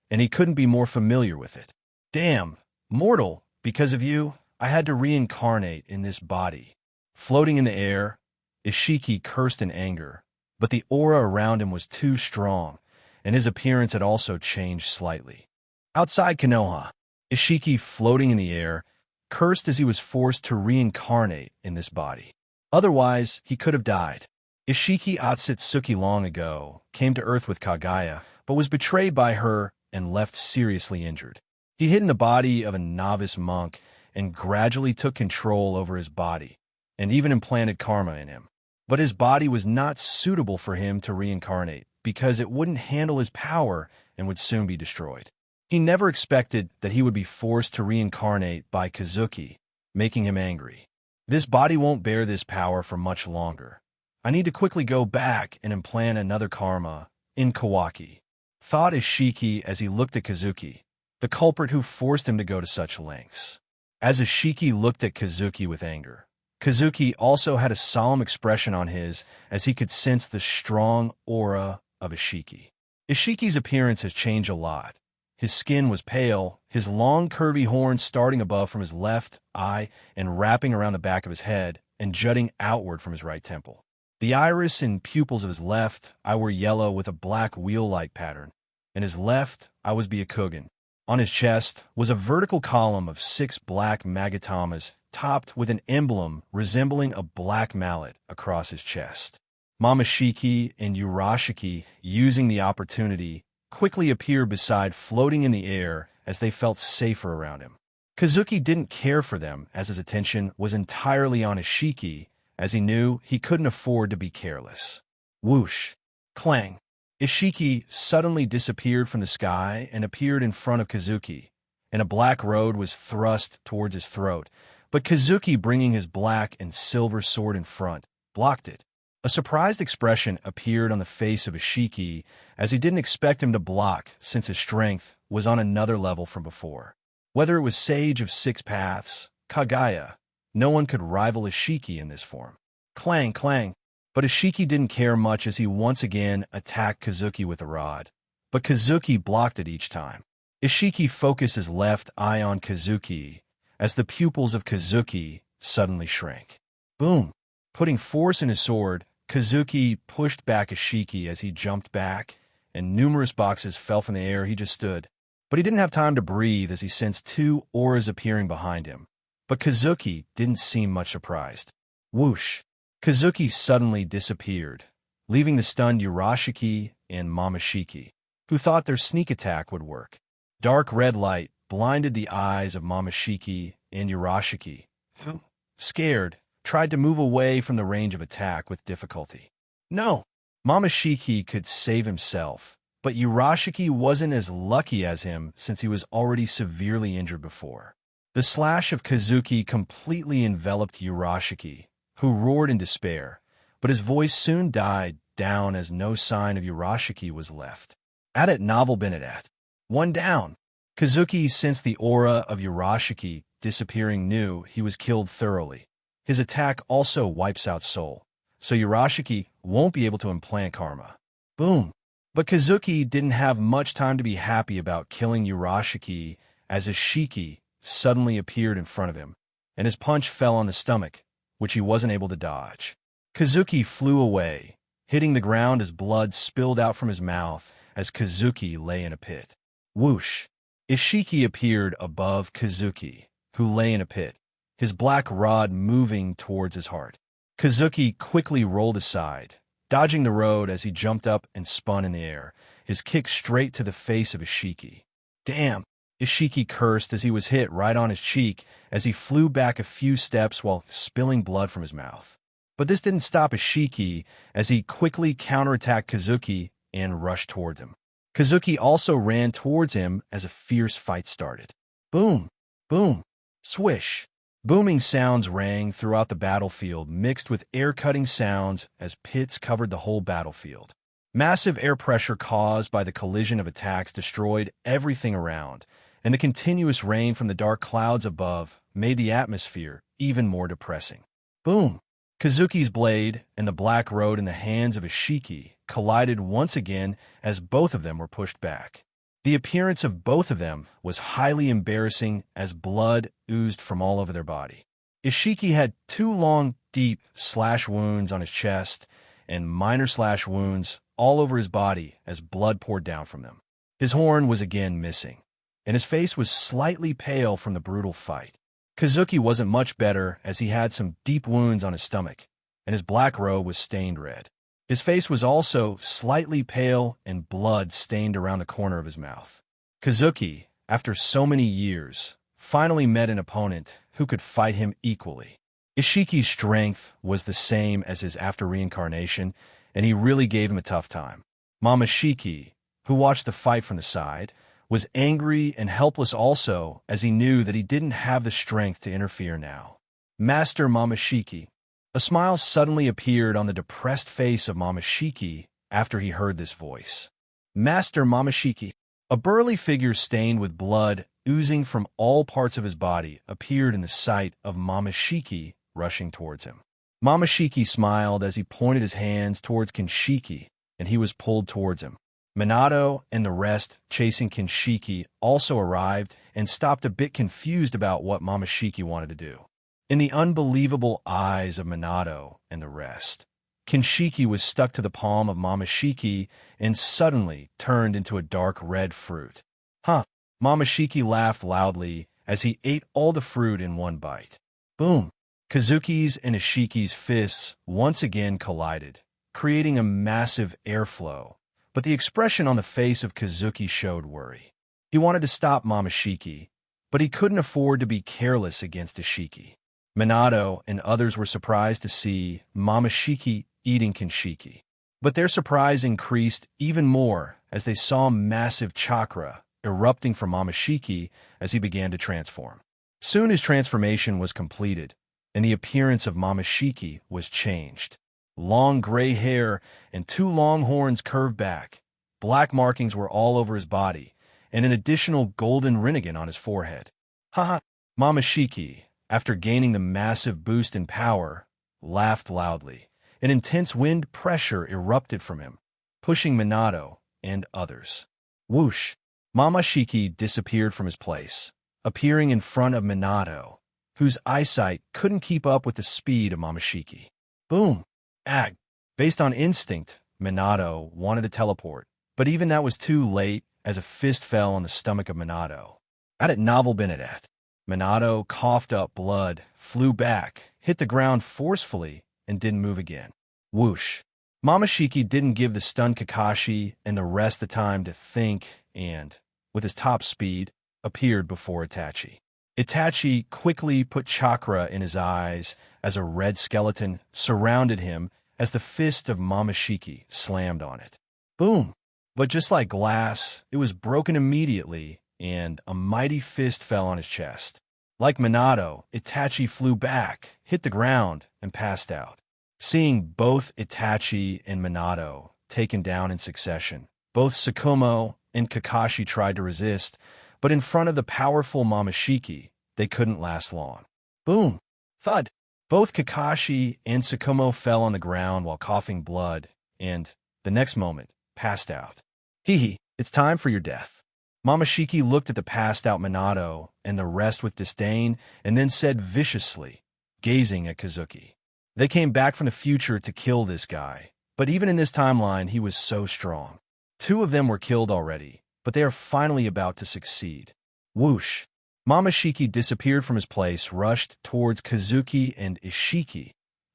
and he couldn't be more familiar with it. Damn, mortal, because of you, I had to reincarnate in this body. Floating in the air, Ishiki cursed in anger, but the aura around him was too strong, and his appearance had also changed slightly. Outside Konoha, Ishiki, floating in the air, cursed as he was forced to reincarnate in this body. Otherwise, he could have died. Ishiki Otsutsuki long ago came to Earth with Kaguya, but was betrayed by her and left seriously injured. He hid in the body of a novice monk and gradually took control over his body, and even implanted karma in him. But his body was not suitable for him to reincarnate, because it wouldn't handle his power and would soon be destroyed. He never expected that he would be forced to reincarnate by Kazuki, making him angry. This body won't bear this power for much longer. I need to quickly go back and implant another karma in Kawaki, thought Ishiki as he looked at Kazuki, the culprit who forced him to go to such lengths. As Ishiki looked at Kazuki with anger, Kazuki also had a solemn expression on his as he could sense the strong aura of Ishiki. Ishiki's appearance has changed a lot. His skin was pale, his long curvy horns starting above from his left eye and wrapping around the back of his head and jutting outward from his right temple. The iris and pupils of his left eye were yellow with a black wheel-like pattern, and his left eye was Byakugan. On his chest was a vertical column of 6 black magatamas, topped with an emblem resembling a black mallet across his chest. Momoshiki and Urashiki, using the opportunity, quickly appeared beside, floating in the air as they felt safer around him. Kazuki didn't care for them, as his attention was entirely on Ishiki, as he knew he couldn't afford to be careless. Whoosh! Clang! Ishiki suddenly disappeared from the sky and appeared in front of Kazuki, and a black road was thrust towards his throat, but Kazuki, bringing his black and silver sword in front, blocked it. A surprised expression appeared on the face of Ishiki, as he didn't expect him to block since his strength was on another level from before. Whether it was Sage of 6 Paths, Kagaya, no one could rival Ishiki in this form. Clang, clang! But Ishiki didn't care much as he once again attacked Kazuki with a rod. But Kazuki blocked it each time. Ishiki focused his left eye on Kazuki, as the pupils of Kazuki suddenly shrank. Boom! Putting force in his sword, Kazuki pushed back Ishiki as he jumped back, and numerous boxes fell from the air. He just stood. But he didn't have time to breathe as he sensed 2 auras appearing behind him. But Kazuki didn't seem much surprised. Whoosh! Kazuki suddenly disappeared, leaving the stunned Urashiki and Momoshiki, who thought their sneak attack would work. Dark red light blinded the eyes of Momoshiki and Urashiki, who, scared, tried to move away from the range of attack with difficulty. No! Momoshiki could save himself, but Urashiki wasn't as lucky as him since he was already severely injured before. The slash of Kazuki completely enveloped Urashiki, who roared in despair, but his voice soon died down as no sign of Urashiki was left. At it, novel Benedat. 1 down. Kazuki sensed the aura of Urashiki disappearing, knew he was killed thoroughly. His attack also wipes out soul, so Urashiki won't be able to implant karma. Boom! But Kazuki didn't have much time to be happy about killing Urashiki as Ishiki suddenly appeared in front of him, and his punch fell on the stomach, which he wasn't able to dodge. Kazuki flew away, hitting the ground as blood spilled out from his mouth as Kazuki lay in a pit. Whoosh! Ishiki appeared above Kazuki, who lay in a pit, his black rod moving towards his heart. Kazuki quickly rolled aside, dodging the road as he jumped up and spun in the air, his kick straight to the face of Ishiki. Damn! Ishiki cursed as he was hit right on his cheek as he flew back a few steps while spilling blood from his mouth. But this didn't stop Ishiki as he quickly counterattacked Kazuki and rushed towards him. Kazuki also ran towards him as a fierce fight started. Boom! Boom! Swish! Booming sounds rang throughout the battlefield, mixed with air-cutting sounds as pits covered the whole battlefield. Massive air pressure caused by the collision of attacks destroyed everything around, and the continuous rain from the dark clouds above made the atmosphere even more depressing. Boom! Kazuki's blade and the black road in the hands of Ishiki collided once again as both of them were pushed back. The appearance of both of them was highly embarrassing as blood oozed from all over their body. Ishiki had 2 long, deep slash wounds on his chest and minor slash wounds all over his body as blood poured down from them. His horn was again missing, and his face was slightly pale from the brutal fight. Kazuki wasn't much better as he had some deep wounds on his stomach, and his black robe was stained red. His face was also slightly pale and blood stained around the corner of his mouth. Kazuki, after so many years, finally met an opponent who could fight him equally. Ishiki's strength was the same as his after reincarnation, and he really gave him a tough time. Momoshiki, who watched the fight from the side, was angry and helpless also, as he knew that he didn't have the strength to interfere now. Master Momoshiki. A smile suddenly appeared on the depressed face of Momoshiki after he heard this voice. Master Momoshiki. A burly figure stained with blood, oozing from all parts of his body, appeared in the sight of Momoshiki rushing towards him. Momoshiki smiled as he pointed his hands towards Kinshiki, and he was pulled towards him. Minato and the rest chasing Kinshiki also arrived and stopped a bit confused about what Momoshiki wanted to do. In the unbelievable eyes of Minato and the rest, Kinshiki was stuck to the palm of Momoshiki and suddenly turned into a dark red fruit. Huh. Momoshiki laughed loudly as he ate all the fruit in one bite. Boom. Kazuki's and Ishiki's fists once again collided, creating a massive airflow. But the expression on the face of Kazuki showed worry. He wanted to stop Momoshiki, but he couldn't afford to be careless against Ishiki. Minato and others were surprised to see Momoshiki eating Kinshiki. But their surprise increased even more as they saw massive chakra erupting from Momoshiki as he began to transform. Soon his transformation was completed, and the appearance of Momoshiki was changed. Long gray hair and 2 long horns curved back. Black markings were all over his body, and an additional golden rinnegan on his forehead. Haha! Momoshiki, after gaining the massive boost in power, laughed loudly. An intense wind pressure erupted from him, pushing Minato and others. Whoosh! Momoshiki disappeared from his place, appearing in front of Minato, whose eyesight couldn't keep up with the speed of Momoshiki. Boom! Ag! Based on instinct, Minato wanted to teleport, but even that was too late as a fist fell on the stomach of Minato. Had it novel been at? Minato coughed up blood, flew back, hit the ground forcefully, and didn't move again. Whoosh! Momoshiki didn't give the stunned Kakashi and the rest the time to think and, with his top speed, appeared before Itachi. Itachi quickly put chakra in his eyes as a red skeleton surrounded him as the fist of Momoshiki slammed on it. Boom! But just like glass, it was broken immediately, and a mighty fist fell on his chest. Like Minato, Itachi flew back, hit the ground, and passed out. Seeing both Itachi and Minato taken down in succession, both Tsukumo and Kakashi tried to resist, but in front of the powerful Momoshiki, they couldn't last long. Boom! Thud! Both Kakashi and Tsukumo fell on the ground while coughing blood, and, the next moment, passed out. Hee, it's time for your death. Momoshiki looked at the passed-out Minato and the rest with disdain, and then said viciously, gazing at Kazuki. They came back from the future to kill this guy, but even in this timeline, he was so strong. 2 of them were killed already, but they are finally about to succeed. Whoosh! Momoshiki disappeared from his place, rushed towards Kazuki and Ishiki,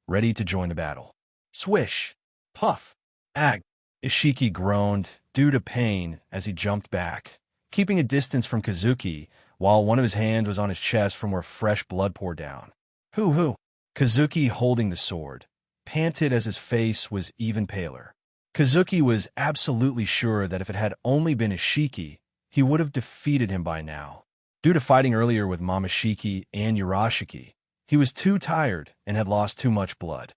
ready to join the battle. Swish! Puff! Ag! Ishiki groaned due to pain as he jumped back, keeping a distance from Kazuki while one of his hands was on his chest from where fresh blood poured down. Hoo! Kazuki, holding the sword, panted as his face was even paler. Kazuki was absolutely sure that if it had only been Ishiki, he would have defeated him by now. Due to fighting earlier with Momoshiki and Urashiki, he was too tired and had lost too much blood.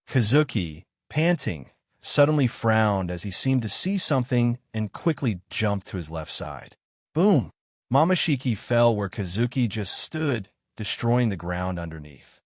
Kazuki, panting, suddenly frowned as he seemed to see something and quickly jumped to his left side. Boom! Momoshiki fell where Kazuki just stood, destroying the ground underneath.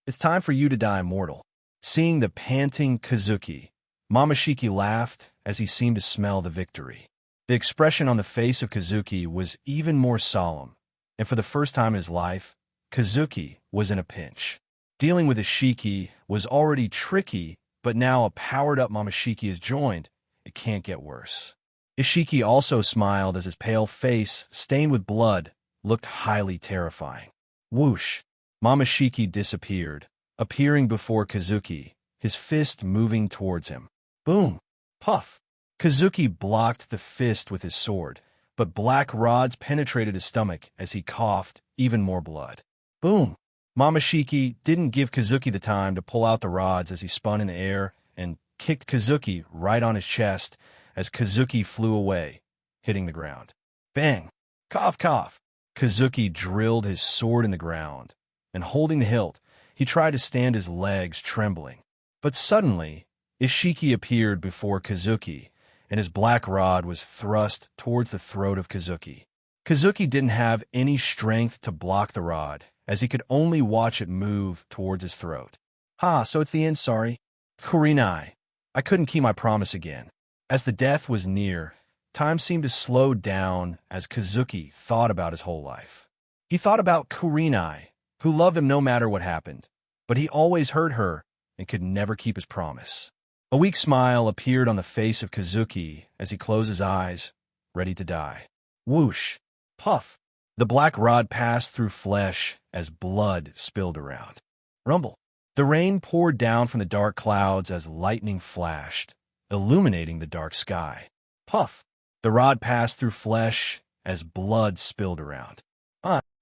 It's time for you to die immortal. Seeing the panting Kazuki, Momoshiki laughed as he seemed to smell the victory. The expression on the face of Kazuki was even more solemn, and for the first time in his life, Kazuki was in a pinch. Dealing with Ishiki was already tricky, but now a powered-up Momoshiki is joined. It can't get worse. Ishiki also smiled as his pale face, stained with blood, looked highly terrifying. Whoosh! Momoshiki disappeared, appearing before Kazuki, his fist moving towards him. Boom! Puff! Kazuki blocked the fist with his sword, but black rods penetrated his stomach as he coughed even more blood. Boom! Momoshiki didn't give Kazuki the time to pull out the rods as he spun in the air and kicked Kazuki right on his chest as Kazuki flew away, hitting the ground. Bang! Cough, cough! Kazuki drilled his sword in the ground, and holding the hilt, he tried to stand his legs trembling. But suddenly, Ishiki appeared before Kazuki, and his black rod was thrust towards the throat of Kazuki. Kazuki didn't have any strength to block the rod, as he could only watch it move towards his throat. So it's the end, sorry. Kurinai, I couldn't keep my promise again. As the death was near, time seemed to slow down as Kazuki thought about his whole life. He thought about Kurinai, who loved him no matter what happened, but he always hurt her, and could never keep his promise. A weak smile appeared on the face of Kazuki as he closed his eyes, ready to die. Whoosh! Puff! The black rod passed through flesh as blood spilled around. Rumble! The rain poured down from the dark clouds as lightning flashed, illuminating the dark sky. Puff! The rod passed through flesh as blood spilled around.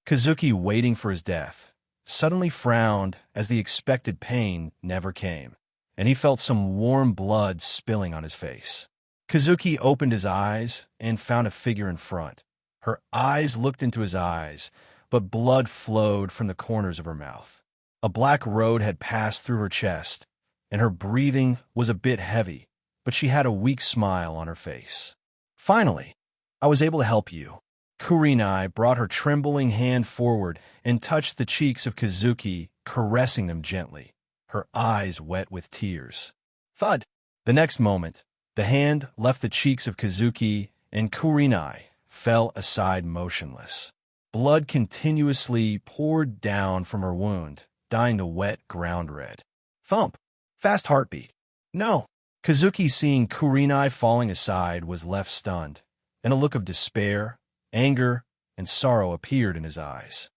Kazuki, waiting for his death, suddenly frowned as the expected pain never came, and he felt some warm blood spilling on his face. Kazuki opened his eyes and found a figure in front. Her eyes looked into his eyes, but blood flowed from the corners of her mouth. A black road had passed through her chest, and her breathing was a bit heavy, but she had a weak smile on her face. Finally, I was able to help you. Kurenai brought her trembling hand forward and touched the cheeks of Kazuki, caressing them gently, her eyes wet with tears. Thud! The next moment, the hand left the cheeks of Kazuki, and Kurenai fell aside motionless. Blood continuously poured down from her wound, dyeing the wet ground red. Thump! Fast heartbeat. No! Kazuki, seeing Kurenai falling aside, was left stunned, and a look of despair, anger, and sorrow appeared in his eyes.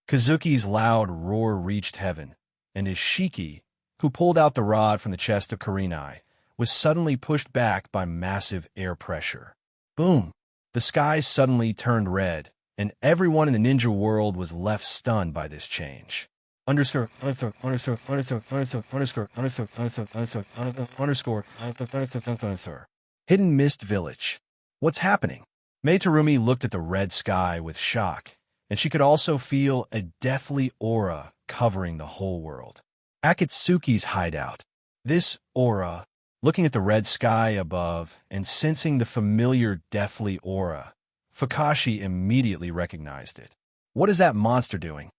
Kazuki's loud roar reached heaven, and his shiki, who pulled out the rod from the chest of Kurenai, was suddenly pushed back by massive air pressure. Boom! The sky suddenly turned red, and everyone in the ninja world was left stunned by this change. Hidden Mist Village. What's happening? Meitarumi looked at the red sky with shock, and she could also feel a deathly aura covering the whole world. Akatsuki's hideout. This aura, looking at the red sky above and sensing the familiar deathly aura, Fukashi immediately recognized it. What is that monster doing?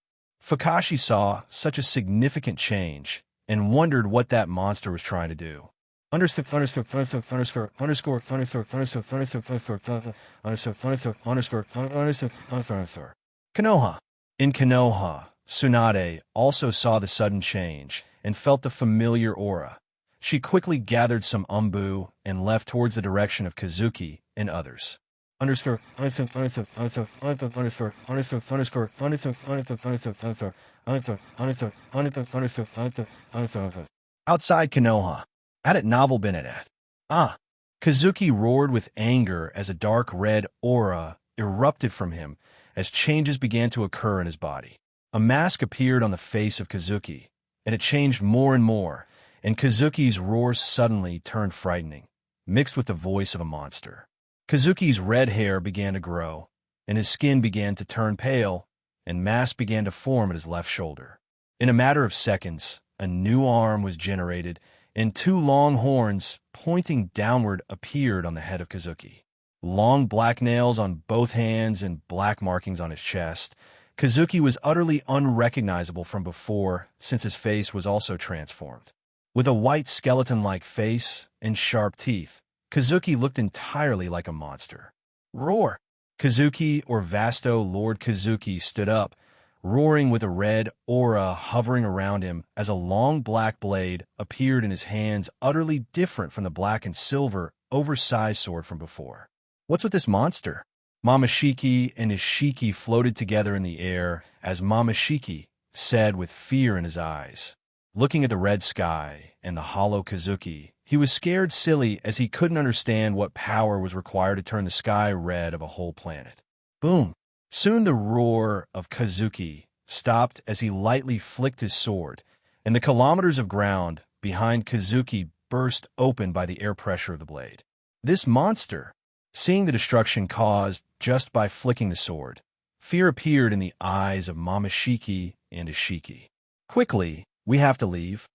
Fukashi saw such a significant change and wondered what that monster was trying to do. Konoha. In Konoha, Tsunade also saw the sudden change and felt the familiar aura. She quickly gathered some umbu and left towards the direction of Kazuki and others. Outside Konoha. Had it novel been at? Kazuki roared with anger as a dark red aura erupted from him as changes began to occur in his body. A mask appeared on the face of Kazuki, and it changed more and more, and Kazuki's roar suddenly turned frightening, mixed with the voice of a monster. Kazuki's red hair began to grow, and his skin began to turn pale, and mask began to form at his left shoulder. In a matter of seconds, a new arm was generated, and two long horns pointing downward appeared on the head of Kazuki. Long black nails on both hands and black markings on his chest, Kazuki was utterly unrecognizable from before, since his face was also transformed. With a white skeleton-like face and sharp teeth, Kazuki looked entirely like a monster. Roar! Kazuki, or Vasto Lord Kazuki, stood up, roaring with a red aura hovering around him as a long black blade appeared in his hands, utterly different from the black and silver, oversized sword from before. What's with this monster? Mamashiki and his shiki floated together in the air as Mamashiki said with fear in his eyes. Looking at the red sky and the hollow Kazuki, he was scared silly as he couldn't understand what power was required to turn the sky red of a whole planet. Boom! Soon the roar of Kazuki stopped as he lightly flicked his sword, and the kilometers of ground behind Kazuki burst open by the air pressure of the blade. This monster, seeing the destruction caused just by flicking the sword, fear appeared in the eyes of Mamashiki and his shiki. Quickly, we have to leave,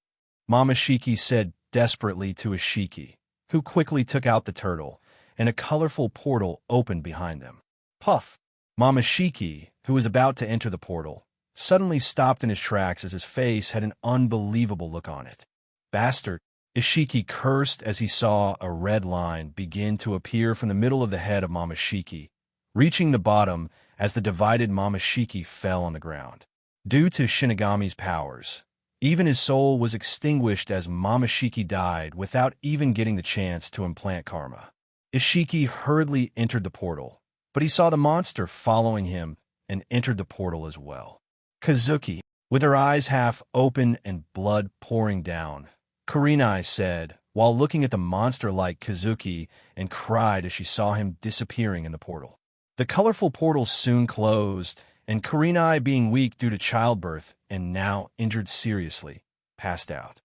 Mamashiki said desperately to his shiki, who quickly took out the turtle, and a colorful portal opened behind them. Puff! Mamashiki, who was about to enter the portal, suddenly stopped in his tracks as his face had an unbelievable look on it. Bastard! Ishiki cursed as he saw a red line begin to appear from the middle of the head of Mamashiki, reaching the bottom as the divided Mamashiki fell on the ground. Due to Shinigami's powers, Even his soul was extinguished as Momoshiki died without even getting the chance to implant karma. Ishiki hurriedly entered the portal, but he saw the monster following him and entered the portal as well. Kazuki, with her eyes half open and blood pouring down, Karinai said, while looking at the monster-like Kazuki, and cried as she saw him disappearing in the portal. The colorful portal soon closed, and Karinai, being weak due to childbirth and now injured seriously, passed out.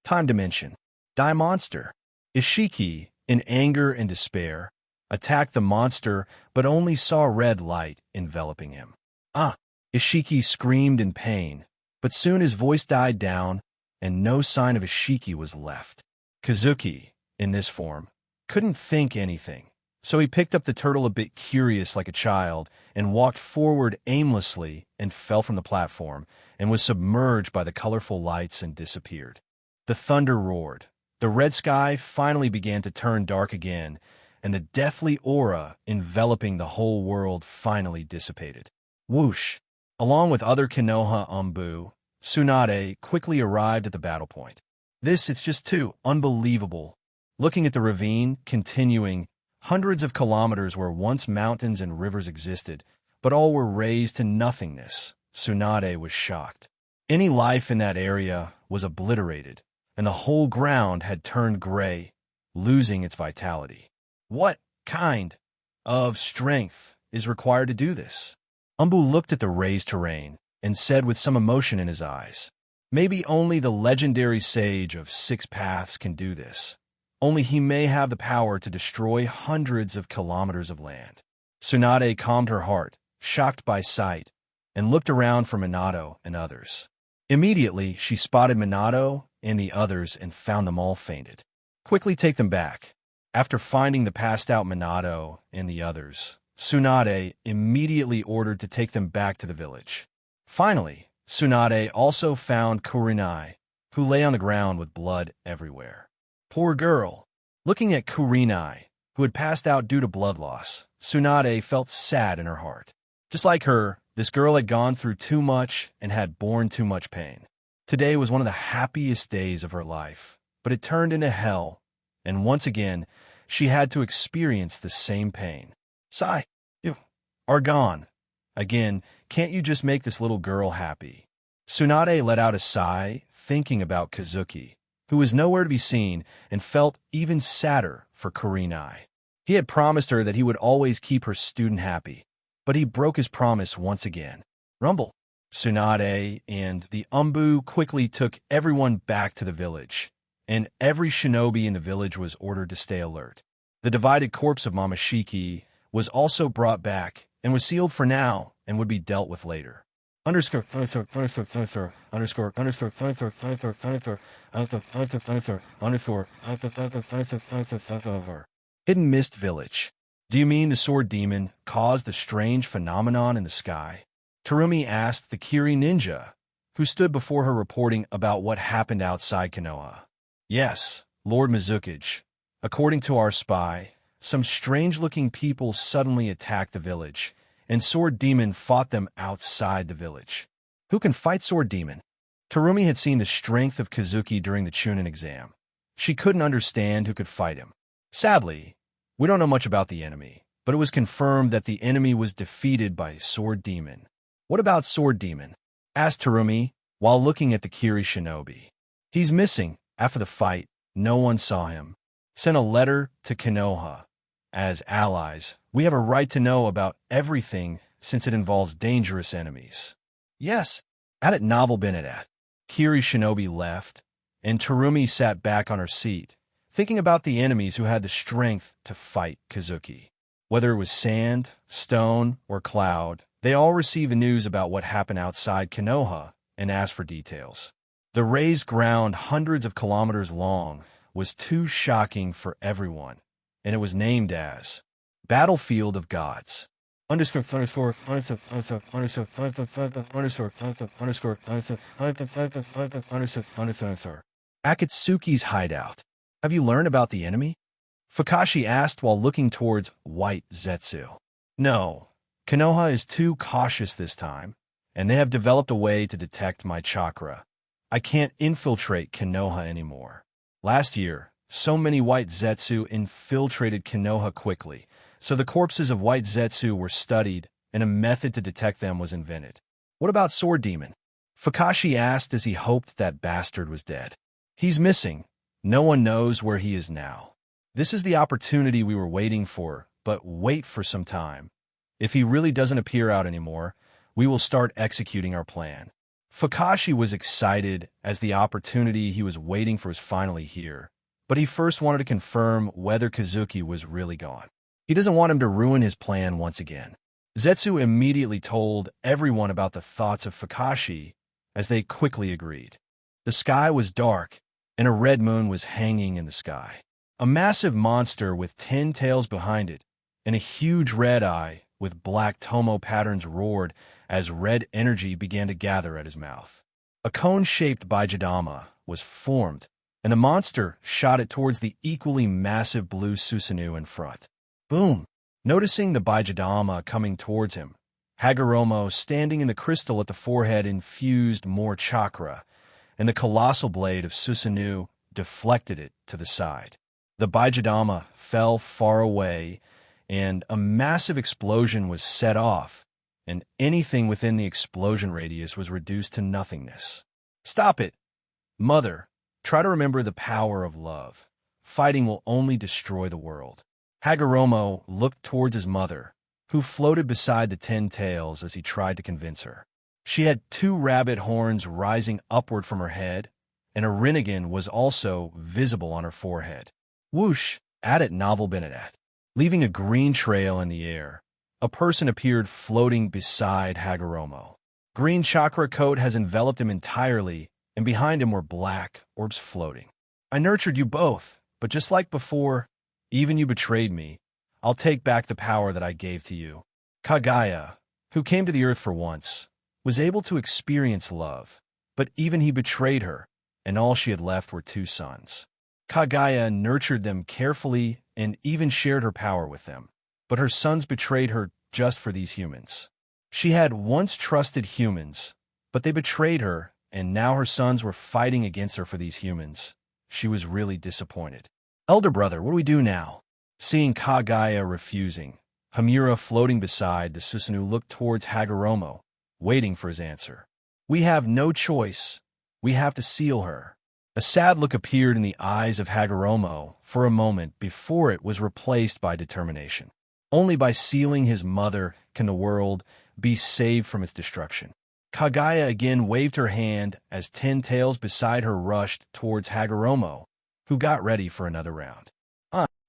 Time dimension. Die monster. Ishiki, in anger and despair, attacked the monster but only saw red light enveloping him. Ishiki screamed in pain, but soon his voice died down and no sign of Ishiki was left. Kazuki, in this form, couldn't think anything, so he picked up the turtle a bit curious like a child and walked forward aimlessly and fell from the platform and was submerged by the colorful lights and disappeared. The thunder roared. The red sky finally began to turn dark again, and the deathly aura enveloping the whole world finally dissipated. Whoosh! Along with other Konoha Umbu, Tsunade quickly arrived at the battle point. It's just too unbelievable. Looking at the ravine, continuing, hundreds of kilometers where once mountains and rivers existed, but all were razed to nothingness. Tsunade was shocked. Any life in that area was obliterated, and the whole ground had turned gray, losing its vitality. What kind of strength is required to do this? Umbu looked at the razed terrain and said with some emotion in his eyes, "Maybe only the legendary sage of 6 paths can do this. Only he may have the power to destroy hundreds of kilometers of land." Tsunade calmed her heart, shocked by sight, and looked around for Minato and others. Immediately, she spotted Minato and the others and found them all fainted. Quickly take them back. After finding the passed-out Minato and the others, Tsunade immediately ordered to take them back to the village. Finally, Tsunade also found Kurinai, who lay on the ground with blood everywhere. Poor girl. Looking at Kurinai, who had passed out due to blood loss, Tsunade felt sad in her heart. Just like her, this girl had gone through too much and had borne too much pain. Today was one of the happiest days of her life, but it turned into hell, and once again, she had to experience the same pain. Sigh, you are gone. Again, can't you just make this little girl happy? Tsunade let out a sigh, thinking about Kazuki, who was nowhere to be seen, and felt even sadder for Kurinai. He had promised her that he would always keep her student happy, but he broke his promise once again. Rumble. Tsunade and the Umbu quickly took everyone back to the village, and every shinobi in the village was ordered to stay alert. The divided corpse of Momoshiki was also brought back and was sealed for now and would be dealt with later. Hidden Mist Village. Do you mean the sword demon caused the strange phenomenon in the sky? Terumi asked the Kiri ninja, who stood before her reporting about what happened outside Konoha. Yes, Lord Mizukage. According to our spy, some strange-looking people suddenly attacked the village, and Sword Demon fought them outside the village. Who can fight Sword Demon? Terumi had seen the strength of Kazuki during the Chunin exam. She couldn't understand who could fight him. Sadly, we don't know much about the enemy, but it was confirmed that the enemy was defeated by Sword Demon. What about Sword Demon? Asked Terumi while looking at the Kiri shinobi. He's missing. After the fight, no one saw him. Sent a letter to Konoha. As allies, we have a right to know about everything since it involves dangerous enemies. Yes, at it novel been at. Kiri shinobi left, and Terumi sat back on her seat, thinking about the enemies who had the strength to fight Kazuki. Whether it was sand, stone, or cloud, they all received the news about what happened outside Konoha and asked for details. The raised ground hundreds of kilometers long was too shocking for everyone, and it was named as Battlefield of Gods. Akatsuki's hideout. Have you learned about the enemy? Fukashi asked while looking towards White Zetsu. No, Konoha is too cautious this time, and they have developed a way to detect my chakra. I can't infiltrate Konoha anymore. Last year, so many white Zetsu infiltrated Konoha quickly, so the corpses of white Zetsu were studied, and a method to detect them was invented. What about Sword Demon? Fukashi asked as he hoped that bastard was dead. He's missing. No one knows where he is now. This is the opportunity we were waiting for, but wait for some time. If he really doesn't appear out anymore, we will start executing our plan. Fukashi was excited as the opportunity he was waiting for was finally here, but he first wanted to confirm whether Kazuki was really gone. He doesn't want him to ruin his plan once again. Zetsu immediately told everyone about the thoughts of Fukashi, as they quickly agreed. The sky was dark, and a red moon was hanging in the sky. A massive monster with 10 tails behind it, and a huge red eye with black tomo patterns roared as red energy began to gather at his mouth. A cone-shaped Baijidama was formed, and the monster shot it towards the equally massive blue Susanoo in front. Boom! Noticing the Baijidama coming towards him, Hagoromo, standing in the crystal at the forehead, infused more chakra, and the colossal blade of Susanoo deflected it to the side. The Baijidama fell far away, and a massive explosion was set off, and anything within the explosion radius was reduced to nothingness. Stop it! Mother, try to remember the power of love. Fighting will only destroy the world. Hagoromo looked towards his mother, who floated beside the 10 tails as he tried to convince her. She had 2 rabbit horns rising upward from her head, and a Rinnegan was also visible on her forehead. Whoosh! Added Novel Benedette. Leaving a green trail in the air, a person appeared floating beside Hagoromo. Green chakra coat has enveloped him entirely, and behind him were black orbs floating. I nurtured you both, but just like before, even you betrayed me. I'll take back the power that I gave to you. Kaguya, who came to the earth for once, was able to experience love, but even he betrayed her, and all she had left were 2 sons. Kaguya nurtured them carefully and even shared her power with them, but her sons betrayed her just for these humans. She had once trusted humans, but they betrayed her, and now her sons were fighting against her for these humans. She was really disappointed. Elder brother, what do we do now? Seeing Kaguya refusing, Hamura floating beside the Susanoo looked towards Hagoromo, waiting for his answer. We have no choice. We have to seal her. A sad look appeared in the eyes of Hagoromo for a moment before it was replaced by determination. Only by sealing his mother can the world be saved from its destruction. Kaguya again waved her hand as 10 tails beside her rushed towards Hagoromo, who got ready for another round.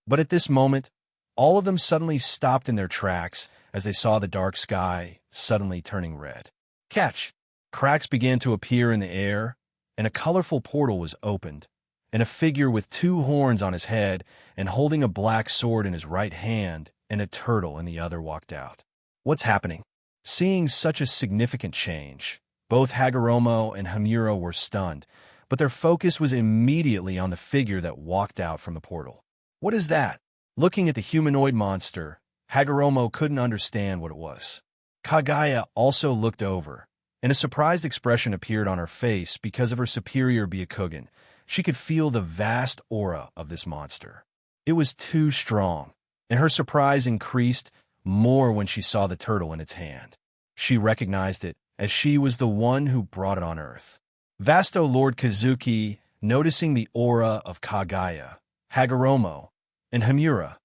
But at this moment, all of them suddenly stopped in their tracks as they saw the dark sky suddenly turning red. Catch! Cracks began to appear in the air, and a colorful portal was opened, and a figure with 2 horns on his head and holding a black sword in his right hand and a turtle in the other walked out. What's happening? Seeing such a significant change, both Hagoromo and Hamura were stunned, but their focus was immediately on the figure that walked out from the portal. What is that? Looking at the humanoid monster, Hagoromo couldn't understand what it was. Kaguya also looked over, and a surprised expression appeared on her face because of her superior Byakugan. She could feel the vast aura of this monster. It was too strong, and her surprise increased more when she saw the turtle in its hand. She recognized it as she was the one who brought it on Earth. Vasto Lord Kazuki, noticing the aura of Kaguya, Hagoromo, and Hamura,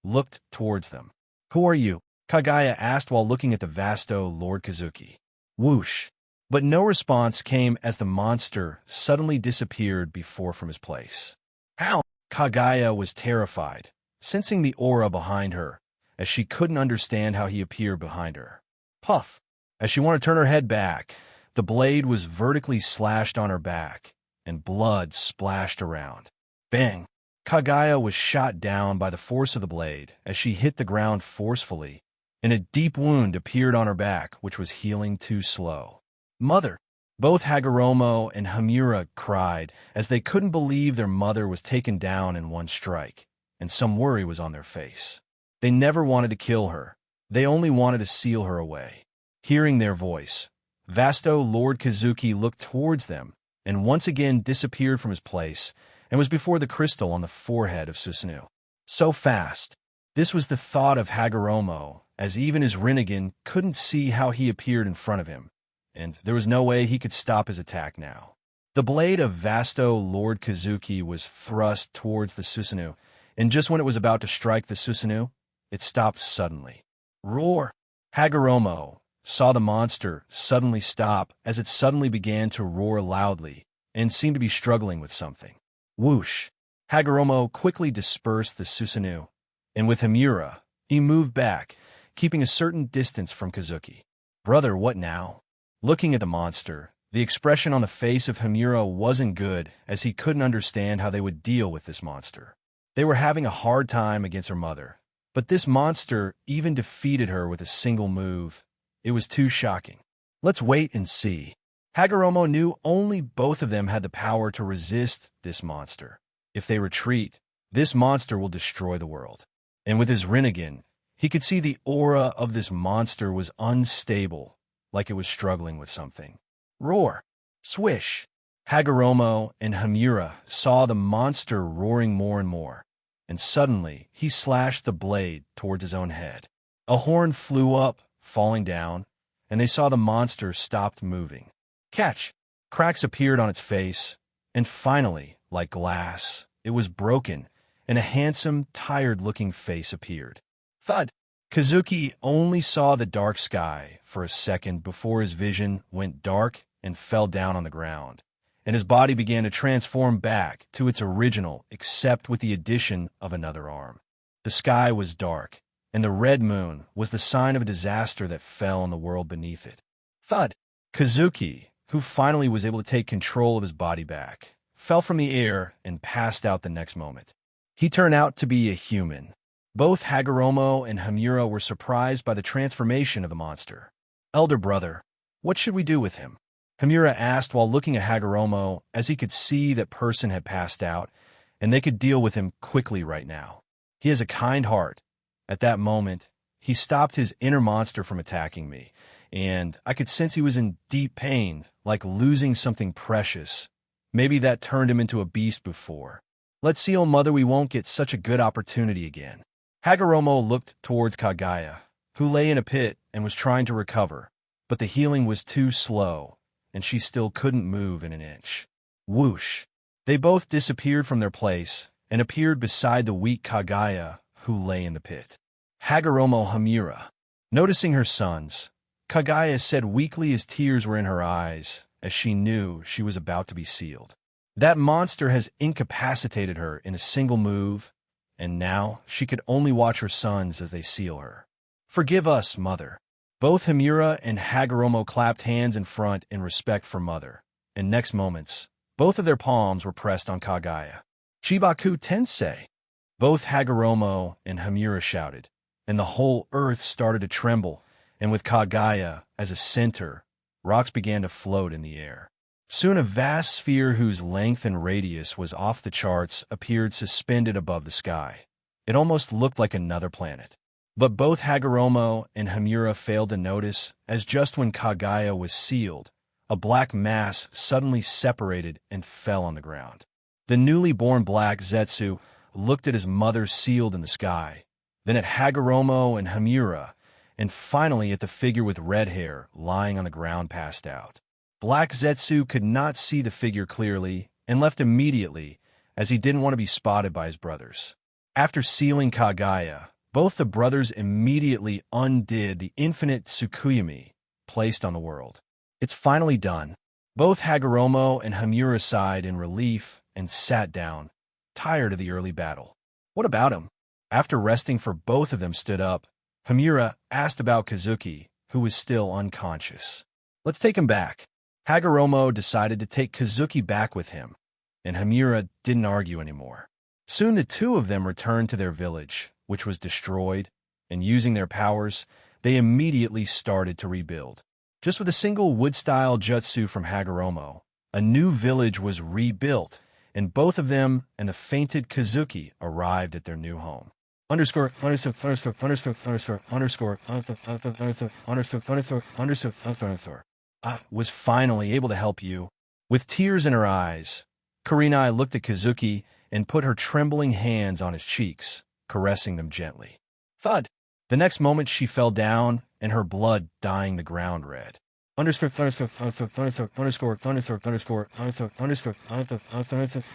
looked towards them. Who are you? Kaguya asked while looking at the Vasto Lord Kazuki. Whoosh! But no response came as the monster suddenly disappeared before from his place. How? Kaguya was terrified, sensing the aura behind her, as she couldn't understand how he appeared behind her. Puff! As she wanted to turn her head back, the blade was vertically slashed on her back, and blood splashed around. Bang! Kaguya was shot down by the force of the blade as she hit the ground forcefully, and a deep wound appeared on her back, which was healing too slow. Mother! Both Hagoromo and Hamura cried as they couldn't believe their mother was taken down in one strike, and some worry was on their face. They never wanted to kill her, They only wanted to seal her away. Hearing their voice, Vasto Lord Kazuki looked towards them and once again disappeared from his place and was before the crystal on the forehead of Susanoo. So fast. This was the thought of Hagoromo, as even his Rinnegan couldn't see how he appeared in front of him, and there was no way he could stop his attack now. The blade of Vasto Lord Kazuki was thrust towards the Susanoo, and just when it was about to strike the Susanoo, it stopped suddenly. Roar! Hagoromo saw the monster suddenly stop as it suddenly began to roar loudly and seemed to be struggling with something. Whoosh! Hagoromo quickly dispersed the Susanoo, and with Himura, he moved back, keeping a certain distance from Kazuki. Brother, what now? Looking at the monster, the expression on the face of Himura wasn't good, as he couldn't understand how they would deal with this monster. They were having a hard time against her mother, but this monster even defeated her with a single move. It was too shocking. Let's wait and see. Hagoromo knew only both of them had the power to resist this monster. If they retreat, this monster will destroy the world. And with his Rinnegan, he could see the aura of this monster was unstable, like it was struggling with something. Roar! Swish! Hagoromo and Himura saw the monster roaring more and more, and suddenly he slashed the blade towards his own head. A horn flew up, falling down, and they saw the monster stopped moving. Catch! Cracks appeared on its face, and finally, like glass, it was broken, and a handsome, tired-looking face appeared. Thud! Kazuki only saw the dark sky for a second before his vision went dark and fell down on the ground, and his body began to transform back to its original except with the addition of another arm. The sky was dark, and the red moon was the sign of a disaster that fell on the world beneath it. Thud! Kazuki, who finally was able to take control of his body back, fell from the air and passed out the next moment. He turned out to be a human. Both Hagoromo and Himura were surprised by the transformation of the monster. Elder brother, what should we do with him? Himura asked while looking at Hagoromo, as he could see that person had passed out, and they could deal with him quickly right now. He has a kind heart. At that moment, he stopped his inner monster from attacking me, and I could sense he was in deep pain, like losing something precious. Maybe that turned him into a beast before. Let's see, old mother, we won't get such a good opportunity again. Hagoromo looked towards Kaguya, who lay in a pit and was trying to recover, but the healing was too slow, and she still couldn't move in an inch. Whoosh! They both disappeared from their place and appeared beside the weak Kaguya, who lay in the pit. Hagoromo Himura. Noticing her sons, Kaguya said weakly as tears were in her eyes, as she knew she was about to be sealed. That monster has incapacitated her in a single move, and now she could only watch her sons as they seal her. Forgive us, Mother. Both Himura and Hagoromo clapped hands in front in respect for Mother, and next moments, both of their palms were pressed on Kaguya. Chibaku Tensei! Both Hagoromo and Himura shouted, and the whole earth started to tremble, and with Kaguya as a center, rocks began to float in the air. Soon a vast sphere whose length and radius was off the charts appeared suspended above the sky. It almost looked like another planet. But both Hagoromo and Himura failed to notice, as just when Kaguya was sealed, a black mass suddenly separated and fell on the ground. The newly born Black Zetsu looked at his mother sealed in the sky, then at Hagoromo and Himura, and finally at the figure with red hair lying on the ground passed out. Black Zetsu could not see the figure clearly and left immediately, as he didn't want to be spotted by his brothers. After sealing Kaguya, both the brothers immediately undid the infinite Tsukuyomi placed on the world. It's finally done. Both Hagoromo and Himura sighed in relief and sat down, tired of the early battle. What about him? After resting for both of them stood up, Himura asked about Kazuki, who was still unconscious. Let's take him back. Hagoromo decided to take Kazuki back with him, and Himura didn't argue anymore. Soon the two of them returned to their village, which was destroyed, and using their powers, they immediately started to rebuild. Just with a single wood-style jutsu from Hagoromo, a new village was rebuilt, and both of them and the fainted Kazuki arrived at their new home. underscore underscore underscore underscore underscore underscore underscore underscore. I was finally able to help you. With tears in her eyes, Karin looked at Kazuki and put her trembling hands on his cheeks, caressing them gently. Thud! The next moment she fell down, and her blood dyeing the ground red. Underscore underscore underscore underscore underscore underscore underscore underscore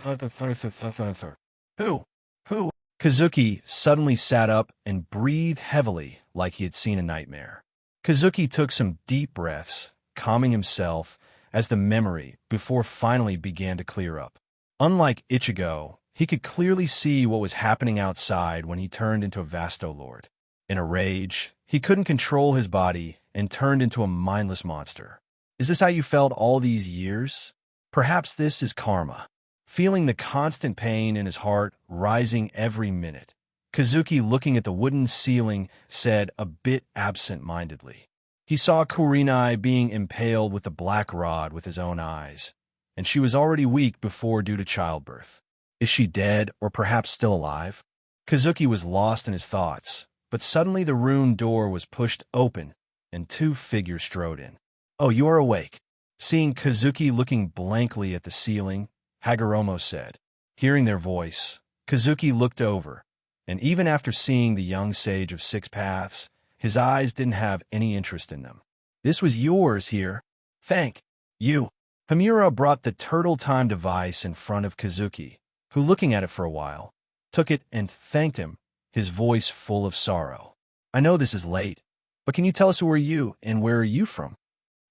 underscore underscore. Who? Who? Kazuki suddenly sat up and breathed heavily like he had seen a nightmare. Kazuki took some deep breaths, calming himself as the memory before finally began to clear up. Unlike Ichigo, he could clearly see what was happening outside when he turned into a Vasto Lord. In a rage, he couldn't control his body and turned into a mindless monster. Is this how you felt all these years? Perhaps this is karma. Feeling the constant pain in his heart rising every minute, Kazuki, looking at the wooden ceiling, said a bit absent-mindedly. He saw Karin being impaled with the black rod with his own eyes, and she was already weak before due to childbirth. Is she dead or perhaps still alive? Kazuki was lost in his thoughts, but suddenly the room door was pushed open and two figures strode in. Oh, you are awake. Seeing Kazuki looking blankly at the ceiling, Hagoromo said. Hearing their voice, Kazuki looked over, and even after seeing the young sage of six paths, his eyes didn't have any interest in them. This was yours here. Thank you. Hamura brought the turtle time device in front of Kazuki, who, looking at it for a while, took it and thanked him, his voice full of sorrow. I know this is late, but can you tell us who are you and where are you from?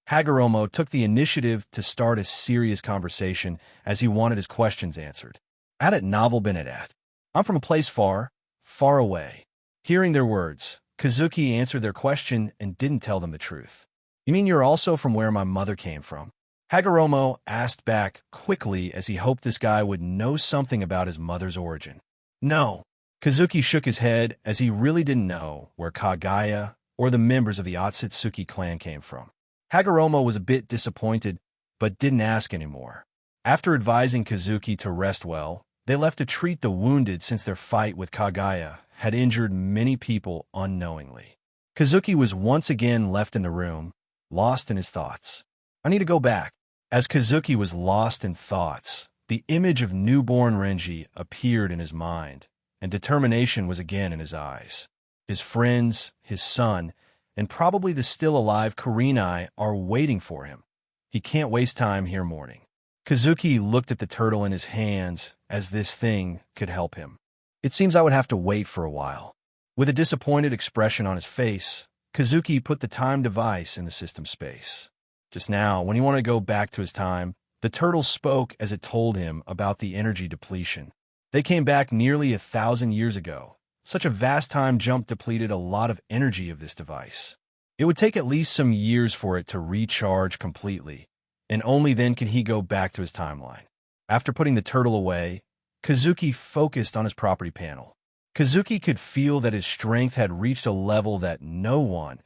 Hagoromo took the initiative to start a serious conversation as he wanted his questions answered. At novel been at. I'm from a place far, far away. Hearing their words, Kazuki answered their question and didn't tell them the truth. You mean you're also from where my mother came from? Hagoromo asked back quickly as he hoped this guy would know something about his mother's origin. No. Kazuki shook his head as he really didn't know where Kagaya or the members of the Akatsuki clan came from. Hagoromo was a bit disappointed, but didn't ask anymore. After advising Kazuki to rest well, they left to treat the wounded since their fight with Kagaya had injured many people unknowingly. Kazuki was once again left in the room, lost in his thoughts. I need to go back. As Kazuki was lost in thoughts, the image of newborn Renji appeared in his mind, and determination was again in his eyes. His friends, his son, and probably the still-alive Karin are waiting for him. He can't waste time here mourning. Kazuki looked at the turtle in his hands as this thing could help him. It seems I would have to wait for a while. With a disappointed expression on his face, Kazuki put the time device in the system space. Just now, when he wanted to go back to his time, the turtle spoke as it told him about the energy depletion. They came back nearly 1,000 years ago. Such a vast time jump depleted a lot of energy of this device. It would take at least some years for it to recharge completely, and only then can he go back to his timeline. After putting the turtle away, Kazuki focused on his property panel. Kazuki could feel that his strength had reached a level that no one,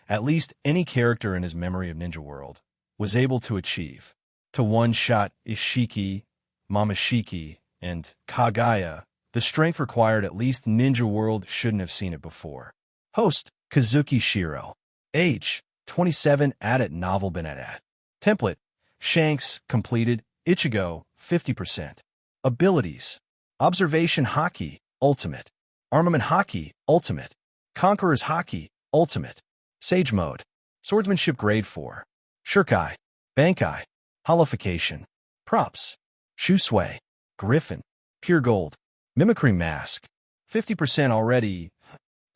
at least any character in his memory of Ninja World, was able to achieve. To one-shot Ishiki, Mamashiki, and Kagaya, the strength required at least Ninja World shouldn't have seen it before. Host, Kazuki Shiro. Age, 27 novel been at. Template, Shanks, completed, Ichigo, 50%. Abilities, Observation Haki, Ultimate. Armament Haki, Ultimate. Conqueror's Haki, Ultimate. Sage Mode, Swordsmanship Grade 4. Shurkai, Bankai, Holification. Props, Shusui, Griffin, Pure Gold. Mimicry Mask, 50% already.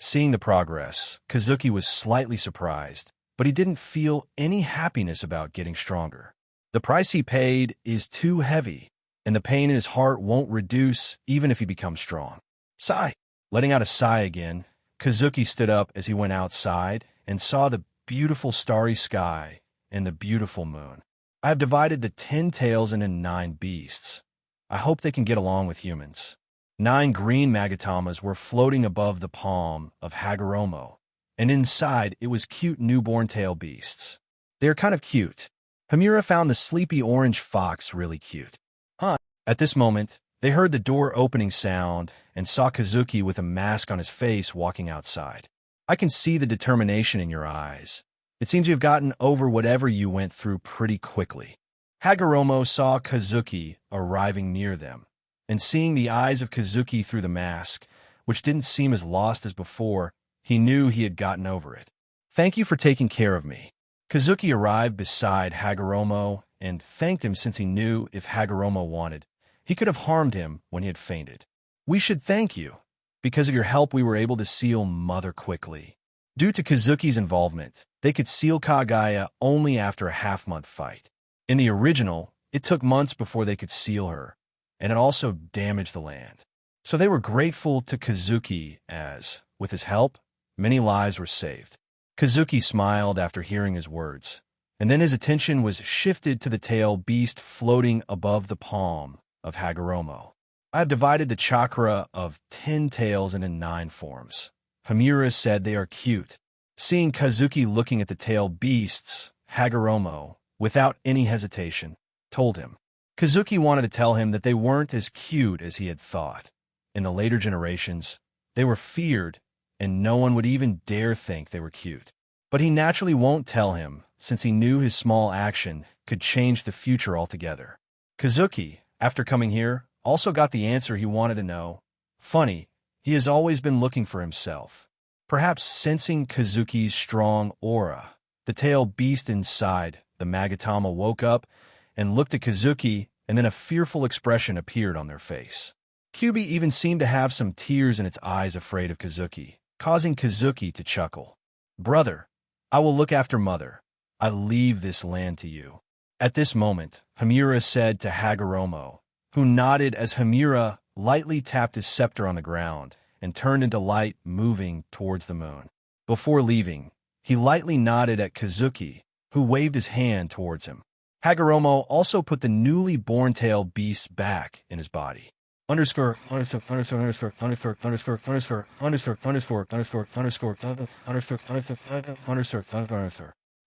Seeing the progress, Kazuki was slightly surprised, but he didn't feel any happiness about getting stronger. The price he paid is too heavy, and the pain in his heart won't reduce even if he becomes strong. Sigh. Letting out a sigh again, Kazuki stood up as he went outside and saw the beautiful starry sky and the beautiful moon. I have divided the 10 tails into 9 beasts. I hope they can get along with humans. 9 green Magatamas were floating above the palm of Hagoromo, and inside it was cute newborn tail beasts. They are kind of cute. Hamura found the sleepy orange fox really cute. Huh. At this moment, They heard the door opening sound and saw Kazuki with a mask on his face walking outside. I can see the determination in your eyes. It seems you've gotten over whatever you went through pretty quickly. Hagoromo saw Kazuki arriving near them, and seeing the eyes of Kazuki through the mask, which didn't seem as lost as before, he knew he had gotten over it. Thank you for taking care of me. Kazuki arrived beside Hagoromo and thanked him since he knew if Hagoromo wanted, he could have harmed him when he had fainted. We should thank you. Because of your help, we were able to seal Mother quickly. Due to Kazuki's involvement, they could seal Kagaya only after a half-month fight. In the original, it took months before they could seal her, and it also damaged the land. So they were grateful to Kazuki as, with his help, many lives were saved. Kazuki smiled after hearing his words, and then his attention was shifted to the tail beast floating above the palm of Hagoromo. I have divided the chakra of 10 tails into 9 forms. Hamura said they are cute. Seeing Kazuki looking at the tail beasts, Hagoromo, without any hesitation, told him. Kazuki wanted to tell him that they weren't as cute as he had thought. In the later generations, they were feared, and no one would even dare think they were cute. But he naturally won't tell him, since he knew his small action could change the future altogether. Kazuki, after coming here, also got the answer he wanted to know. Funny, he has always been looking for himself. Perhaps sensing Kazuki's strong aura, the tail beast inside the Magatama woke up and looked at Kazuki, and then a fearful expression appeared on their face. Kyubi even seemed to have some tears in its eyes, afraid of Kazuki, causing Kazuki to chuckle. Brother, I will look after Mother. I leave this land to you. At this moment, Hamura said to Hagoromo, who nodded as Hamura lightly tapped his scepter on the ground and turned into light, moving towards the moon. Before leaving, he lightly nodded at Kazuki, who waved his hand towards him. Hagoromo also put the newly born tail beast back in his body.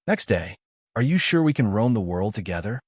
Next day, are you sure we can roam the world together?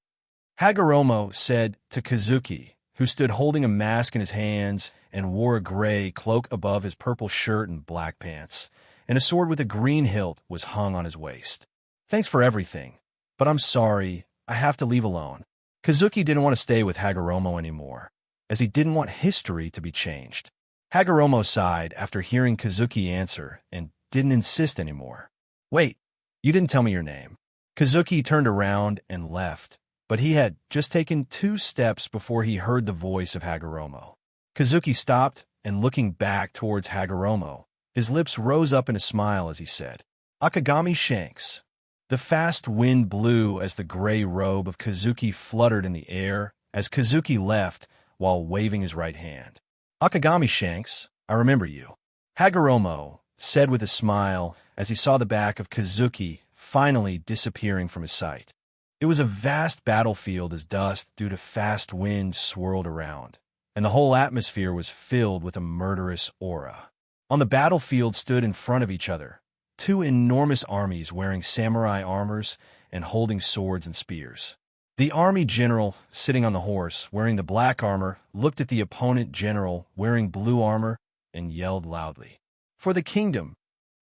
Hagoromo said to Kazuki, who stood holding a mask in his hands and wore a gray cloak above his purple shirt and black pants, and a sword with a green hilt was hung on his waist. Thanks for everything, but I'm sorry, I have to leave alone. Kazuki didn't want to stay with Hagoromo anymore, as he didn't want history to be changed. Hagoromo sighed after hearing Kazuki answer and didn't insist anymore. Wait, you didn't tell me your name. Kazuki turned around and left, but he had just taken 2 steps before he heard the voice of Hagoromo. Kazuki stopped, and looking back towards Hagoromo, his lips rose up in a smile as he said, Akagami Shanks. The fast wind blew as the gray robe of Kazuki fluttered in the air as Kazuki left while waving his right hand. Akagami Shanks, I remember you. Hagoromo said with a smile as he saw the back of Kazuki finally disappearing from his sight. It was a vast battlefield as dust due to fast wind swirled around, and the whole atmosphere was filled with a murderous aura. On the battlefield stood in front of each other 2 enormous armies wearing samurai armors and holding swords and spears. The army general, sitting on the horse, wearing the black armor, looked at the opponent general wearing blue armor and yelled loudly, For the kingdom!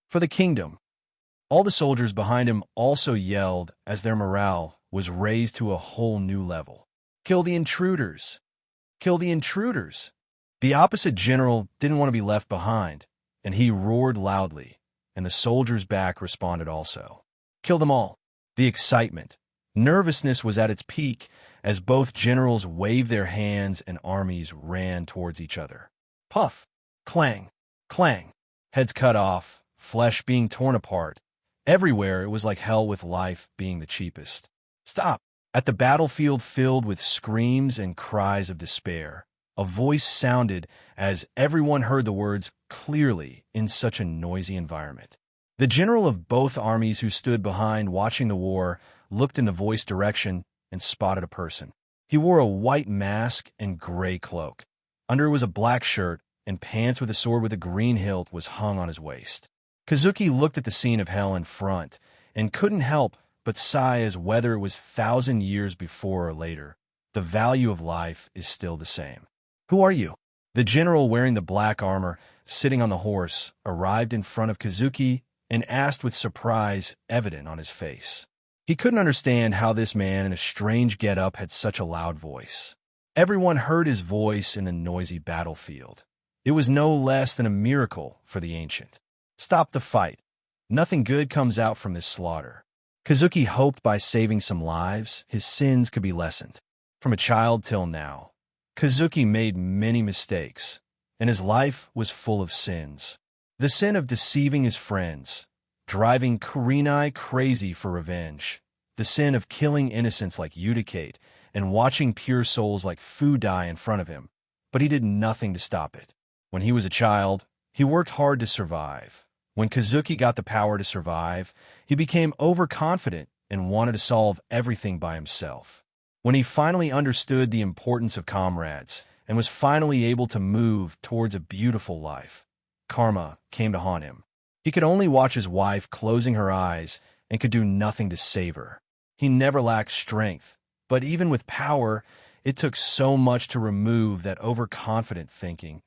For the kingdom! All the soldiers behind him also yelled as their morale was raised to a whole new level. Kill the intruders! Kill the intruders! The opposite general didn't want to be left behind, and he roared loudly, and the soldiers back responded also. Kill them all! The excitement, nervousness was at its peak as both generals waved their hands and armies ran towards each other. Puff! Clang! Clang! Heads cut off, flesh being torn apart. Everywhere it was like hell, with life being the cheapest. Stop! At the battlefield filled with screams and cries of despair, a voice sounded as everyone heard the words clearly in such a noisy environment. The general of both armies, who stood behind watching the war, looked in the voice direction and spotted a person. He wore a white mask and gray cloak. Under was a black shirt, and pants with a sword with a green hilt was hung on his waist. Kazuki looked at the scene of hell in front and couldn't help but sigh, as whether it was 1,000 years before or later, the value of life is still the same. Who are you? The general wearing the black armor, sitting on the horse, arrived in front of Kazuki and asked with surprise evident on his face. He couldn't understand how this man in a strange get-up had such a loud voice. Everyone heard his voice in the noisy battlefield. It was no less than a miracle for the ancient. Stop the fight. Nothing good comes out from this slaughter. Kazuki hoped by saving some lives, his sins could be lessened. From a child till now, Kazuki made many mistakes, and his life was full of sins. The sin of deceiving his friends, driving Kurenai crazy for revenge, the sin of killing innocents like Udicate, and watching pure souls like Fu die in front of him, but he did nothing to stop it. When he was a child, he worked hard to survive. When Kazuki got the power to survive, he became overconfident and wanted to solve everything by himself. When he finally understood the importance of comrades and was finally able to move towards a beautiful life, karma came to haunt him. He could only watch his wife closing her eyes and could do nothing to save her. He never lacked strength, but even with power, it took so much to remove that overconfident thinking,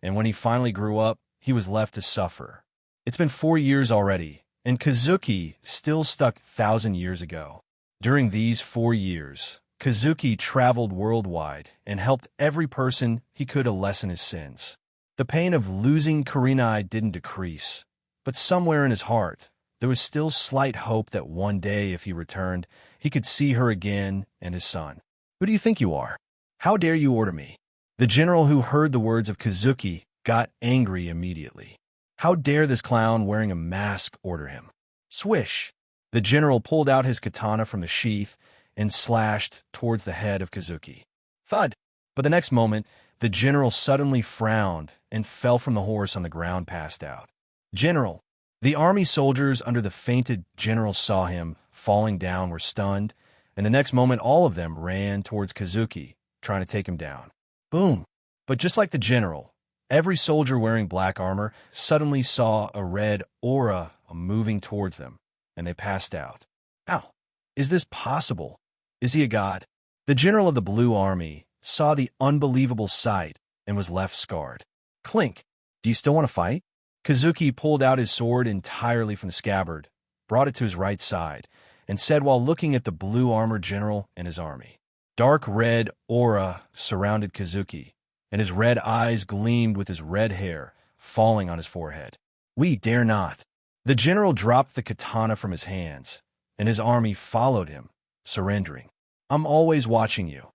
and when he finally grew up, he was left to suffer. It's been 4 years already, and Kazuki still stuck 1,000 years ago. During these 4 years, Kazuki traveled worldwide and helped every person he could to lessen his sins. The pain of losing Kurenai didn't decrease, but somewhere in his heart, there was still slight hope that one day, if he returned, he could see her again and his son. Who do you think you are? How dare you order me? The general who heard the words of Kazuki got angry immediately. How dare this clown wearing a mask order him? Swish! The general pulled out his katana from the sheath and slashed towards the head of Kazuki. Thud! But the next moment, the general suddenly frowned and fell from the horse on the ground, passed out. General! The army soldiers under the fainted general saw him falling down, were stunned, and the next moment all of them ran towards Kazuki, trying to take him down. Boom! But just like the general, every soldier wearing black armor suddenly saw a red aura moving towards them, and they passed out. How? Is this possible? Is he a god? The general of the Blue Army saw the unbelievable sight and was left scarred. Clink! Do you still want to fight? Kazuki pulled out his sword entirely from the scabbard, brought it to his right side, and said while looking at the blue-armored general and his army. Dark red aura surrounded Kazuki, and his red eyes gleamed with his red hair falling on his forehead. We dare not. The general dropped the katana from his hands, and his army followed him, surrendering. I'm always watching you.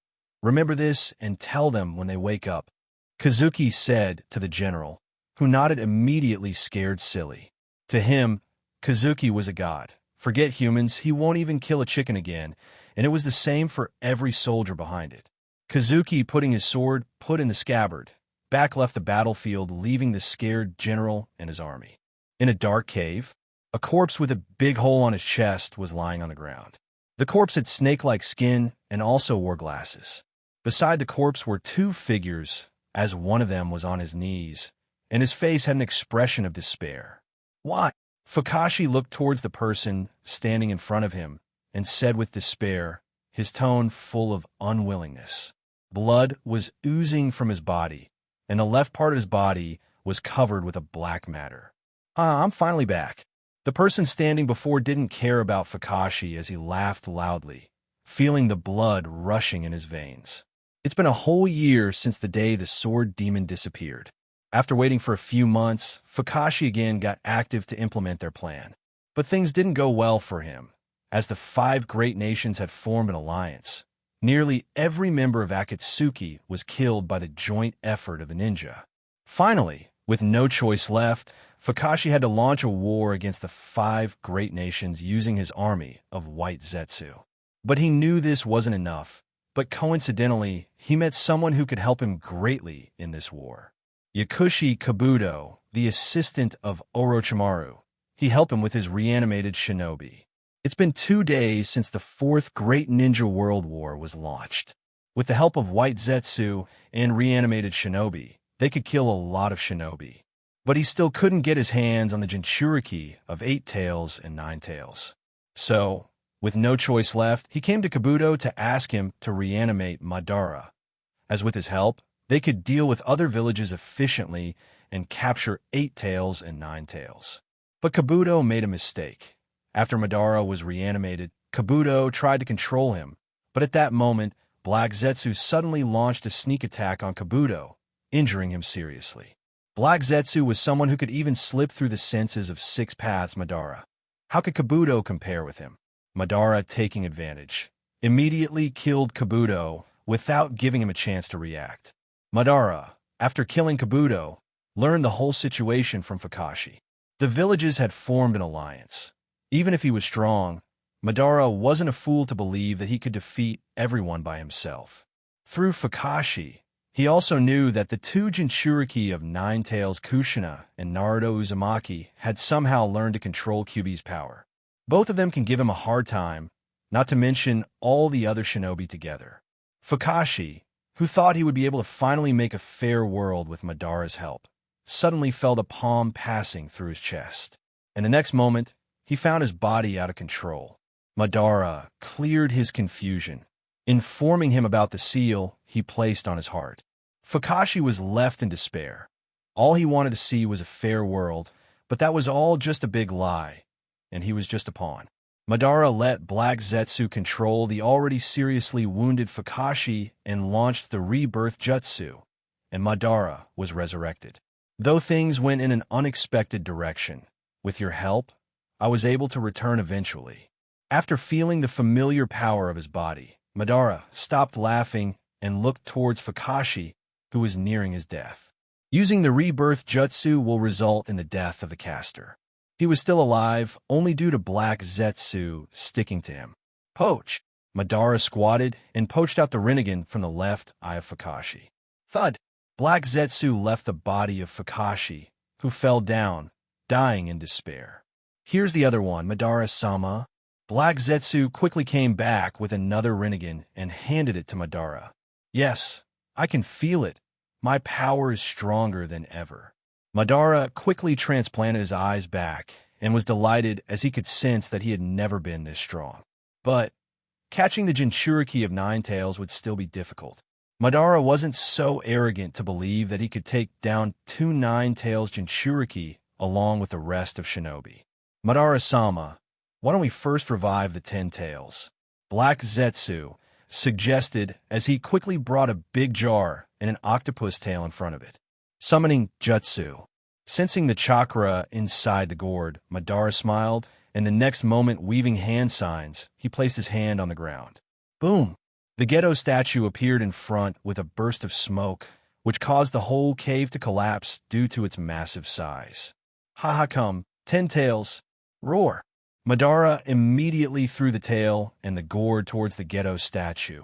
Remember this and tell them when they wake up, Kazuki said to the general, who nodded immediately, scared silly. To him, Kazuki was a god. Forget humans, he won't even kill a chicken again, and it was the same for every soldier behind it. Kazuki, putting his sword put in the scabbard, back left the battlefield, leaving the scared general and his army. In a dark cave, a corpse with a big hole on his chest was lying on the ground. The corpse had snake-like skin and also wore glasses. Beside the corpse were two figures, as one of them was on his knees, and his face had an expression of despair. Why? Fukashi looked towards the person standing in front of him and said with despair, his tone full of unwillingness. Blood was oozing from his body, and the left part of his body was covered with a black matter. I'm finally back. The person standing before didn't care about Fukashi as he laughed loudly, feeling the blood rushing in his veins. It's been a whole year since the day the sword demon disappeared. After waiting for a few months, Fukashi again got active to implement their plan. But things didn't go well for him, as the 5 great nations had formed an alliance. Nearly every member of Akatsuki was killed by the joint effort of the ninja. Finally, with no choice left, Fukashi had to launch a war against the 5 great nations using his army of white Zetsu. But he knew this wasn't enough, but coincidentally, he met someone who could help him greatly in this war. Yakushi Kabuto, the assistant of Orochimaru. He helped him with his reanimated shinobi. It's been 2 days since the 4th Great Ninja World War was launched. With the help of white Zetsu and reanimated shinobi, they could kill a lot of shinobi. But he still couldn't get his hands on the Jinchuriki of 8 tails and 9 tails. So, with no choice left, he came to Kabuto to ask him to reanimate Madara. As with his help, they could deal with other villages efficiently and capture 8 tails and 9 tails. But Kabuto made a mistake. After Madara was reanimated, Kabuto tried to control him, but at that moment, Black Zetsu suddenly launched a sneak attack on Kabuto, injuring him seriously. Black Zetsu was someone who could even slip through the senses of 6 paths Madara. How could Kabuto compare with him? Madara, taking advantage, immediately killed Kabuto without giving him a chance to react. Madara, after killing Kabuto, learned the whole situation from Kakashi. The villages had formed an alliance. Even if he was strong, Madara wasn't a fool to believe that he could defeat everyone by himself. Through Kakashi, he also knew that the 2 Jinchuriki of Nine Tails Kushina and Naruto Uzumaki had somehow learned to control Kyuubi's power. Both of them can give him a hard time, not to mention all the other shinobi together. Kakashi, who thought he would be able to finally make a fair world with Madara's help, suddenly felt a palm passing through his chest. And the next moment, he found his body out of control. Madara cleared his confusion, informing him about the seal he placed on his heart. Kakashi was left in despair. All he wanted to see was a fair world, but that was all just a big lie, and he was just a pawn. Madara let Black Zetsu control the already seriously wounded Kakashi and launched the rebirth jutsu, and Madara was resurrected. Though things went in an unexpected direction, with your help, I was able to return eventually. After feeling the familiar power of his body, Madara stopped laughing and looked towards Kakashi, who was nearing his death. Using the rebirth jutsu will result in the death of the caster. He was still alive only due to Black Zetsu sticking to him. Poach! Madara squatted and poached out the Rinnegan from the left eye of Kakashi. Thud! Black Zetsu left the body of Kakashi, who fell down, dying in despair. Here's the other one, Madara-sama. Black Zetsu quickly came back with another Rinnegan and handed it to Madara. Yes, I can feel it. My power is stronger than ever. Madara quickly transplanted his eyes back and was delighted as he could sense that he had never been this strong. But catching the Jinchuriki of Nine Tails would still be difficult. Madara wasn't so arrogant to believe that he could take down 2 Nine Tails Jinchuriki along with the rest of Shinobi. Madara-sama, why don't we first revive the 10 Tails? Black Zetsu suggested as he quickly brought a big jar and an octopus tail in front of it. Summoning jutsu. Sensing the chakra inside the gourd, Madara smiled, and the next moment weaving hand signs, he placed his hand on the ground. Boom! The ghetto statue appeared in front with a burst of smoke, which caused the whole cave to collapse due to its massive size. Ha come, 10 Tails! Roar! Madara immediately threw the tail and the gourd towards the ghetto statue,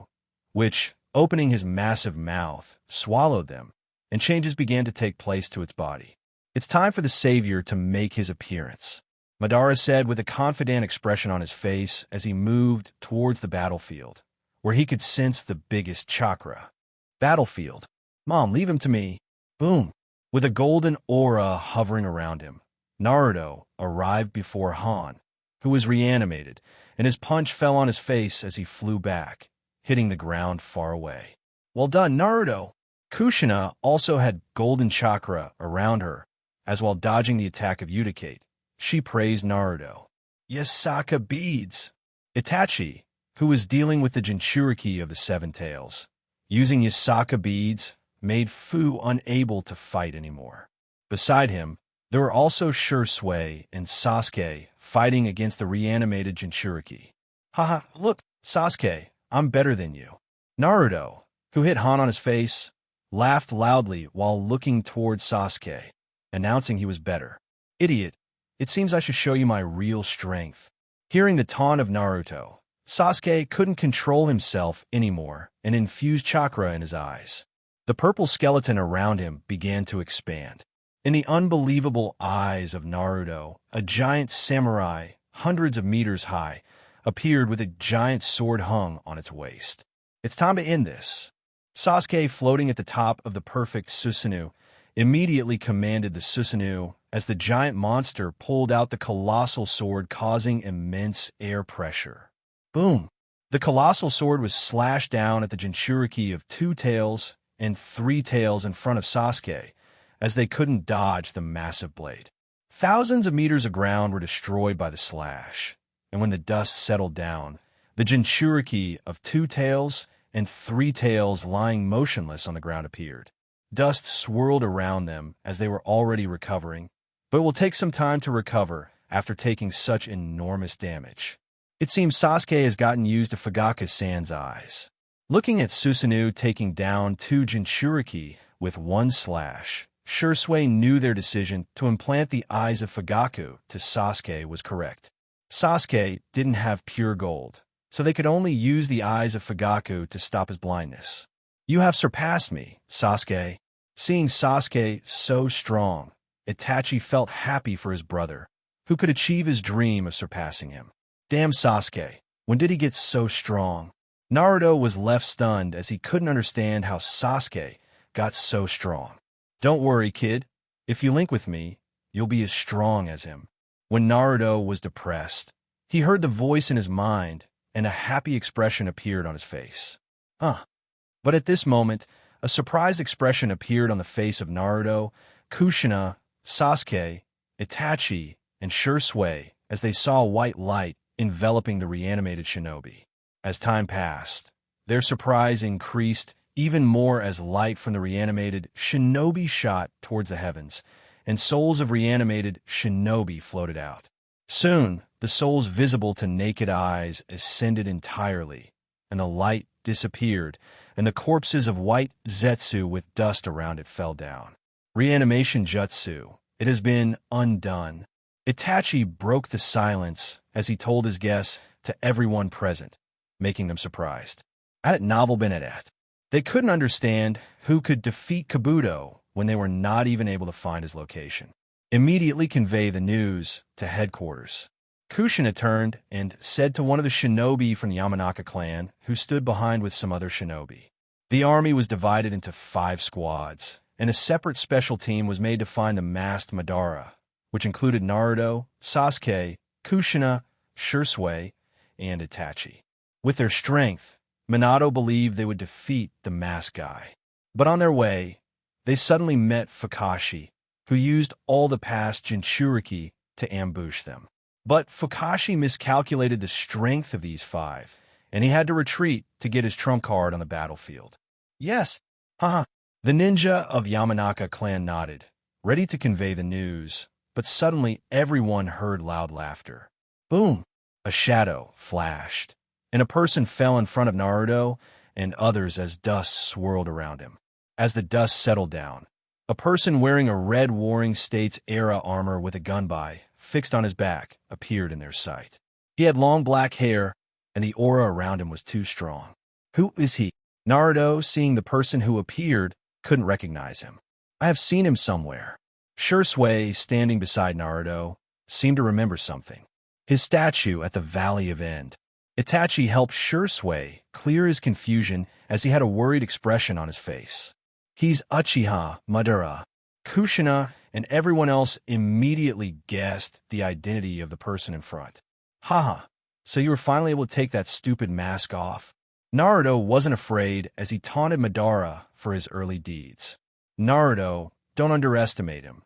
which, opening his massive mouth, swallowed them, and changes began to take place to its body. It's time for the savior to make his appearance, Madara said with a confident expression on his face as he moved towards the battlefield, where he could sense the biggest chakra. Battlefield. Mom, leave him to me. Boom. With a golden aura hovering around him, Naruto arrived before Han, who was reanimated, and his punch fell on his face as he flew back, hitting the ground far away. Well done, Naruto! Kushina also had golden chakra around her, as while dodging the attack of Utikate, she praised Naruto. Yasaka beads! Itachi, who was dealing with the Jinchuriki of the 7 Tails, using Yasaka beads, made Fu unable to fight anymore. Beside him, there were also Shursui and Sasuke fighting against the reanimated Jinchuriki. Haha, look, Sasuke, I'm better than you. Naruto, who hit Han on his face, laughed loudly while looking towards Sasuke, announcing he was better. Idiot, it seems I should show you my real strength. Hearing the taunt of Naruto, Sasuke couldn't control himself anymore and infused chakra in his eyes. The purple skeleton around him began to expand. In the unbelievable eyes of Naruto, a giant samurai, hundreds of meters high, appeared with a giant sword hung on its waist. It's time to end this. Sasuke, floating at the top of the perfect Susanoo, immediately commanded the Susanoo as the giant monster pulled out the colossal sword, causing immense air pressure. Boom! The colossal sword was slashed down at the Jinchuriki of 2 Tails and 3 tails in front of Sasuke, as they couldn't dodge the massive blade. Thousands of meters of ground were destroyed by the slash, and when the dust settled down, the Jinchuriki of 2 tails and 3 tails lying motionless on the ground appeared. Dust swirled around them as they were already recovering, but it will take some time to recover after taking such enormous damage. It seems Sasuke has gotten used to Fugaku-san's eyes. Looking at Susanoo taking down 2 Jinchuriki with 1 slash, Shursui knew their decision to implant the eyes of Fugaku to Sasuke was correct. Sasuke didn't have pure gold, so they could only use the eyes of Fugaku to stop his blindness. "You have surpassed me, Sasuke." Seeing Sasuke so strong, Itachi felt happy for his brother, who could achieve his dream of surpassing him. Damn Sasuke, when did he get so strong? Naruto was left stunned as he couldn't understand how Sasuke got so strong. "Don't worry, kid. If you link with me, you'll be as strong as him." When Naruto was depressed, he heard the voice in his mind, and a happy expression appeared on his face. But at this moment, a surprised expression appeared on the face of Naruto, Kushina, Sasuke, Itachi, and Shursui as they saw a white light enveloping the reanimated shinobi. As time passed, their surprise increased even more as light from the reanimated shinobi shot towards the heavens, and souls of reanimated shinobi floated out. Soon, the souls visible to naked eyes ascended entirely, and the light disappeared, and the corpses of white Zetsu with dust around it fell down. Reanimation jutsu. It has been undone. Itachi broke the silence as he told his guests to everyone present, making them surprised. Had novel been at. They couldn't understand who could defeat Kabuto when they were not even able to find his location. Immediately convey the news to headquarters. Kushina turned and said to one of the shinobi from the Yamanaka clan, who stood behind with some other shinobi. The army was divided into 5 squads, and a separate special team was made to find the masked Madara, which included Naruto, Sasuke, Kushina, Shursui, and Itachi. With their strength, Minato believed they would defeat the masked guy. But on their way, they suddenly met Fukashi, who used all the past Jinchuriki to ambush them. But Fukashi miscalculated the strength of these 5, and he had to retreat to get his trump card on the battlefield. Yes, haha. The ninja of Yamanaka clan nodded, ready to convey the news, but suddenly everyone heard loud laughter. Boom! A shadow flashed, and a person fell in front of Naruto and others as dust swirled around him. As the dust settled down, a person wearing a red Warring States era armor with a gunbai fixed on his back appeared in their sight. He had long black hair, and the aura around him was too strong. Who is he? Naruto, seeing the person who appeared, couldn't recognize him. I have seen him somewhere. Shursui, standing beside Naruto, seemed to remember something. His statue at the Valley of End. Itachi helped Shursui clear his confusion as he had a worried expression on his face. He's Uchiha Madara. Kushina and everyone else immediately guessed the identity of the person in front. Haha, so you were finally able to take that stupid mask off? Naruto wasn't afraid as he taunted Madara for his early deeds. Naruto, don't underestimate him.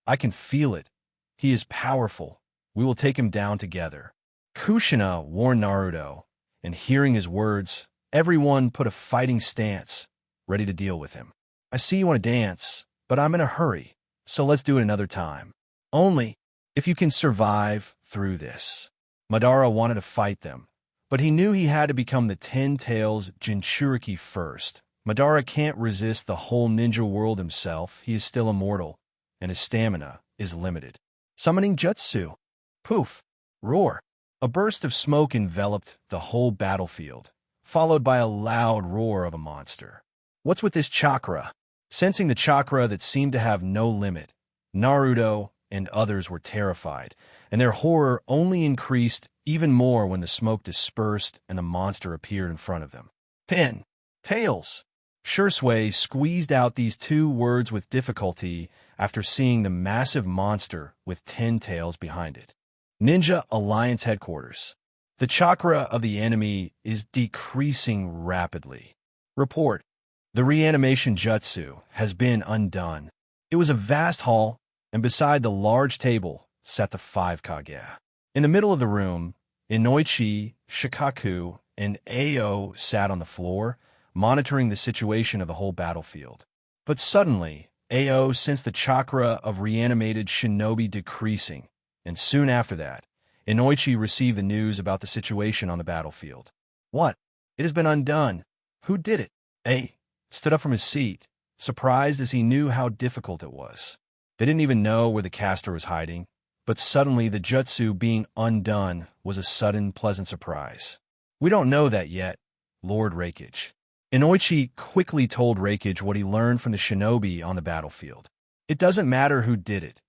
I can feel it. He is powerful. We will take him down together. Kushina warned Naruto, and hearing his words, everyone put a fighting stance, ready to deal with him. I see you want to dance, but I'm in a hurry, so let's do it another time. Only if you can survive through this. Madara wanted to fight them, but he knew he had to become the 10 Tails Jinchuriki first. Madara can't resist the whole ninja world himself. He is still immortal, and his stamina is limited. Summoning jutsu. Poof. Roar. A burst of smoke enveloped the whole battlefield, followed by a loud roar of a monster. What's with this chakra? Sensing the chakra that seemed to have no limit, Naruto and others were terrified, and their horror only increased even more when the smoke dispersed and the monster appeared in front of them. 10 Tails. Shursui squeezed out these 2 words with difficulty after seeing the massive monster with 10 tails behind it. Ninja Alliance Headquarters. The chakra of the enemy is decreasing rapidly. Report. The reanimation jutsu has been undone. It was a vast hall, and beside the large table sat the 5 Kage. In the middle of the room, Inoichi, Shikaku, and Ao sat on the floor, monitoring the situation of the whole battlefield. But suddenly, Ao sensed the chakra of reanimated shinobi decreasing, and soon after that, Inoichi received the news about the situation on the battlefield. What? It has been undone. Who did it? A stood up from his seat, surprised as he knew how difficult it was. They didn't even know where the caster was hiding, but suddenly the jutsu being undone was a sudden, pleasant surprise. We don't know that yet, Lord Reikage. Inoichi quickly told Reikage what he learned from the shinobi on the battlefield. It doesn't matter who did it.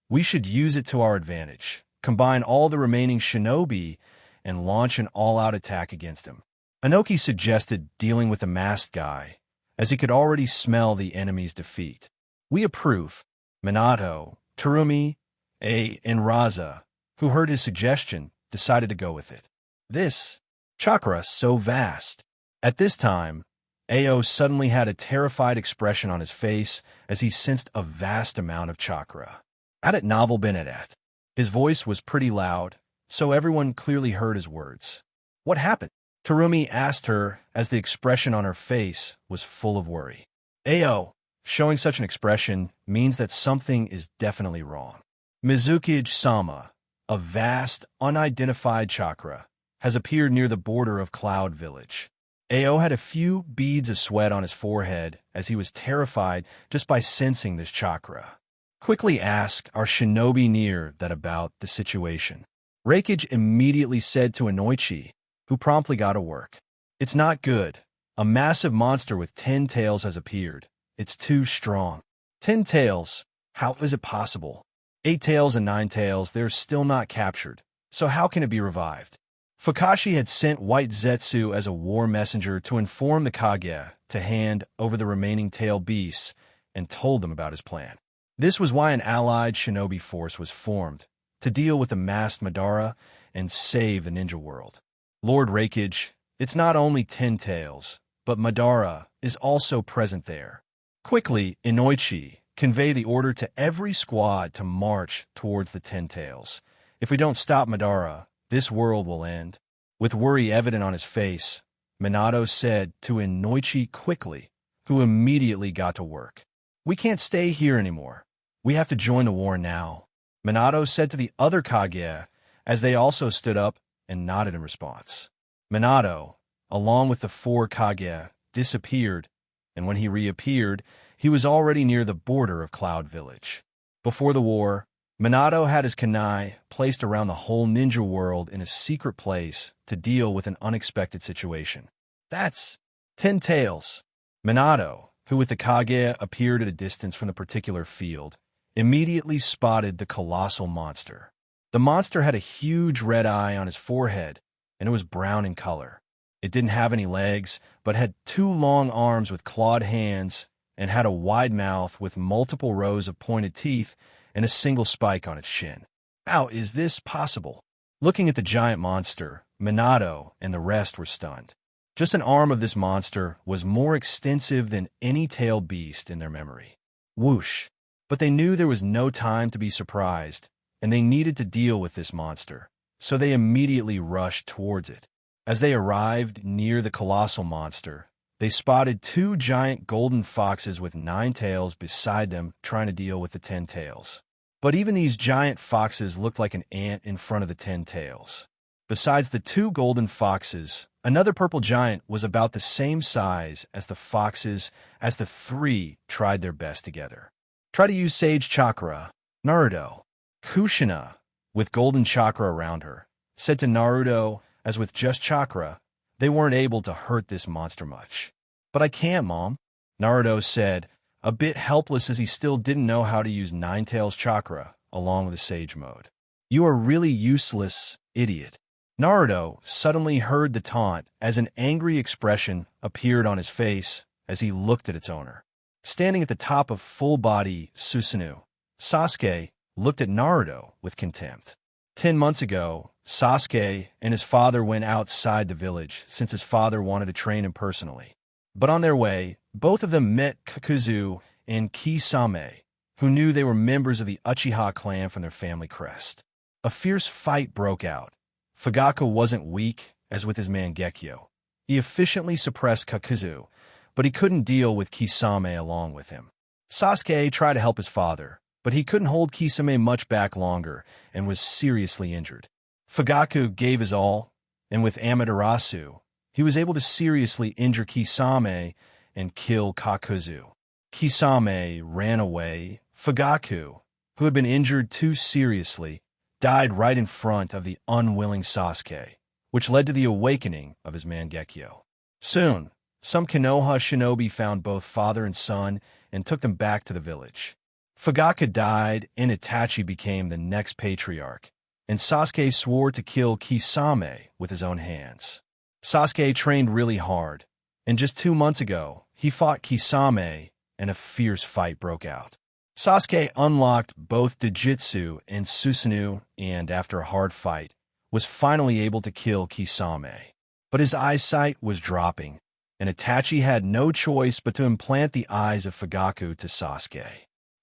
We should use it to our advantage, combine all the remaining shinobi, and launch an all-out attack against him. Inoki suggested dealing with the masked guy, as he could already smell the enemy's defeat. We approve. Minato, Terumi, and Raza, who heard his suggestion, decided to go with it. This chakra so vast. At this time, Ao suddenly had a terrified expression on his face as he sensed a vast amount of chakra. Had it novel been at? His voice was pretty loud, so everyone clearly heard his words. What happened? Terumi asked her as the expression on her face was full of worry. Ao, showing such an expression means that something is definitely wrong. Mizukage-sama, a vast, unidentified chakra, has appeared near the border of Cloud Village. Ao had a few beads of sweat on his forehead as he was terrified just by sensing this chakra. Quickly ask our shinobi near that about the situation. Reikage immediately said to Inoichi, who promptly got to work. It's not good. A massive monster with 10 tails has appeared. It's too strong. 10 tails? How is it possible? 8 tails and 9 tails, they're still not captured. So how can it be revived? Fukashi had sent White Zetsu as a war messenger to inform the Kage to hand over the remaining tail beasts and told them about his plan. This was why an allied shinobi force was formed, to deal with the masked Madara and save the ninja world. Lord Reikage, it's not only 10 tails, but Madara is also present there. Quickly, Inoichi, convey the order to every squad to march towards the 10 tails. If we don't stop Madara, this world will end. With worry evident on his face, Minato said to Inoichi quickly, who immediately got to work. We can't stay here anymore. We have to join the war now. Minato said to the other Kage, as they also stood up and nodded in response. Minato, along with the 4 Kage, disappeared, and when he reappeared, he was already near the border of Cloud Village. Before the war, Minato had his kunai placed around the whole ninja world in a secret place to deal with an unexpected situation. That's 10 tails. Minato, who with the Kage appeared at a distance from the particular field, immediately spotted the colossal monster. The monster had a huge red eye on his forehead, and it was brown in color. It didn't have any legs, but had 2 long arms with clawed hands and had a wide mouth with multiple rows of pointed teeth and a single spike on its shin. How is this possible? Looking at the giant monster, Minato and the rest were stunned. Just an arm of this monster was more extensive than any tailed beast in their memory. Whoosh! But they knew there was no time to be surprised, and they needed to deal with this monster, so they immediately rushed towards it. As they arrived near the colossal monster, they spotted 2 giant golden foxes with 9 tails beside them trying to deal with the 10 tails. But even these giant foxes looked like an ant in front of the 10 tails. Besides the 2 golden foxes, another purple giant was about the same size as the foxes as the 3 tried their best together. Try to use Sage Chakra. Naruto, Kushina, with golden chakra around her, said to Naruto as with just chakra, they weren't able to hurt this monster much. But I can't, Mom, Naruto said, a bit helpless as he still didn't know how to use Nine Tails chakra along with the Sage mode. You are really useless, idiot. Naruto suddenly heard the taunt as an angry expression appeared on his face as he looked at its owner. Standing at the top of full-body Susanoo, Sasuke looked at Naruto with contempt. 10 months ago, Sasuke and his father went outside the village since his father wanted to train him personally. But on their way, both of them met Kakuzu and Kisame, who knew they were members of the Uchiha clan from their family crest. A fierce fight broke out. Fugaku wasn't weak, as with his man Gekyo. He efficiently suppressed Kakuzu, but he couldn't deal with Kisame along with him. Sasuke tried to help his father, but he couldn't hold Kisame much back longer and was seriously injured. Fugaku gave his all, and with Amaterasu, he was able to seriously injure Kisame and kill Kakuzu. Kisame ran away. Fugaku, who had been injured too seriously, died right in front of the unwilling Sasuke, which led to the awakening of his man Gekyo. Soon, some Konoha shinobi found both father and son and took them back to the village. Fugaku died, and Itachi became the next patriarch, and Sasuke swore to kill Kisame with his own hands. Sasuke trained really hard, and just 2 months ago, he fought Kisame, and a fierce fight broke out. Sasuke unlocked both Dojutsu and Susanoo, and after a hard fight, was finally able to kill Kisame. But his eyesight was dropping, and Itachi had no choice but to implant the eyes of Fugaku to Sasuke.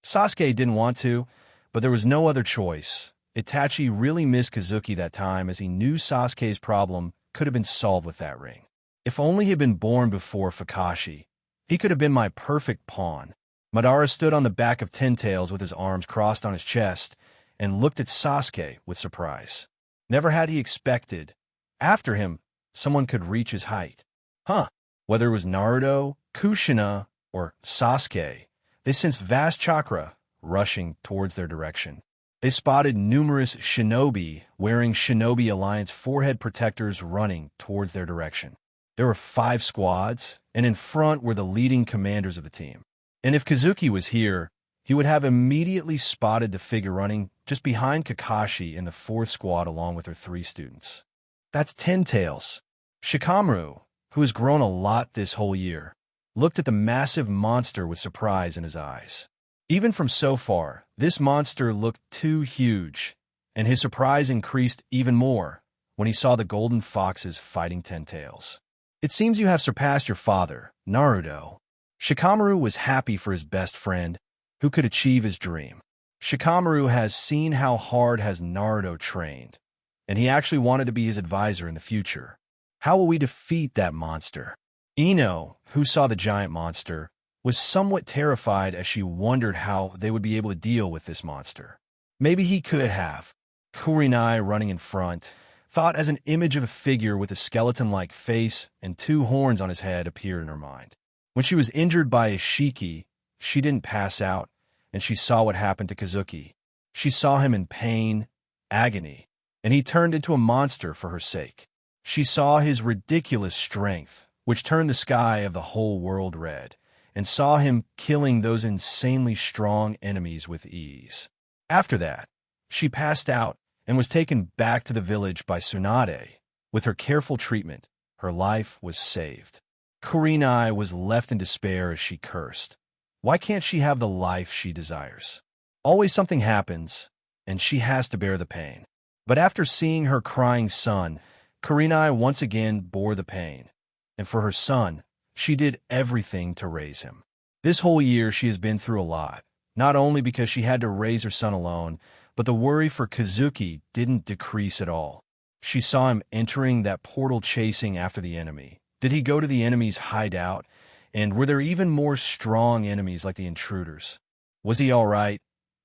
Sasuke didn't want to, but there was no other choice. Itachi really missed Kazuki that time, as he knew Sasuke's problem could have been solved with that ring. If only he had been born before Fukashi, he could have been my perfect pawn. Madara stood on the back of Ten Tails with his arms crossed on his chest and looked at Sasuke with surprise. Never had he expected, after him, someone could reach his height. Whether it was Naruto, Kushina, or Sasuke, they sensed vast chakra rushing towards their direction. They spotted numerous shinobi wearing Shinobi Alliance forehead protectors running towards their direction. There were 5 squads, and in front were the leading commanders of the team. And if Kazuki was here, he would have immediately spotted the figure running just behind Kakashi in the 4th squad along with her 3 students. That's Ten Tails. Shikamaru, who has grown a lot this whole year, looked at the massive monster with surprise in his eyes. Even from so far, this monster looked too huge, and his surprise increased even more when he saw the golden foxes fighting Ten Tails. It seems you have surpassed your father, Naruto. Shikamaru was happy for his best friend, who could achieve his dream. Shikamaru has seen how hard has Naruto trained, and he actually wanted to be his advisor in the future. How will we defeat that monster? Ino, who saw the giant monster, was somewhat terrified as she wondered how they would be able to deal with this monster. Maybe he could have. Kurenai, running in front, thought as an image of a figure with a skeleton-like face and 2 horns on his head appeared in her mind. When she was injured by Ishiki, she didn't pass out, and she saw what happened to Kazuki. She saw him in pain, agony, and he turned into a monster for her sake. She saw his ridiculous strength, which turned the sky of the whole world red, and saw him killing those insanely strong enemies with ease. After that, she passed out and was taken back to the village by Tsunade. With her careful treatment, her life was saved. Kurenai was left in despair as she cursed. Why can't she have the life she desires? Always something happens, and she has to bear the pain. But after seeing her crying son, Kurenai once again bore the pain. And for her son, she did everything to raise him. This whole year she has been through a lot, not only because she had to raise her son alone, but the worry for Kazuki didn't decrease at all. She saw him entering that portal chasing after the enemy. Did he go to the enemy's hideout? And were there even more strong enemies like the intruders? Was he all right?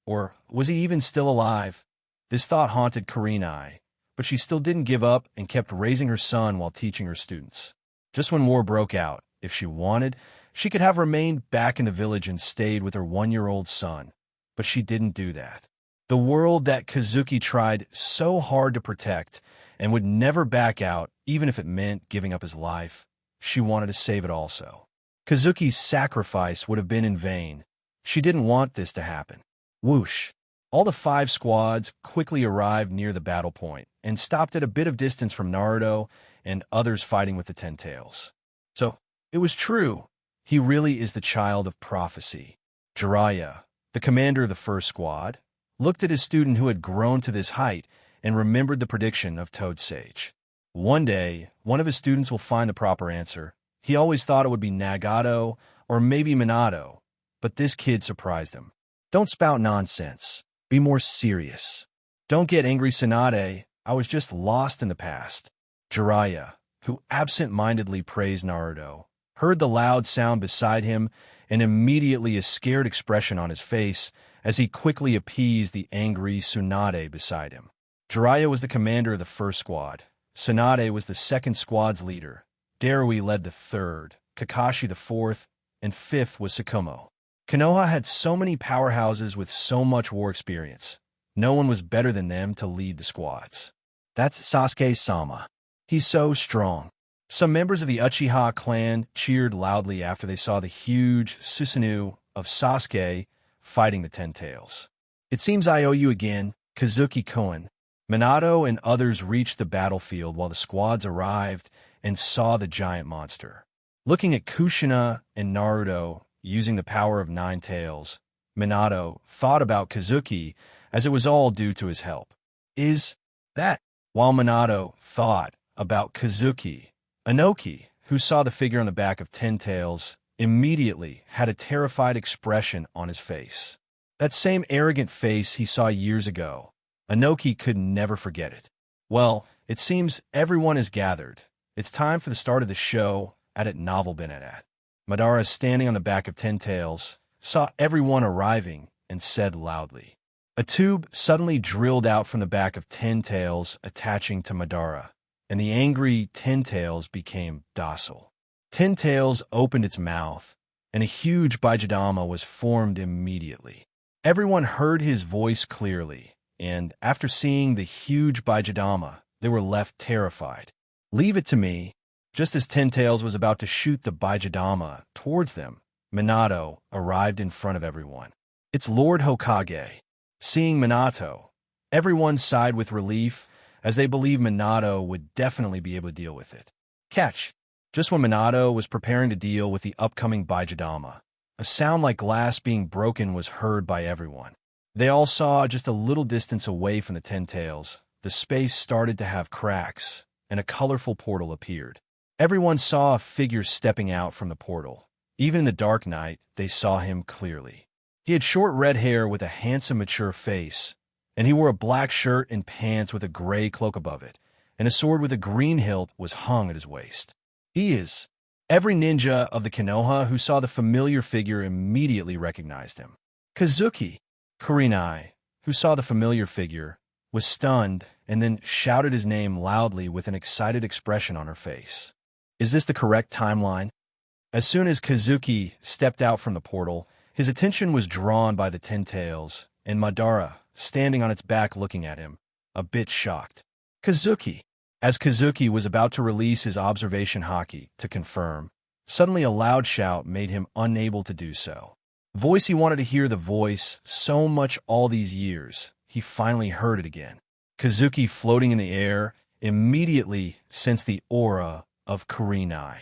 Or was he even still alive? This thought haunted Kurenai, but she still didn't give up and kept raising her son while teaching her students. Just when war broke out, if she wanted, she could have remained back in the village and stayed with her 1-year-old son. But she didn't do that. The world that Kazuki tried so hard to protect and would never back out, even if it meant giving up his life, she wanted to save it also. Kazuki's sacrifice would have been in vain. She didn't want this to happen. Whoosh! All the 5 squads quickly arrived near the battle point and stopped at a bit of distance from Naruto and others fighting with the Ten Tails. So, it was true. He really is the child of prophecy. Jiraiya, the commander of the 1st squad, looked at his student who had grown to this height and remembered the prediction of Toad Sage. One day, one of his students will find the proper answer. He always thought it would be Nagato or maybe Minato, but this kid surprised him. Don't spout nonsense. Be more serious. Don't get angry, Tsunade. I was just lost in the past. Jiraiya, who absent-mindedly praised Naruto, heard the loud sound beside him and immediately a scared expression on his face as he quickly appeased the angry Tsunade beside him. Jiraiya was the commander of the first squad. Tsunade was the second squad's leader. Darui led the third, Kakashi the fourth, and fifth was Tsukumo. Konoha had so many powerhouses with so much war experience. No one was better than them to lead the squads. That's Sasuke-sama. He's so strong. Some members of the Uchiha clan cheered loudly after they saw the huge Susanoo of Sasuke fighting the Ten Tails. It seems I owe you again, Kazuki-kun. Minato and others reached the battlefield while the squads arrived and saw the giant monster. Looking at Kushina and Naruto using the power of Nine Tails, Minato thought about Kazuki as it was all due to his help. Is that? While Minato thought about Kazuki, Inoki, who saw the figure on the back of Ten Tails, immediately had a terrified expression on his face. That same arrogant face he saw years ago. Inoki could never forget it. Well, it seems everyone is gathered. It's time for the start of the show at it novel been at. Madara, standing on the back of Ten Tails, saw everyone arriving and said loudly. A tube suddenly drilled out from the back of Ten Tails, attaching to Madara, and the angry Ten Tails became docile. Ten Tails opened its mouth, and a huge Baijidama was formed immediately. Everyone heard his voice clearly, and after seeing the huge Baijidama, they were left terrified. Leave it to me. Just as Ten Tails was about to shoot the Baijidama towards them, Minato arrived in front of everyone. It's Lord Hokage. Seeing Minato, everyone sighed with relief as they believed Minato would definitely be able to deal with it. Catch. Just when Minato was preparing to deal with the upcoming Baijidama, a sound like glass being broken was heard by everyone. They all saw just a little distance away from the Ten Tails. The space started to have cracks, and a colorful portal appeared. Everyone saw a figure stepping out from the portal. Even in the dark night, they saw him clearly. He had short red hair with a handsome, mature face, and he wore a black shirt and pants with a gray cloak above it, and a sword with a green hilt was hung at his waist. He is. Every ninja of the Konoha who saw the familiar figure immediately recognized him. Kazuki. Kurenai, who saw the familiar figure, was stunned and then shouted his name loudly with an excited expression on her face. Is this the correct timeline? As soon as Kazuki stepped out from the portal, his attention was drawn by the Ten Tails, and Madara, standing on its back looking at him, a bit shocked. Kazuki! As Kazuki was about to release his observation haki to confirm, suddenly a loud shout made him unable to do so. Voice he wanted to hear the voice so much all these years, he finally heard it again. Kazuki, floating in the air, immediately sensed the aura of Kurenai.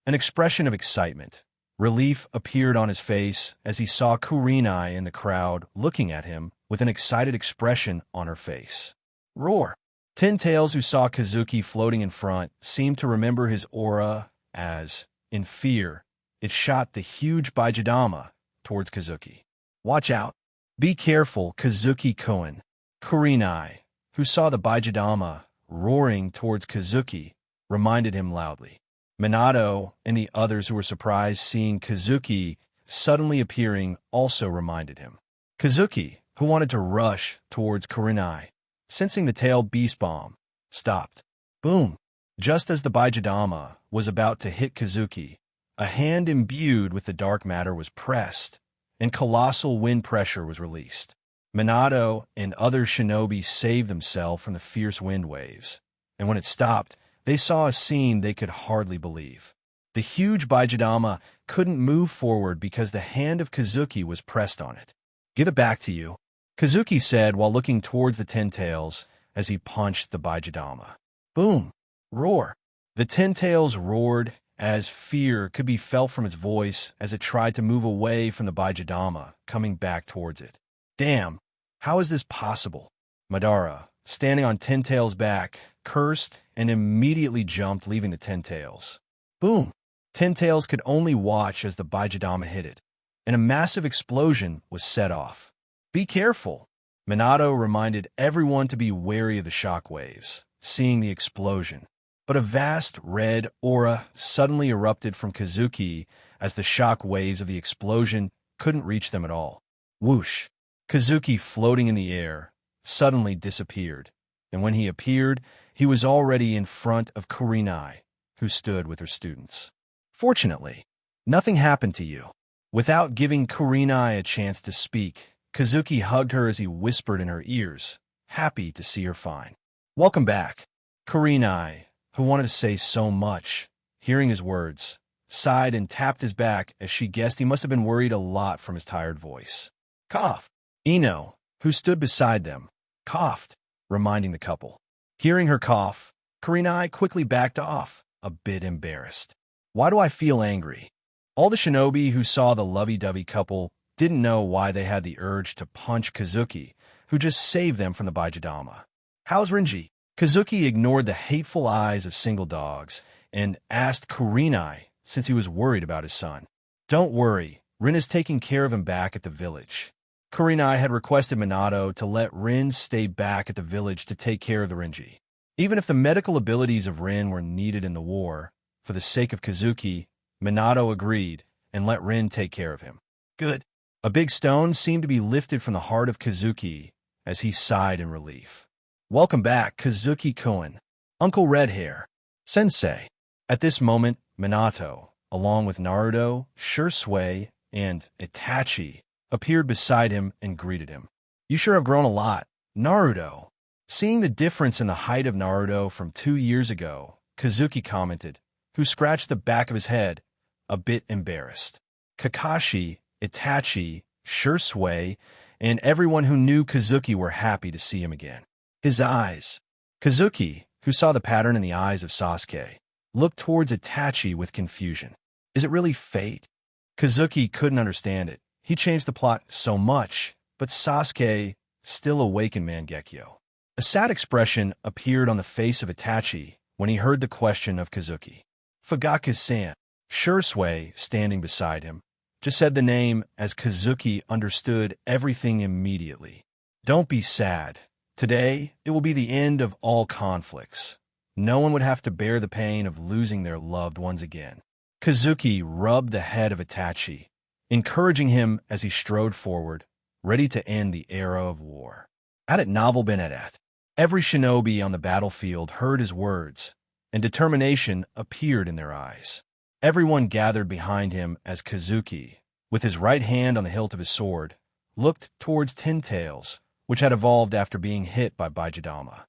An expression of excitement, relief appeared on his face as he saw Kurenai in the crowd looking at him with an excited expression on her face. Roar! Ten Tails, who saw Kazuki floating in front, seemed to remember his aura as, in fear, it shot the huge Baijidama towards Kazuki. Watch out. Be careful, Kazuki-kun. Kurenai, who saw the Baijidama roaring towards Kazuki, reminded him loudly. Minato and the others who were surprised seeing Kazuki suddenly appearing also reminded him. Kazuki, who wanted to rush towards Kurenai, sensing the tail beast bomb, stopped. Boom! Just as the Baijidama was about to hit Kazuki, a hand imbued with the dark matter was pressed, and colossal wind pressure was released. Minato and other shinobi saved themselves from the fierce wind waves, and when it stopped, they saw a scene they could hardly believe. The huge Baijidama couldn't move forward because the hand of Kazuki was pressed on it. Give it back to you, Kazuki said while looking towards the Ten Tails as he punched the Baijidama. Boom! Roar! The Ten Tails roared as fear could be felt from its voice as it tried to move away from the Baijidama, coming back towards it. Damn! How is this possible? Madara, standing on Ten Tails' back, cursed and immediately jumped, leaving the Ten Tails. Boom! Ten Tails could only watch as the Baijidama hit it, and a massive explosion was set off. Be careful! Minato reminded everyone to be wary of the shockwaves, seeing the explosion. But a vast red aura suddenly erupted from Kazuki as the shock waves of the explosion couldn't reach them at all. Whoosh! Kazuki, floating in the air, suddenly disappeared, and when he appeared, he was already in front of Kurenai, who stood with her students. Fortunately, nothing happened to you. Without giving Kurenai a chance to speak, Kazuki hugged her as he whispered in her ears, happy to see her fine. Welcome back. Kurenai, who wanted to say so much, hearing his words, sighed and tapped his back as she guessed he must have been worried a lot from his tired voice. Cough. Ino, who stood beside them, coughed, reminding the couple. Hearing her cough, Kurenai quickly backed off, a bit embarrassed. Why do I feel angry? All the shinobi who saw the lovey-dovey couple didn't know why they had the urge to punch Kazuki, who just saved them from the Baijidama. How's Renji? Kazuki ignored the hateful eyes of single dogs and asked Kurenai since he was worried about his son. Don't worry, Rin is taking care of him back at the village. Kurenai had requested Minato to let Rin stay back at the village to take care of the Renji. Even if the medical abilities of Rin were needed in the war, for the sake of Kazuki, Minato agreed and let Rin take care of him. Good. A big stone seemed to be lifted from the heart of Kazuki as he sighed in relief. Welcome back, Kazuki-kun. Uncle Redhair. Sensei. At this moment, Minato, along with Naruto, Shursui, and Itachi, appeared beside him and greeted him. You sure have grown a lot, Naruto. Seeing the difference in the height of Naruto from 2 years ago, Kazuki commented, who scratched the back of his head, a bit embarrassed. Kakashi, Itachi, Shursui, and everyone who knew Kazuki were happy to see him again. His eyes. Kazuki, who saw the pattern in the eyes of Sasuke, looked towards Itachi with confusion. Is it really fate? Kazuki couldn't understand it. He changed the plot so much, but Sasuke still awakened Mangekyo. A sad expression appeared on the face of Itachi when he heard the question of Kazuki. Fugaka-san, Shursui, standing beside him, just said the name as Kazuki understood everything immediately. Don't be sad. Today, it will be the end of all conflicts. No one would have to bear the pain of losing their loved ones again. Kazuki rubbed the head of Itachi, encouraging him as he strode forward, ready to end the era of war. Had it novel been at. Every shinobi on the battlefield heard his words, and determination appeared in their eyes. Everyone gathered behind him as Kazuki, with his right hand on the hilt of his sword, looked towards Ten Tails, which had evolved after being hit by Baijidama.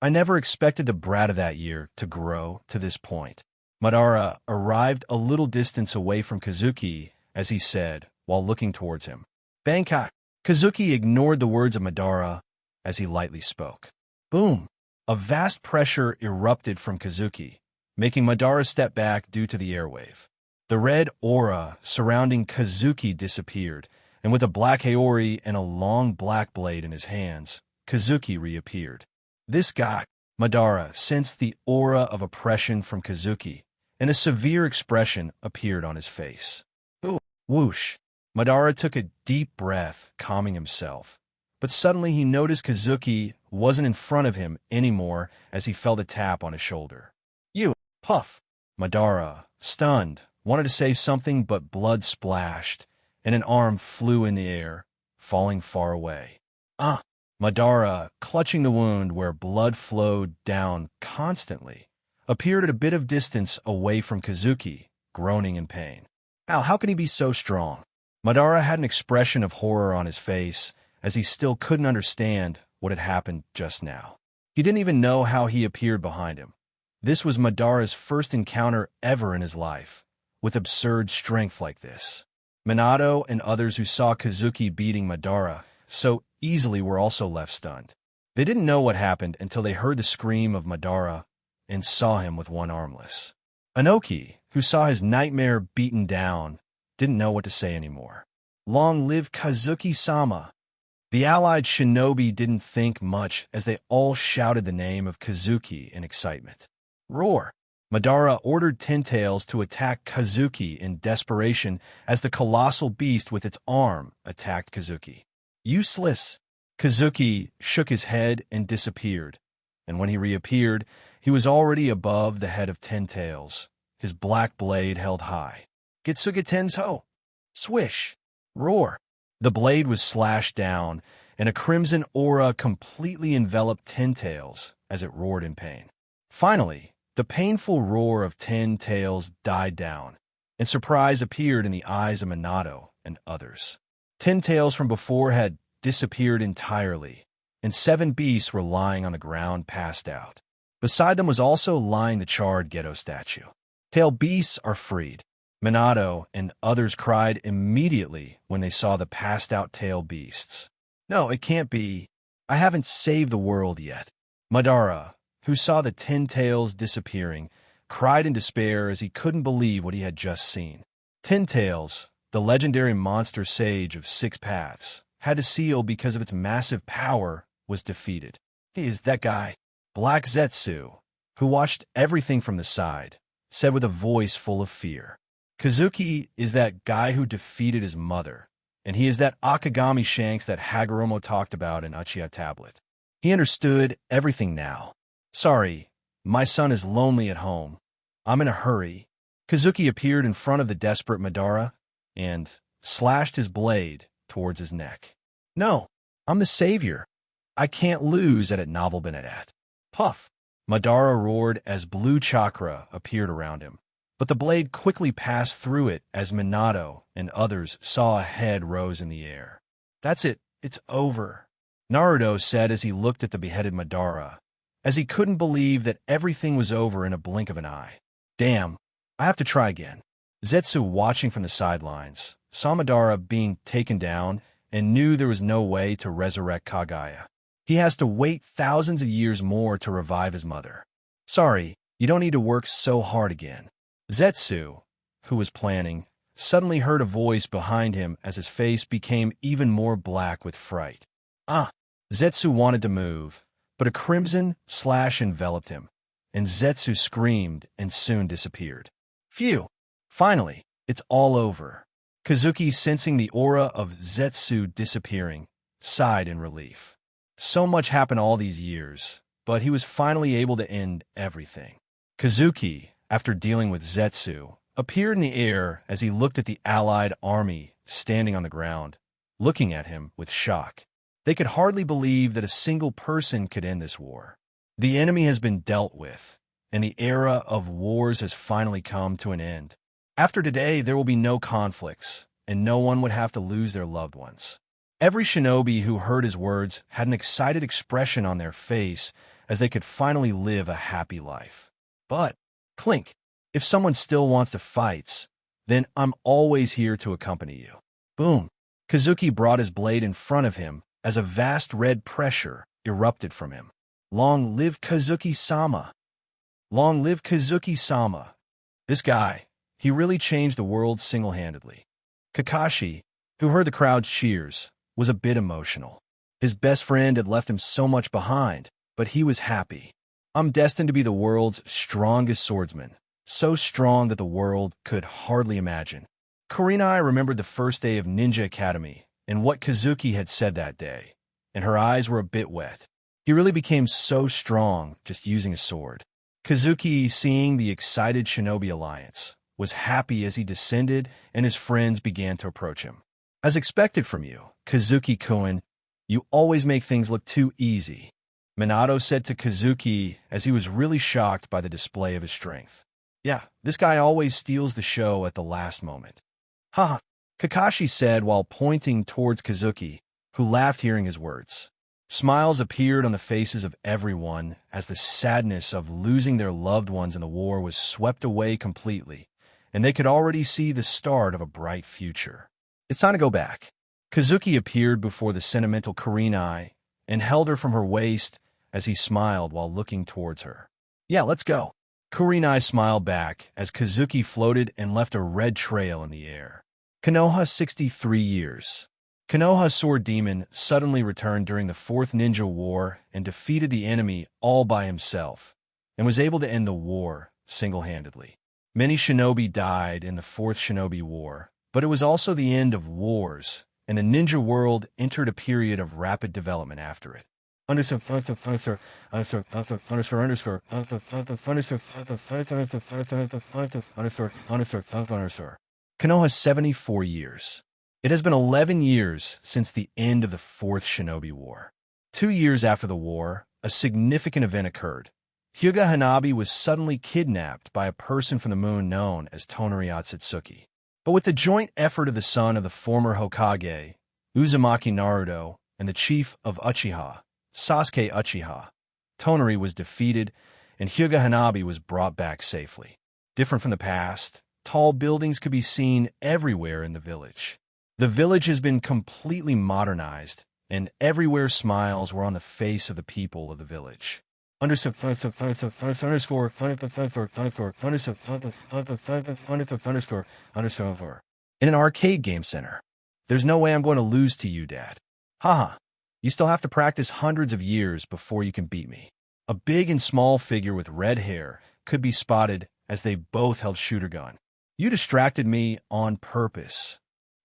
I never expected the brat of that year to grow to this point. Madara arrived a little distance away from Kazuki as he said, while looking towards him. Bangkok. Kazuki ignored the words of Madara as he lightly spoke. Boom! A vast pressure erupted from Kazuki, making Madara step back due to the airwave. The red aura surrounding Kazuki disappeared, and with a black Haori and a long black blade in his hands, Kazuki reappeared. This guy, Madara, sensed the aura of oppression from Kazuki, and a severe expression appeared on his face. Ooh. Whoosh! Madara took a deep breath, calming himself. But suddenly he noticed Kazuki wasn't in front of him anymore as he felt a tap on his shoulder. You! Puff! Madara, stunned, wanted to say something but blood splashed, and an arm flew in the air, falling far away. Ah! Madara, clutching the wound where blood flowed down constantly, appeared at a bit of distance away from Kazuki, groaning in pain. How can he be so strong? Madara had an expression of horror on his face, as he still couldn't understand what had happened just now. He didn't even know how he appeared behind him. This was Madara's first encounter ever in his life, with absurd strength like this. Minato and others who saw Kazuki beating Madara so easily were also left stunned. They didn't know what happened until they heard the scream of Madara and saw him with one armless. Inoki, who saw his nightmare beaten down, didn't know what to say anymore. Long live Kazuki-sama! The allied shinobi didn't think much as they all shouted the name of Kazuki in excitement. Roar! Madara ordered Ten Tails to attack Kazuki in desperation as the colossal beast with its arm attacked Kazuki. Useless! Kazuki shook his head and disappeared, and when he reappeared, he was already above the head of Ten Tails, his black blade held high. Getsuga Tenzo! Swish! Roar! The blade was slashed down, and a crimson aura completely enveloped Ten Tails as it roared in pain. Finally, the painful roar of Ten Tails died down, and surprise appeared in the eyes of Minato and others. Ten Tails from before had disappeared entirely, and 7 beasts were lying on the ground passed out. Beside them was also lying the charred Geto statue. Tail beasts are freed. Minato and others cried immediately when they saw the passed-out tail beasts. No, it can't be. I haven't saved the world yet. Madara, who saw the 10 tails disappearing, cried in despair as he couldn't believe what he had just seen. 10 Tails, the legendary monster sage of 6 paths, had to seal because of its massive power, was defeated. He is that guy. Black Zetsu, who watched everything from the side, said with a voice full of fear. Kazuki is that guy who defeated his mother, and he is that Akagami Shanks that Hagoromo talked about in Uchiha Tablet. He understood everything now. Sorry, my son is lonely at home. I'm in a hurry. Kazuki appeared in front of the desperate Madara and slashed his blade towards his neck. No, I'm the savior. I can't lose at it, Novel Benedat. Puff! Madara roared as blue chakra appeared around him, but the blade quickly passed through it as Minato and others saw a head rose in the air. That's it. It's over, Naruto said as he looked at the beheaded Madara, as he couldn't believe that everything was over in a blink of an eye. Damn, I have to try again. Zetsu, watching from the sidelines, saw Madara being taken down and knew there was no way to resurrect Kaguya. He has to wait thousands of years more to revive his mother. Sorry, you don't need to work so hard again. Zetsu, who was planning, suddenly heard a voice behind him as his face became even more black with fright. Ah! Zetsu wanted to move, but a crimson slash enveloped him, and Zetsu screamed and soon disappeared. Phew! Finally, it's all over. Kazuki, sensing the aura of Zetsu disappearing, sighed in relief. So much happened all these years, but he was finally able to end everything. Kazuki, after dealing with Zetsu, appeared in the air as he looked at the allied army standing on the ground, looking at him with shock. They could hardly believe that a single person could end this war. The enemy has been dealt with, and the era of wars has finally come to an end. After today, there will be no conflicts, and no one would have to lose their loved ones. Every shinobi who heard his words had an excited expression on their face as they could finally live a happy life. But, Clink, if someone still wants to fight, then I'm always here to accompany you. Boom! Kazuki brought his blade in front of him as a vast red pressure erupted from him. Long live Kazuki-sama! Long live Kazuki-sama! This guy, he really changed the world single-handedly. Kakashi, who heard the crowd's cheers, was a bit emotional. His best friend had left him so much behind, but he was happy. I'm destined to be the world's strongest swordsman, so strong that the world could hardly imagine. Kurenai remembered the first day of Ninja Academy and what Kazuki had said that day, and her eyes were a bit wet. He really became so strong just using a sword. Kazuki, seeing the excited Shinobi Alliance, was happy as he descended and his friends began to approach him. As expected from you, Kazuki-kun, you always make things look too easy, Minato said to Kazuki as he was really shocked by the display of his strength. Yeah, this guy always steals the show at the last moment. Haha, Kakashi said while pointing towards Kazuki, who laughed hearing his words. Smiles appeared on the faces of everyone as the sadness of losing their loved ones in the war was swept away completely, and they could already see the start of a bright future. It's time to go back. Kazuki appeared before the sentimental Kurenai and held her from her waist as he smiled while looking towards her. Yeah, let's go. Kurenai smiled back as Kazuki floated and left a red trail in the air. Konoha 63 years. Konoha Sword Demon suddenly returned during the 4th Ninja War and defeated the enemy all by himself, and was able to end the war single-handedly. Many shinobi died in the Fourth Shinobi War, but it was also the end of wars, and the ninja world entered a period of rapid development after it. Konoha 74 years. It has been 11 years since the end of the Fourth Shinobi War. 2 years after the war, a significant event occurred. Hyuga Hanabi was suddenly kidnapped by a person from the moon known as Tonari Akatsuki. But with the joint effort of the son of the former Hokage, Uzumaki Naruto, and the chief of Uchiha, Sasuke Uchiha, Tonari was defeated and Hyuga Hanabi was brought back safely. Different from the past, tall buildings could be seen everywhere in the village. The village has been completely modernized, and everywhere smiles were on the face of the people of the village. In an arcade game center. There's no way I'm going to lose to you, Dad. Haha. You still have to practice hundreds of years before you can beat me. A big and small figure with red hair could be spotted as they both held shooter gun. You distracted me on purpose.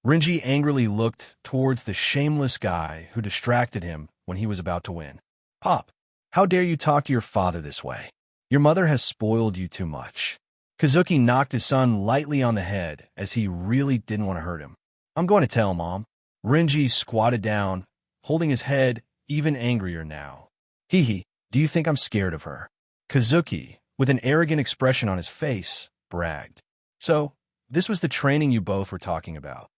Renji angrily looked towards the shameless guy who distracted him when he was about to win. Pop, how dare you talk to your father this way? Your mother has spoiled you too much. Kazuki knocked his son lightly on the head as he really didn't want to hurt him. I'm going to tell Mom. Renji squatted down, holding his head even angrier now. Hee, do you think I'm scared of her? Kazuki, with an arrogant expression on his face, bragged. So, this was the training you both were talking about.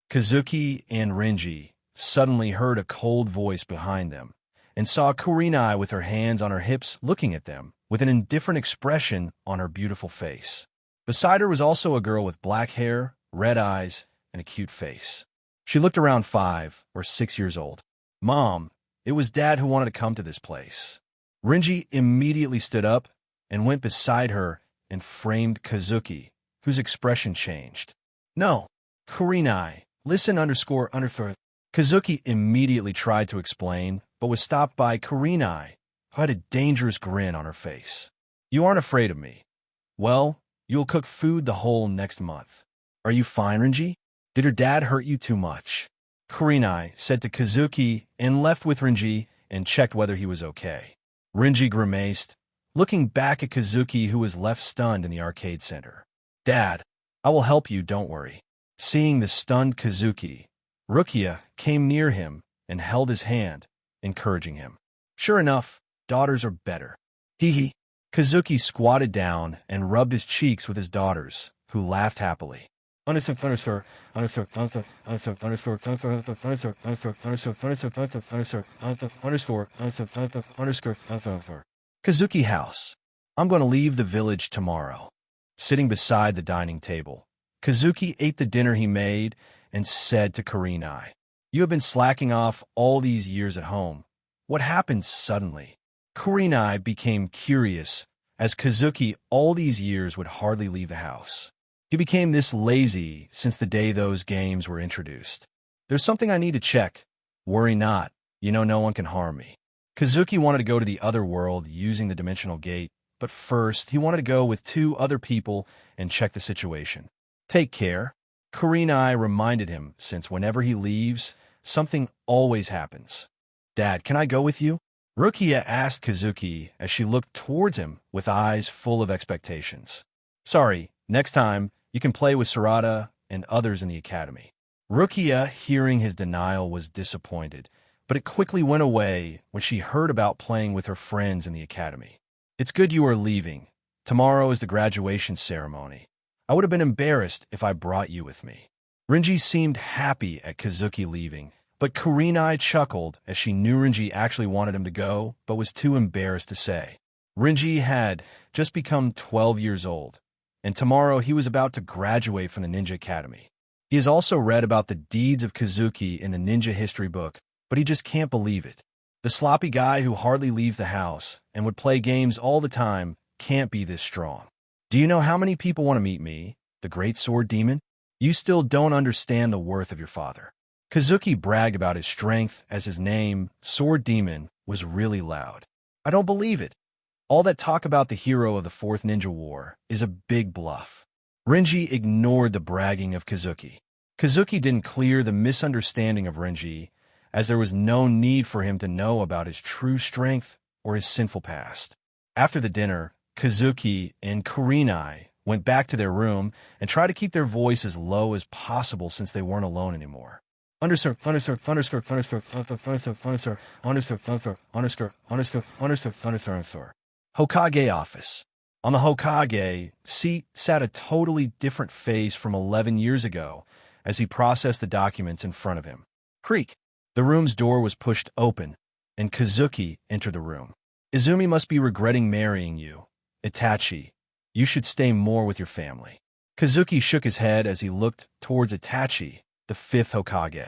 Kazuki and Renji suddenly heard a cold voice behind them and saw Kurenai with her hands on her hips looking at them with an indifferent expression on her beautiful face. Beside her was also a girl with black hair, red eyes, and a cute face. She looked around 5 or 6 years old. Mom, it was Dad who wanted to come to this place. Renji immediately stood up and went beside her and framed Kazuki, whose expression changed. No, Kurenai, listen __. Kazuki immediately tried to explain, but was stopped by Kurenai, who had a dangerous grin on her face. You aren't afraid of me. Well, you'll cook food the whole next month. Are you fine, Renji? Did your dad hurt you too much? Kurenai said to Kazuki and left with Renji and checked whether he was okay. Renji grimaced, looking back at Kazuki, who was left stunned in the arcade center. Dad, I will help you, don't worry. Seeing the stunned Kazuki, Rukia came near him and held his hand, encouraging him. Sure enough, daughters are better. Hee. Kazuki squatted down and rubbed his cheeks with his daughters, who laughed happily. Kazuki house. I'm going to leave the village tomorrow. Sitting beside the dining table, Kazuki ate the dinner he made and said to Kurenai, You have been slacking off all these years at home. What happened suddenly? Kurenai became curious, as Kazuki all these years would hardly leave the house. He became this lazy since the day those games were introduced. There's something I need to check. Worry not, you know no one can harm me. Kazuki wanted to go to the other world using the dimensional gate, but first he wanted to go with 2 other people and check the situation. Take care. Kurenai reminded him, since whenever he leaves, something always happens. Dad, can I go with you? Rukia asked Kazuki as she looked towards him with eyes full of expectations. Sorry, next time you can play with Sarada and others in the academy. Rukia, hearing his denial, was disappointed, but it quickly went away when she heard about playing with her friends in the academy. It's good you are leaving. Tomorrow is the graduation ceremony. I would have been embarrassed if I brought you with me. Renji seemed happy at Kazuki leaving, but Kurenai chuckled as she knew Renji actually wanted him to go, but was too embarrassed to say. Renji had just become 12 years old, and tomorrow he was about to graduate from the Ninja Academy. He has also read about the deeds of Kazuki in the ninja history book, but he just can't believe it. The sloppy guy who hardly leaves the house and would play games all the time can't be this strong. Do you know how many people want to meet me, the great sword demon? You still don't understand the worth of your father. Kazuki bragged about his strength as his name, Sword Demon, was really loud. I don't believe it. All that talk about the hero of the Fourth Ninja War is a big bluff. Renji ignored the bragging of Kazuki. Kazuki didn't clear the misunderstanding of Renji, as there was no need for him to know about his true strength or his sinful past. After the dinner, Kazuki and Karinai went back to their room and tried to keep their voice as low as possible since they weren't alone anymore. Underscore, underscore, underscore, underscore, underscore, underscore, underscore, underscore, underscore, underscore, underscore. Hokage office. On the Hokage seat sat a totally different face from 11 years ago as he processed the documents in front of him. Creak. The room's door was pushed open, and Kazuki entered the room. Izumi must be regretting marrying you. Itachi, you should stay more with your family. Kazuki shook his head as he looked towards Itachi, the fifth Hokage.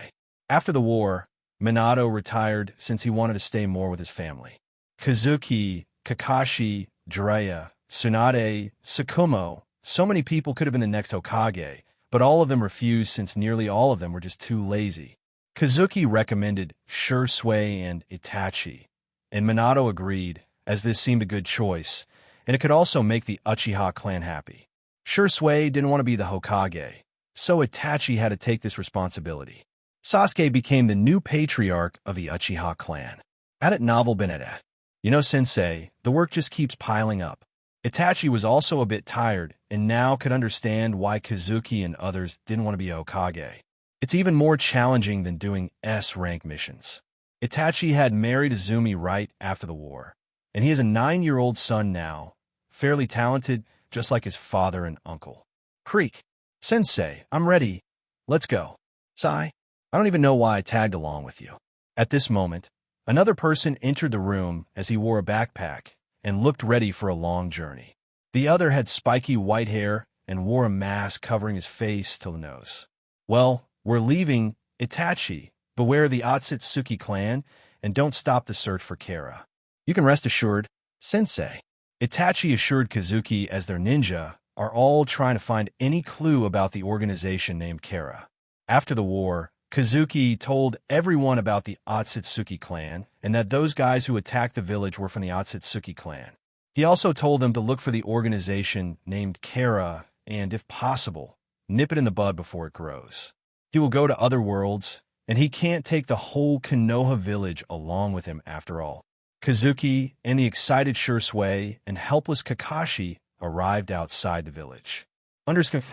After the war, Minato retired since he wanted to stay more with his family. Kazuki, Kakashi, Jiraiya, Tsunade, Tsukumo, so many people could have been the next Hokage, but all of them refused since nearly all of them were just too lazy. Kazuki recommended Shursui and Itachi, and Minato agreed, as this seemed a good choice, and it could also make the Uchiha clan happy. Shursui didn't want to be the Hokage, so Itachi had to take this responsibility. Sasuke became the new patriarch of the Uchiha clan. At it novel Benedette. You know, Sensei, the work just keeps piling up. Itachi was also a bit tired, and now could understand why Kazuki and others didn't want to be Hokage. It's even more challenging than doing S-rank missions. Itachi had married Izumi right after the war, and he has a 9-year-old son now, fairly talented, just like his father and uncle. Creak. Sensei, I'm ready. Let's go. Sai, I don't even know why I tagged along with you. At this moment, another person entered the room as he wore a backpack and looked ready for a long journey. The other had spiky white hair and wore a mask covering his face till the nose. Well, we're leaving, Itachi. Beware the Akatsuki clan, and don't stop the search for Kara. You can rest assured, Sensei. Itachi assured Kazuki as their ninja are all trying to find any clue about the organization named Kara. After the war, Kazuki told everyone about the Akatsuki clan and that those guys who attacked the village were from the Akatsuki clan. He also told them to look for the organization named Kara and, if possible, nip it in the bud before it grows. He will go to other worlds, and he can't take the whole Konoha village along with him after all. Kazuki and the excited Shursui and helpless Kakashi arrived outside the village. Underscore.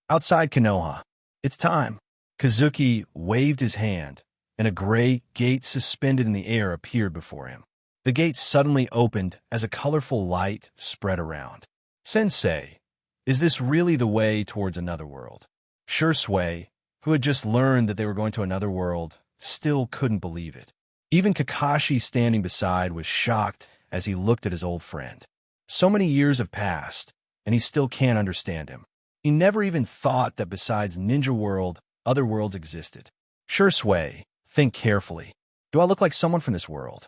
Outside Konoha. It's time. Kazuki waved his hand, and a gray gate suspended in the air appeared before him. The gate suddenly opened as a colorful light spread around. Sensei, is this really the way towards another world? Shursui, who had just learned that they were going to another world, still couldn't believe it. Even Kakashi standing beside was shocked as he looked at his old friend. So many years have passed, and he still can't understand him. He never even thought that besides Ninja World, other worlds existed. Shursui, think carefully. Do I look like someone from this world?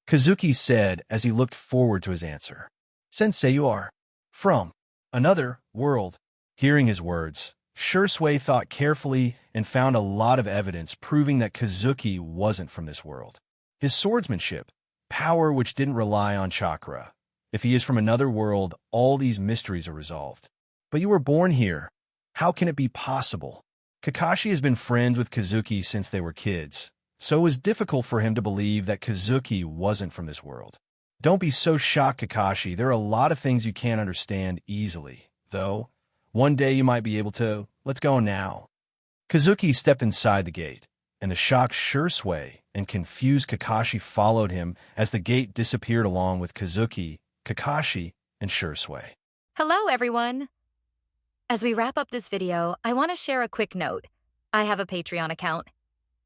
Kazuki said as he looked forward to his answer. Sensei, you are from another world. Hearing his words, Shursui thought carefully and found a lot of evidence proving that Kazuki wasn't from this world. His swordsmanship, power which didn't rely on chakra. If he is from another world, all these mysteries are resolved. But you were born here. How can it be possible? Kakashi has been friends with Kazuki since they were kids, so it was difficult for him to believe that Kazuki wasn't from this world. Don't be so shocked, Kakashi. There are a lot of things you can't understand easily, though. One day you might be able to. Let's go now. Kazuki stepped inside the gate, and the shocked Shursui and confused Kakashi followed him as the gate disappeared along with Kazuki, Kakashi, and Shursui. Hello, everyone. As we wrap up this video, I want to share a quick note. I have a Patreon account.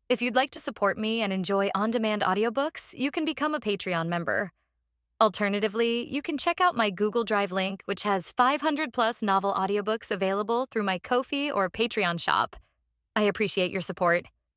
If you'd like to support me and enjoy on-demand audiobooks, you can become a Patreon member. Alternatively, you can check out my Google Drive link, which has 500+ novel audiobooks available through my Ko-fi or Patreon shop. I appreciate your support.